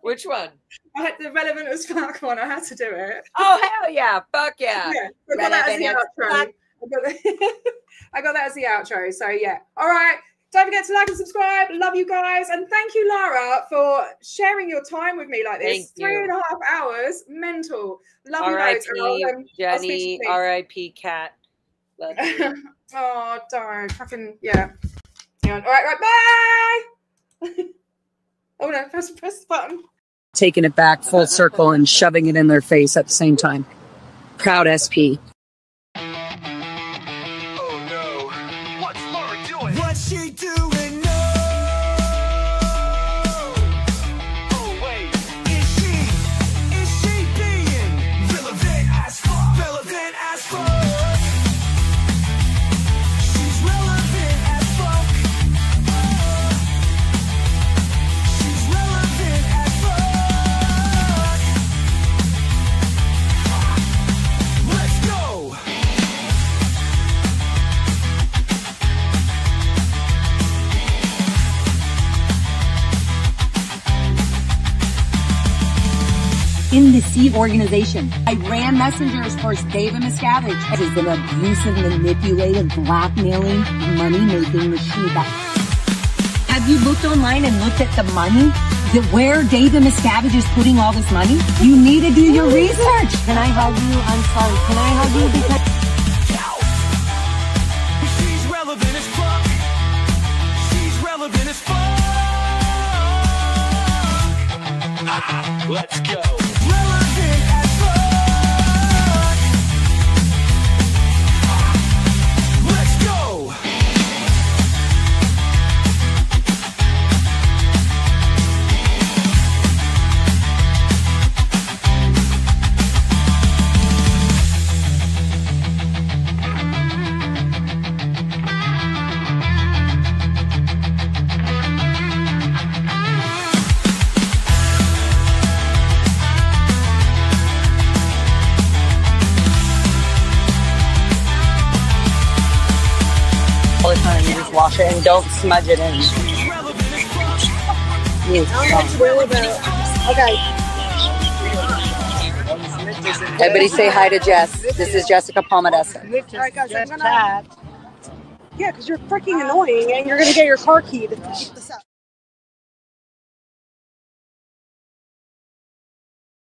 Which one? I had the Relevant as Fuck one. I had to do it. Oh hell yeah, fuck yeah. I got that as the outro. I got that as the outro. So yeah. All right. Don't forget to like and subscribe. Love you guys. And thank you, Lara, for sharing your time with me like this. 3.5 hours. Mental. Love you guys. R.I.P. Jenny. R.I.P. Kat. Love you. Oh, don't. Fucking, yeah. All right, bye. Oh, no. Press the button. Taking it back full circle and shoving it in their face at the same time. Proud SP. She doing no? Oh wait, is she being relevant as fuck? Relevant as fuck. She's relevant as fuck. She's relevant as fuck. Let's go. In the C organization, I ran messengers for David Miscavige. It is an abusive, manipulative, blackmailing, money-making machine. Have you looked online and looked at the money? Where David Miscavige is putting all this money? You need to do your research. Can I hug you? I'm sorry. Can I hug you? Because she's relevant as fuck. She's relevant as fuck. Let's go. much and don't smudge it in. Okay. Everybody say hi to Jess. This is Jessica Palmadessa. All right, guys, I'm gonna... Yeah, because you're freaking annoying and you're going to get your car keyed if you keep this up.